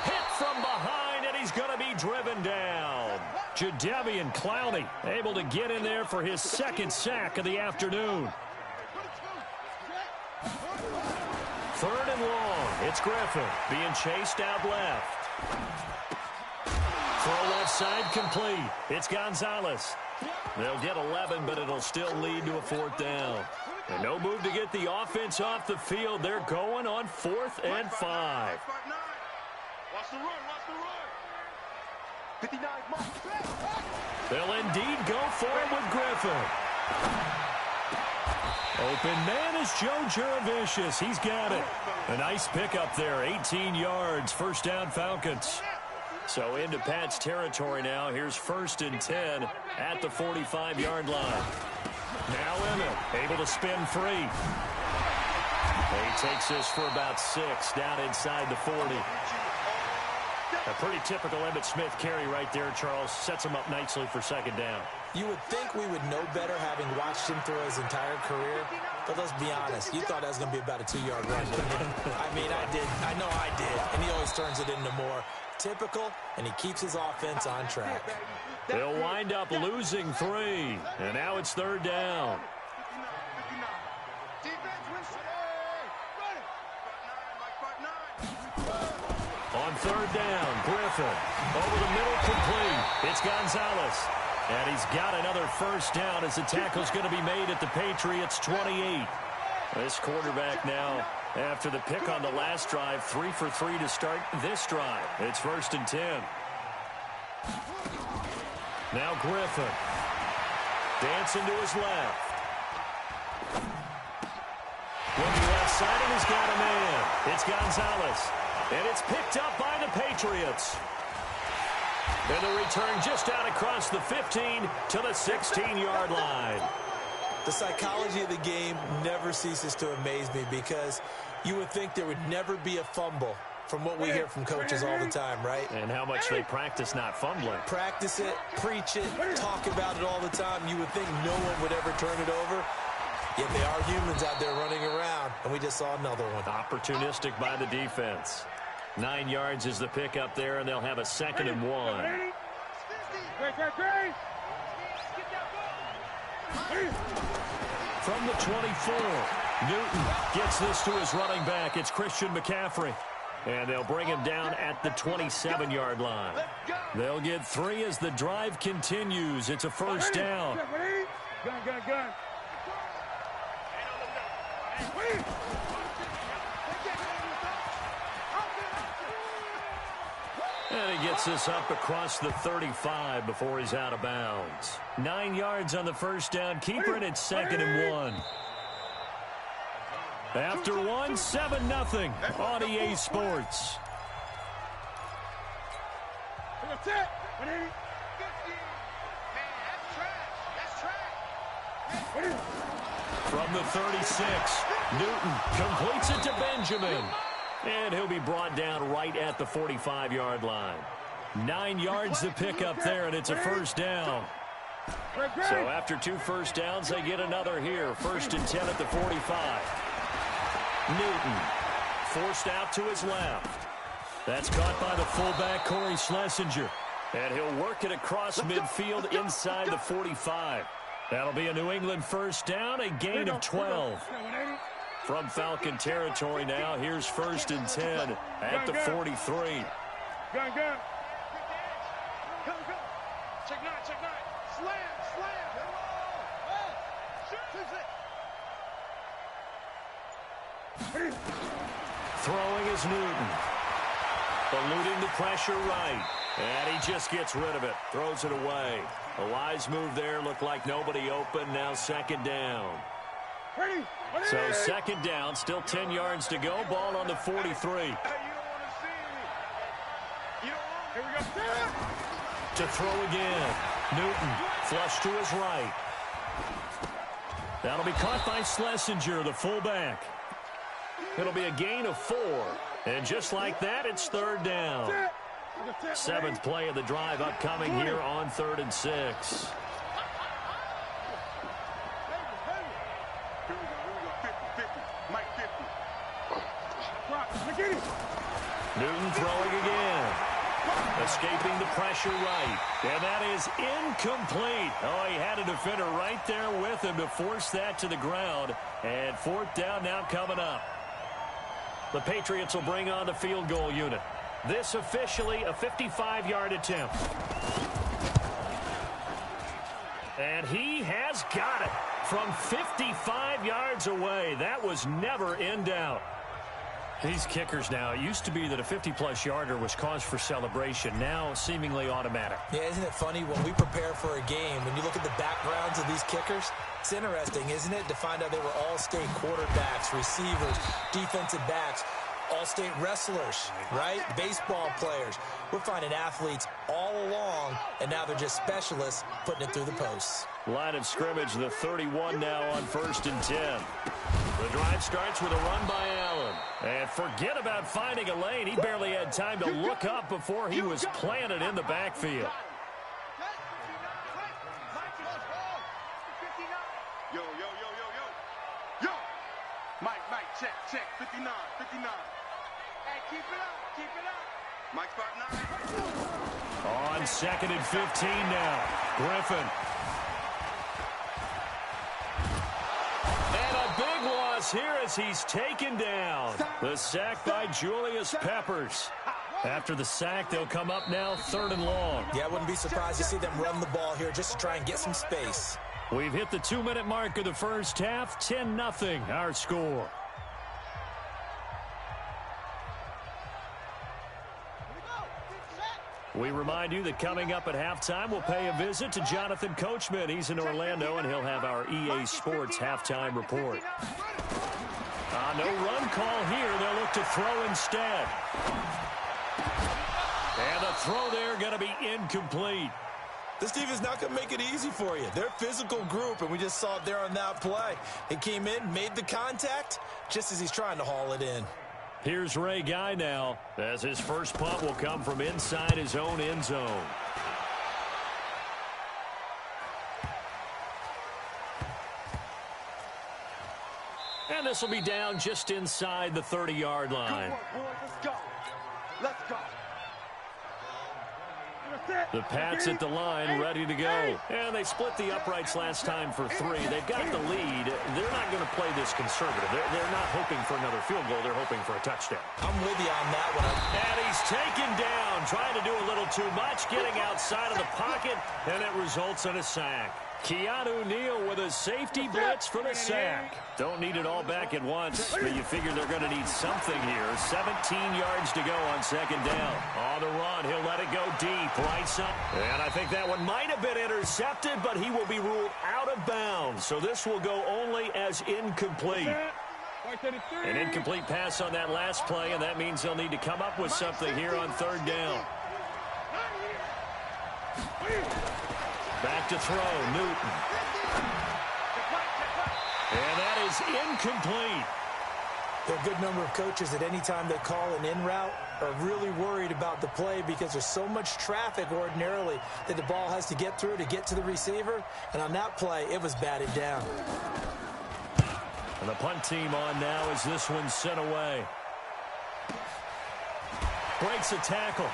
Hit from behind, and he's going to be driven down. Jadeveon Clowney able to get in there for his 2nd sack of the afternoon. 3rd and long. It's Griffin being chased out left. Throw left side complete. It's Gonzalez. They'll get 11, but it'll still lead to a 4th down. And no move to get the offense off the field. They're going on 4th and 5. Watch the run, watch the run. 59 marks. They'll indeed go for it with Griffin. Open man is Joe Juravicius. He's got it. A nice pickup there, 18 yards, 1st down Falcons. So into Pat's territory now. Here's 1st and 10 at the 45-yard line. Now Emmitt able to spin free. He takes this for about 6 down inside the 40. A pretty typical Emmitt Smith carry right there, Charles. Sets him up nicely for 2nd down. You would think we would know better having watched him through his entire career, but let's be honest. You thought that was going to be about a 2-yard run, didn't you? I mean, I did. I know I did. And he always turns it into more. Typical, and he keeps his offense on track. They'll wind up losing 3, and now it's 3rd down. third down. Griffin over the middle, complete. It's Gonzalez. And he's got another first down as the tackle's going to be made at the Patriots' 28. This quarterback now, after the pick on the last drive, 3 for 3 to start this drive. It's 1st and 10. Now Griffin. Dancing to his left. Looking left side, and he's got a man. It's Gonzalez. And it's picked up by the Patriots. And the return just out across the 15 to the 16-yard line. The psychology of the game never ceases to amaze me because you would think there would never be a fumble from what we hear from coaches all the time, right? And how much they practice not fumbling. Practice it, preach it, talk about it all the time. You would think no one would ever turn it over. Yet they are humans out there running around, and we just saw another one. Opportunistic by the defense. 9 yards is the pickup there, and they'll have a 2nd and 1. From the 24, Newton gets this to his running back. It's Christian McCaffrey. And they'll bring him down at the 27-yard line. They'll get 3 as the drive continues. It's a first down. Gun. And he gets this up across the 35 before he's out of bounds. 9 yards on the first down. Keeper, and it's 2nd and 1. After 1, 7-0 on EA Sports. From the 36, Newton completes it to Benjamin. And he'll be brought down right at the 45-yard line. 9 yards to pick up there, and it's a first down. So after 2 first downs, they get another here. 1st and 10 at the 45. Newton forced out to his left. That's caught by the fullback, Corey Schlesinger. And he'll work it across midfield inside the 45. That'll be a New England first down, a gain of 12. From Falcon territory now, here's 1st and 10 at the 43. Gun. Check nine. Slam. Throwing is Newton. Eluding the pressure right. And he just gets rid of it. Throws it away. A wise move there. Looked like nobody open. Now 2nd down. So 2nd down. Still 10 yards to go. Ball on the 43. To throw again. Newton flush to his right. That'll be caught by Schlesinger, the fullback. It'll be a gain of 4. And just like that, it's 3rd down. 7th play of the drive upcoming here on 3rd and 6. Newton throwing again. Escaping the pressure right. And that is incomplete. Oh, he had a defender right there with him to force that to the ground. And 4th down now coming up. The Patriots will bring on the field goal unit. This officially a 55-yard attempt. And he has got it from 55 yards away. That was never in doubt. These kickers now, it used to be that a 50-plus yarder was cause for celebration. Now seemingly automatic. Yeah, isn't it funny when we prepare for a game, when you look at the backgrounds of these kickers, it's interesting, isn't it, to find out they were all-state quarterbacks, receivers, defensive backs, all-state wrestlers, right? Baseball players. We're finding athletes all along, and now they're just specialists putting it through the posts. Line of scrimmage, the 31 now on 1st and 10. The drive starts with a run by Allen. And forget about finding a lane. He barely had time to look up before he was planted in the backfield. Yo. Mike, check. 59. Hey, keep it up. Mike, spot 9. On 2nd and 15 now. Griffin. And a big loss here as he's taken down. The sack by Julius Peppers. After the sack, they'll come up now 3rd and long. Yeah, I wouldn't be surprised to see them run the ball here just to try and get some space. We've hit the 2-minute mark of the first half. 10-0 our score. We remind you that coming up at halftime, we'll pay a visit to Jonathan Coachman. He's in Orlando, and he'll have our EA Sports halftime report. No run call here. They'll look to throw instead. And the throw there going to be incomplete. This team is not going to make it easy for you. They're a physical group, and we just saw it there on that play. He came in, made the contact, just as he's trying to haul it in. Here's Ray Guy now, as his first punt will come from inside his own end zone. And this will be down just inside the 30-yard line. Good work, boys. Let's go. Let's go. The Pats at the line, ready to go. And they split the uprights last time for 3. They've got the lead. They're not going to play this conservative. They're not hoping for another field goal. They're hoping for a touchdown. I'm with you on that one. And he's taken down, trying to do a little too much, getting outside of the pocket, and it results in a sack. Keanu Neal with a safety blitz for the sack. Don't need it all back at once, but you figure they're going to need something here. 17 yards to go on 2nd down. On the run, he'll let it go deep, right side. And I think that one might have been intercepted, but he will be ruled out of bounds. So this will go only as incomplete. An incomplete pass on that last play, and that means they'll need to come up with something here on 3rd down. Back to throw, Newton. And that is incomplete. There are a good number of coaches that any time they call an in route are really worried about the play because there's so much traffic ordinarily that the ball has to get through to get to the receiver. And on that play, it was batted down. And the punt team on now as this one's sent away. Breaks a tackle.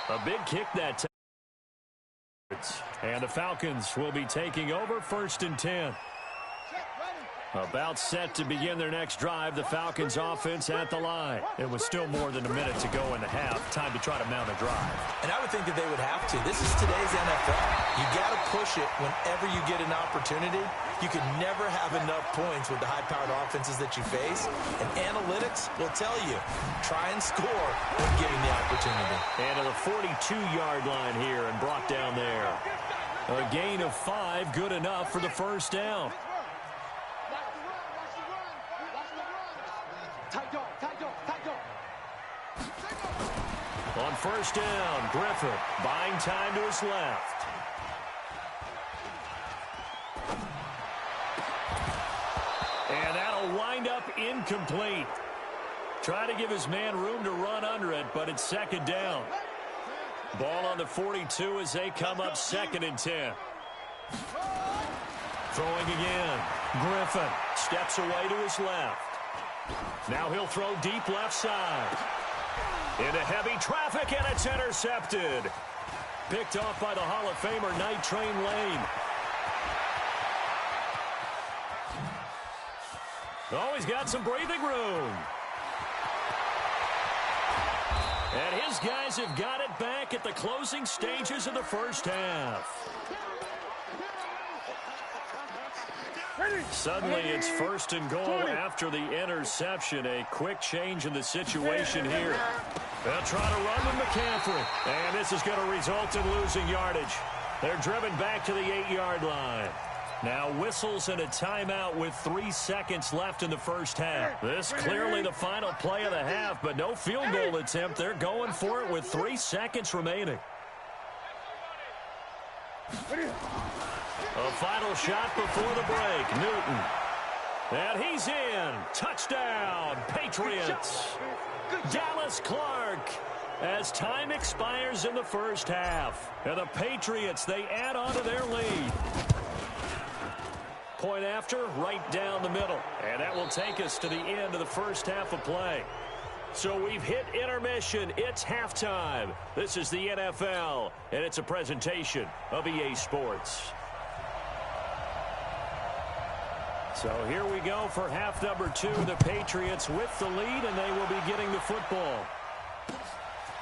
A big kick that time. And the Falcons will be taking over 1st and 10. About set to begin their next drive, the Falcons offense at the line. It was still more than a minute to go in the half. Time to try to mount a drive. And I would think that they would have to. This is today's NFL. You got to push it whenever you get an opportunity. You can never have enough points with the high-powered offenses that you face. And analytics will tell you, try and score when given the opportunity. And to the 42-yard line here and brought down there. A gain of 5, good enough for the 1st down. On 1st down, Griffin buying time to his left. And that'll wind up incomplete. Try to give his man room to run under it, but it's 2nd down. Ball on the 42 as they come up 2nd and 10. Throwing again. Griffin steps away to his left. Now he'll throw deep left side. Into heavy traffic, and it's intercepted. Picked off by the Hall of Famer, Night Train Lane. Oh, he's got some breathing room. And his guys have got it back at the closing stages of the 1st half. Suddenly, it's 1st and goal after the interception. A quick change in the situation here. They'll try to run with McCaffrey. And this is going to result in losing yardage. They're driven back to the 8-yard line. Now whistles and a timeout with 3 seconds left in the 1st half. This clearly the final play of the half, but no field goal attempt. They're going for it with 3 seconds remaining. A final shot before the break. Newton. And he's in. Touchdown, Patriots. Dallas Clark. As time expires in the 1st half. And the Patriots, they add on to their lead. Point after, right down the middle. And that will take us to the end of the 1st half of play. So we've hit intermission. It's halftime. This is the NFL, and it's a presentation of EA Sports. So here we go for half number 2. The Patriots with the lead, and they will be getting the football.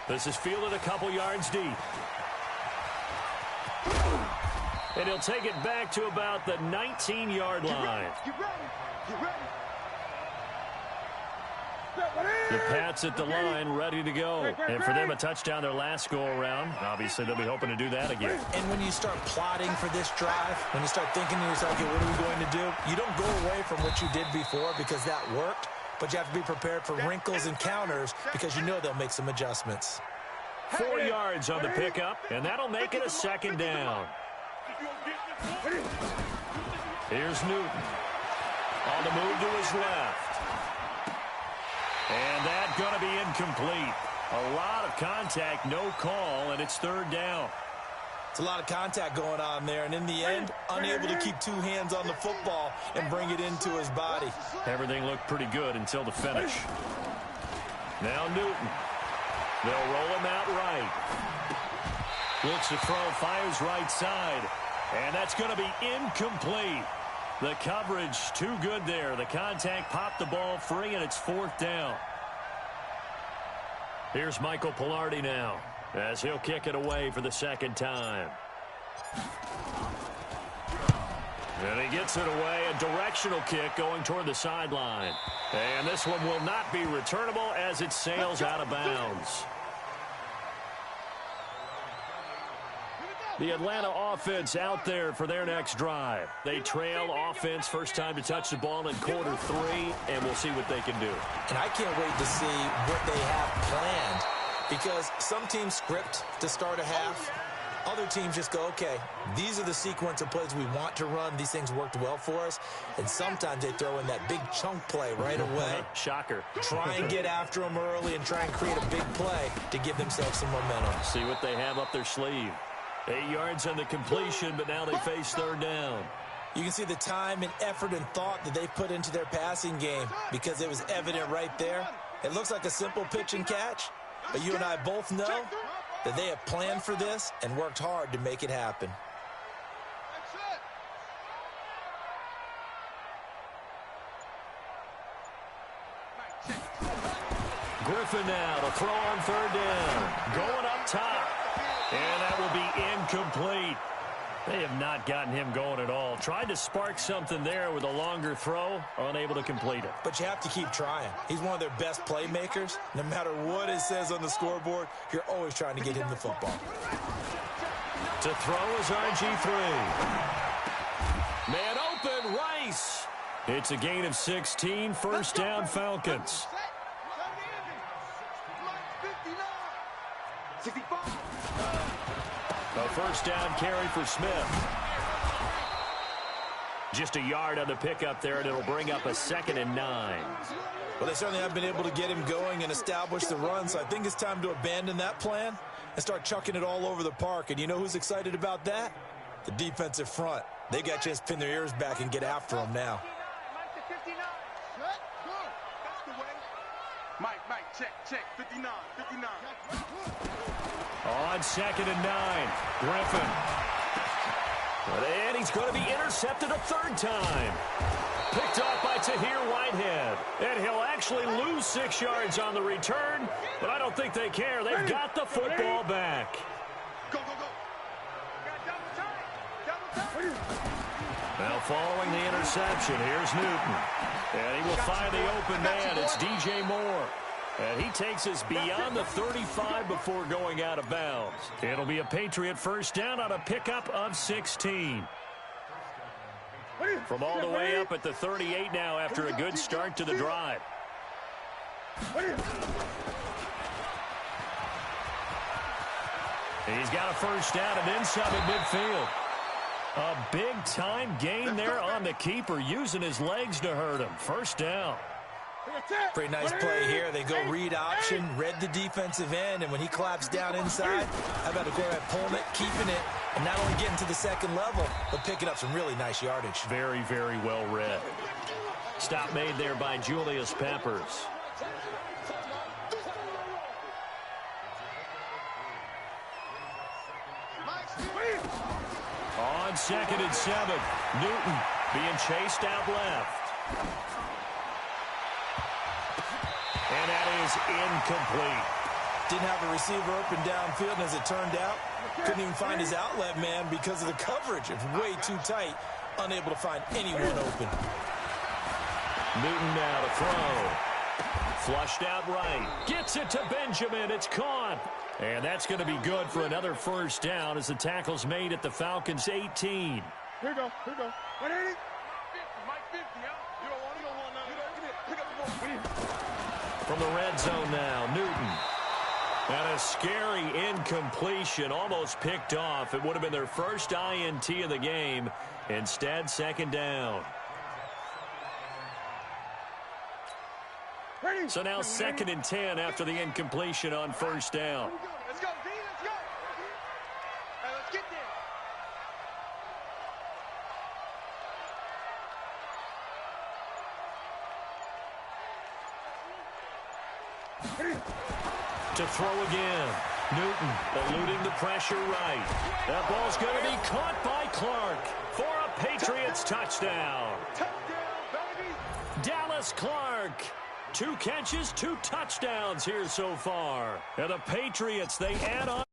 This is fielded a couple yards deep. And he'll take it back to about the 19-yard line. The Pats at the line, ready to go. And for them, a touchdown their last go-around. Obviously, they'll be hoping to do that again. And when you start plotting for this drive, when you start thinking to yourself, okay, what are we going to do? You don't go away from what you did before because that worked, but you have to be prepared for wrinkles and counters because you know they'll make some adjustments. 4 yards on the pickup, and that'll make it a second down. Here's Newton. On the move to his left. And that's going to be incomplete. A lot of contact, no call, and it's third down. It's a lot of contact going on there, and in the end, unable to keep 2 hands on the football and bring it into his body. Everything looked pretty good until the finish. Now Newton. They'll roll him out right. Looks to throw, fires right side. And that's going to be incomplete. The coverage too good there. The contact popped the ball free, and it's fourth down. Here's Michael Palardy now as he'll kick it away for the second time. And he gets it away, a directional kick going toward the sideline. And this one will not be returnable as it sails out of bounds. The Atlanta offense out there for their next drive. They trail offense, first time to touch the ball in quarter 3, and we'll see what they can do. And I can't wait to see what they have planned because some teams script to start a half. Other teams just go, okay, these are the sequence of plays we want to run. These things worked well for us. And sometimes they throw in that big chunk play right away. Shocker. Try and get after them early and try and create a big play to give themselves some momentum. See what they have up their sleeve. 8 yards on the completion, but now they face third down. You can see the time and effort and thought that they put into their passing game because it was evident right there. It looks like a simple pitch and catch, but you and I both know that they have planned for this and worked hard to make it happen. Griffin now to throw on third down. Going up top. And that will be incomplete. They have not gotten him going at all. Tried to spark something there with a longer throw, unable to complete it. But you have to keep trying. He's one of their best playmakers. No matter what it says on the scoreboard, you're always trying to get him the football. To throw is RG3. Man open, Rice. It's a gain of 16, first down Falcons. 65. A first down carry for Smith. Just a yard on the pickup there, and it'll bring up a 2nd and 9. Well, they certainly have been able to get him going and establish the run, so I think it's time to abandon that plan and start chucking it all over the park. And you know who's excited about that? The defensive front. They got a chance to pin their ears back and get after him now. Mike, check, 59. On 2nd and 9, Griffin. And he's going to be intercepted a third time. Picked off by Tahir Whitehead. And he'll actually lose 6 yards on the return, but I don't think they care. They've got the football back. Go. Now following the interception, here's Newton. And he will find the open man. It's DJ Moore. And he takes us beyond the 35 before going out of bounds. It'll be a Patriot first down on a pickup of 16. From all the way up at the 38 now after a good start to the drive. He's got a first down and then some at midfield. A big-time gain there on the keeper, using his legs to hurt him. First down. Pretty nice play here. They go read option, read the defensive end, and when he claps down inside, how about the quarterback pulling it, keeping it, and not only getting to the second level, but picking up some really nice yardage. Very, very well read. Stop made there by Julius Peppers. On 2nd and 7, Newton being chased out left. And that is incomplete. Didn't have a receiver open downfield, and as it turned out, couldn't even find his outlet man because of the coverage. It's way too tight, unable to find anyone open. Newton now to throw. Flushed out right. Gets it to Benjamin. It's caught. And that's going to be good for another first down as the tackle's made at the Falcons' 18. Here we go. 180. Mike 50, huh? You don't want that. Pick up the ball. From the red zone now, Newton. And a scary incompletion, almost picked off. It would have been their first INT of the game. Instead, second down. Ready? So now 2nd and 10 after the incompletion on first down. Let's go, D. Let's go. Hey, let's get there. To throw again. Newton eluding the pressure right. That ball's going to be caught by Clark for a Patriots touchdown. Touchdown, baby. Dallas Clark. 2 catches, 2 touchdowns here so far. And the Patriots, they add on.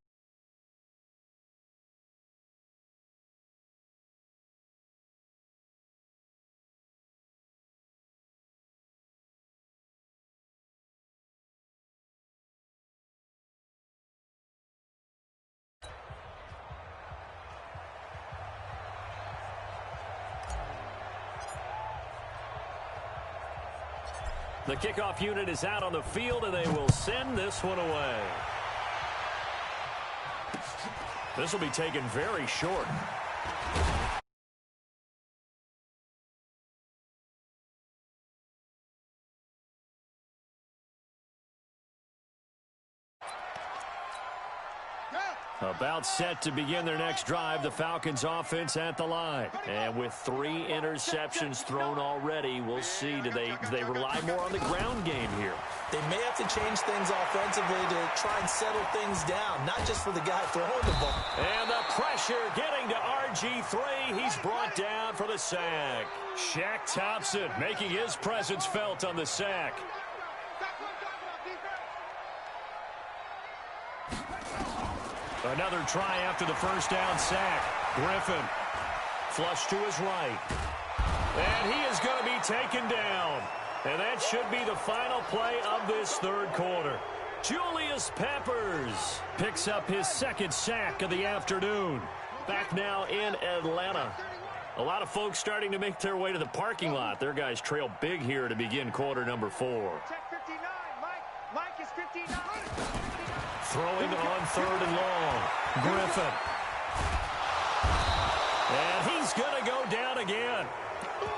The kickoff unit is out on the field, and they will send this one away. This will be taken very short. About set to begin their next drive, the Falcons offense at the line. And with 3 interceptions thrown already, we'll see, do they rely more on the ground game here? They may have to change things offensively to try and settle things down, not just for the guy throwing the ball. And the pressure getting to RG3. He's brought down for the sack. Shaq Thompson making his presence felt on the sack. Another try after the first down sack. Griffin flush to his right. And he is going to be taken down. And that should be the final play of this third quarter. Julius Peppers picks up his 2nd sack of the afternoon. Back now in Atlanta. A lot of folks starting to make their way to the parking lot. Their guys trail big here to begin quarter number 4. Check 59. Mike is 59. Throwing on 3rd and long. Griffin. And he's going to go down again.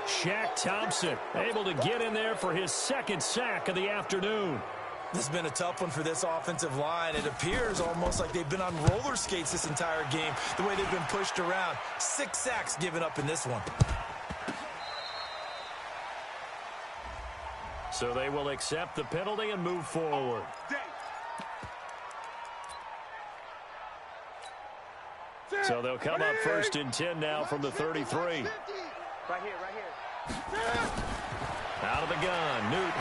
Shaq Thompson able to get in there for his 2nd sack of the afternoon. This has been a tough one for this offensive line. It appears almost like they've been on roller skates this entire game, the way they've been pushed around. 6 sacks given up in this one. So they will accept the penalty and move forward. So they'll come up 1st and 10 now from the 33. Right here. Out of the gun, Newton.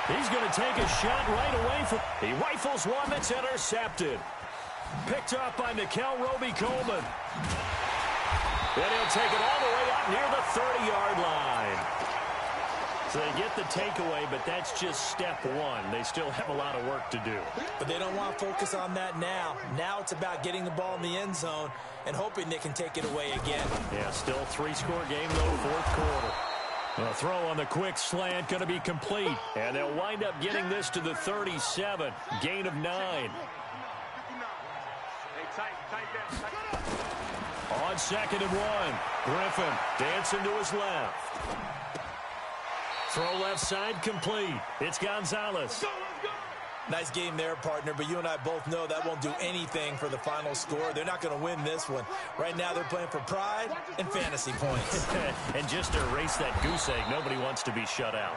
He's going to take a shot right away. He rifles one that's intercepted. Picked up by Nikel Roby-Coleman. And he'll take it all the way up near the 30-yard line. So they get the takeaway, but that's just step 1. They still have a lot of work to do. But they don't want to focus on that now. Now it's about getting the ball in the end zone and hoping they can take it away again. Yeah, still a 3-score game, though, 4th quarter. A throw on the quick slant going to be complete. And they'll wind up getting this to the 37. Gain of 9. On 2nd and 1. Griffin dancing to his left. Throw left side complete. It's Gonzalez. Nice game there, partner, but you and I both know that won't do anything for the final score. They're not going to win this one. Right now they're playing for pride and fantasy points. And just to erase that goose egg, nobody wants to be shut out.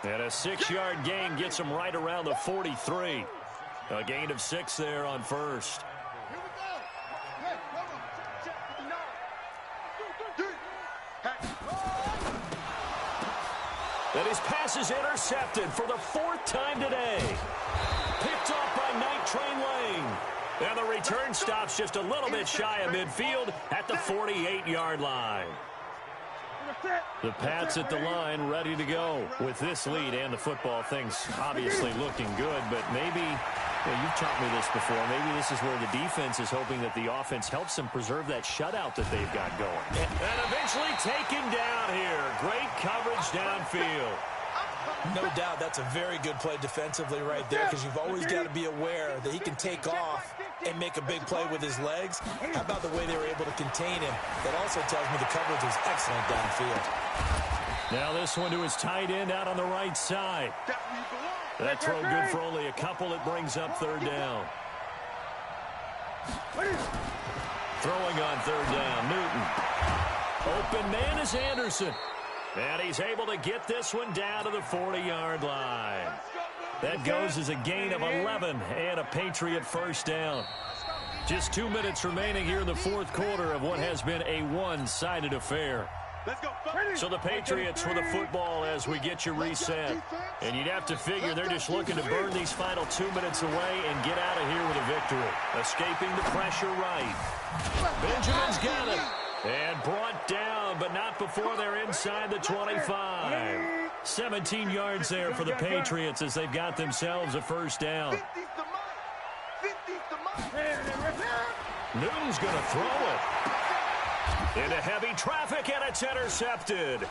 And a 6-yard gain gets them right around the 43. A gain of 6 there on 1st. Here we go. Hey, check 59. And his pass is intercepted for the 4th time today. Picked off by Night Train Lane. And the return stops just a little bit shy of midfield at the 48-yard line. The Pats at the line, ready to go. With this lead and the football, things obviously looking good, but maybe, you've taught me this before, maybe this is where the defense is hoping that the offense helps them preserve that shutout that they've got going. And eventually taken down here. Great coverage downfield. No doubt that's a very good play defensively right there, because you've always got to be aware that he can take off and make a big play with his legs. How about the way they were able to contain him? That also tells me the coverage was excellent downfield. Now this one to his tight end out on the right side. That throw good for only a couple. It brings up 3rd down. Throwing on 3rd down, Newton. Open man is Anderson. And he's able to get this one down to the 40-yard line. That goes as a gain of 11 and a Patriot 1st down. Just 2 minutes remaining here in the 4th quarter of what has been a one-sided affair. So the Patriots with the football as we get you reset. And you'd have to figure they're just looking to burn these final 2 minutes away and get out of here with a victory. Escaping the pressure right. Benjamin's got it. And brought down, but not before they're inside the 25. 17 yards there for the Patriots as they've got themselves a 1st down. Newton's going to throw it. Into heavy traffic, and it's intercepted.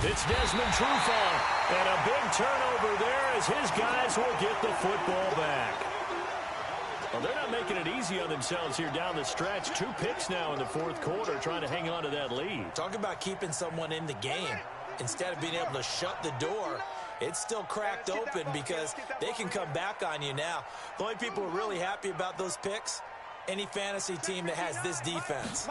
It's Desmond Trufant, and a big turnover there as his guys will get the football back. Well, they're not making it easy on themselves here down the stretch. 2 picks now in the 4th quarter trying to hang on to that lead. Talk about keeping someone in the game. Instead of being able to shut the door, it's still cracked open because they can come back on you now. The only people who are really happy about those picks, any fantasy team that has this defense.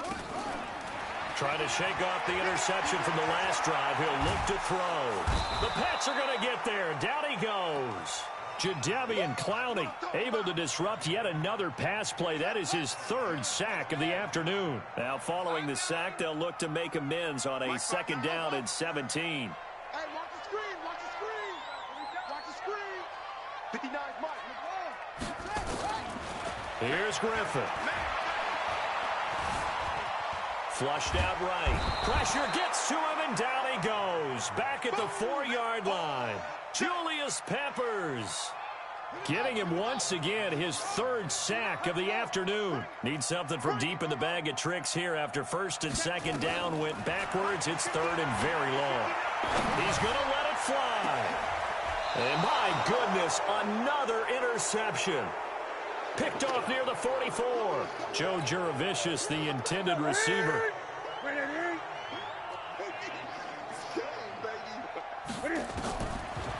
Trying to shake off the interception from the last drive. He'll look to throw. The Pats are going to get there. Down he goes. Jadeveon Clowney able to disrupt yet another pass play. That is his 3rd sack of the afternoon. Now following the sack, they'll look to make amends on a 2nd down and 17. Hey, watch the screen, watch the screen. Watch the screen. 59 Mike. Here's Griffin. Flushed out right. Pressure gets to him, and down he goes. Back at the 4-yard line. Julius Peppers getting him once again his 3rd sack of the afternoon. Needs something from deep in the bag of tricks here after 1st and 2nd down went backwards. It's 3rd and very long. He's going to let it fly. And my goodness, another interception. Picked off near the 44. Joe Jurevicius, the intended receiver.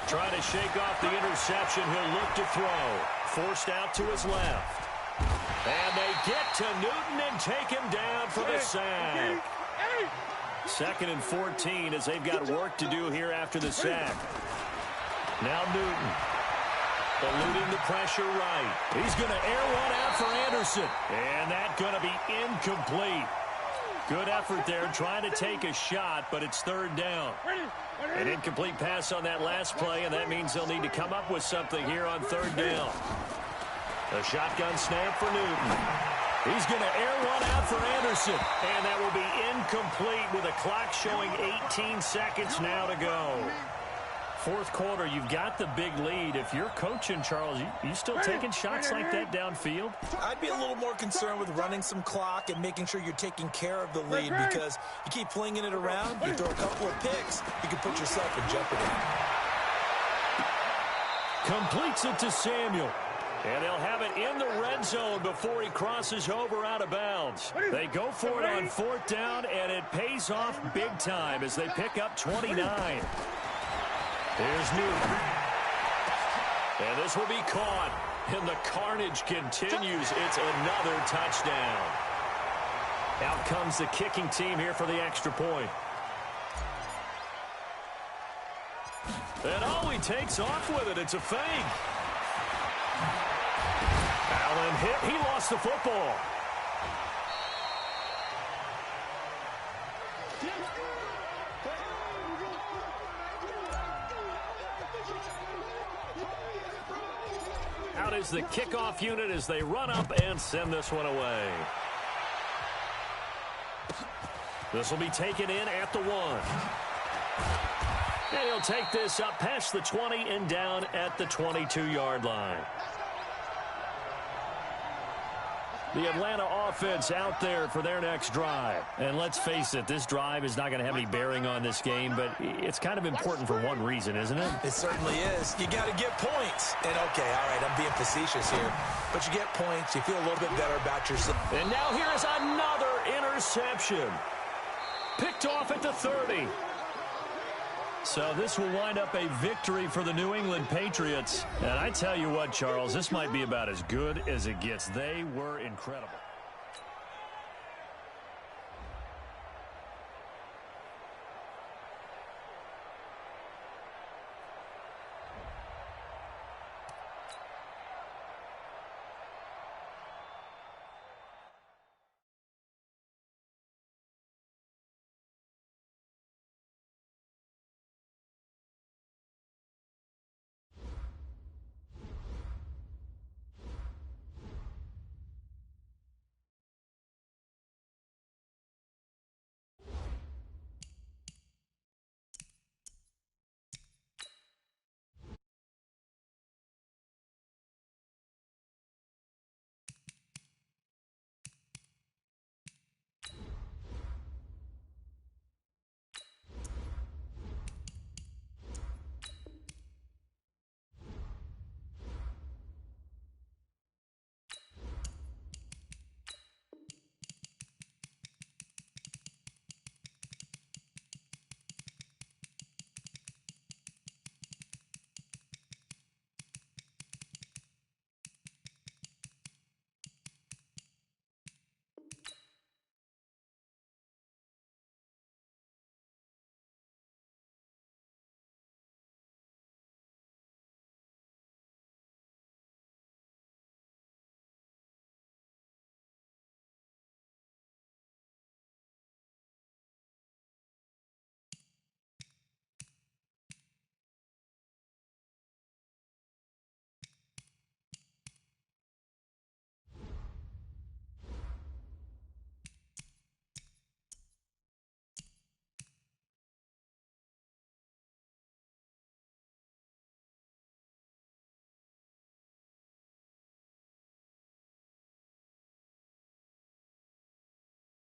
Trying to shake off the interception. He'll look to throw. Forced out to his left. And they get to Newton and take him down for the sack. 2nd and 14 as they've got work to do here after the sack. Now Newton. Eluding the pressure right. He's going to air one out for Anderson. And that's going to be incomplete. Good effort there trying to take a shot, but it's 3rd down. An incomplete pass on that last play, and that means they'll need to come up with something here on 3rd down. A shotgun snap for Newton. He's going to air one out for Anderson, and that will be incomplete with a clock showing 18 seconds now to go. 4th quarter, you've got the big lead. If you're coaching, Charles, you still taking shots like that downfield? I'd be a little more concerned with running some clock and making sure you're taking care of the lead, because you keep flinging it around, you throw a couple of picks, you can put yourself in jeopardy. Completes it to Samuel. And they'll have it in the red zone before he crosses over out of bounds. They go for it on 4th down, and it pays off big time as they pick up 29. Here's Newton. And this will be caught. And the carnage continues. It's another touchdown. Out comes the kicking team here for the extra point. And oh, he takes off with it. It's a fake. Allen hit. He lost the football. is the kickoff unit as they run up and send this one away. This will be taken in at the 1. And he'll take this up past the 20 and down at the 22-yard line. The Atlanta offense out there for their next drive. And let's face it, this drive is not going to have any bearing on this game, but it's kind of important for one reason, isn't it? It certainly is. You got to get points. And, okay, all right, I'm being facetious here. But you get points, you feel a little bit better about yourself. And now here is another interception. Picked off at the 30. So this will wind up a victory for the New England Patriots. And I tell you what, Charles, this might be about as good as it gets. They were incredible.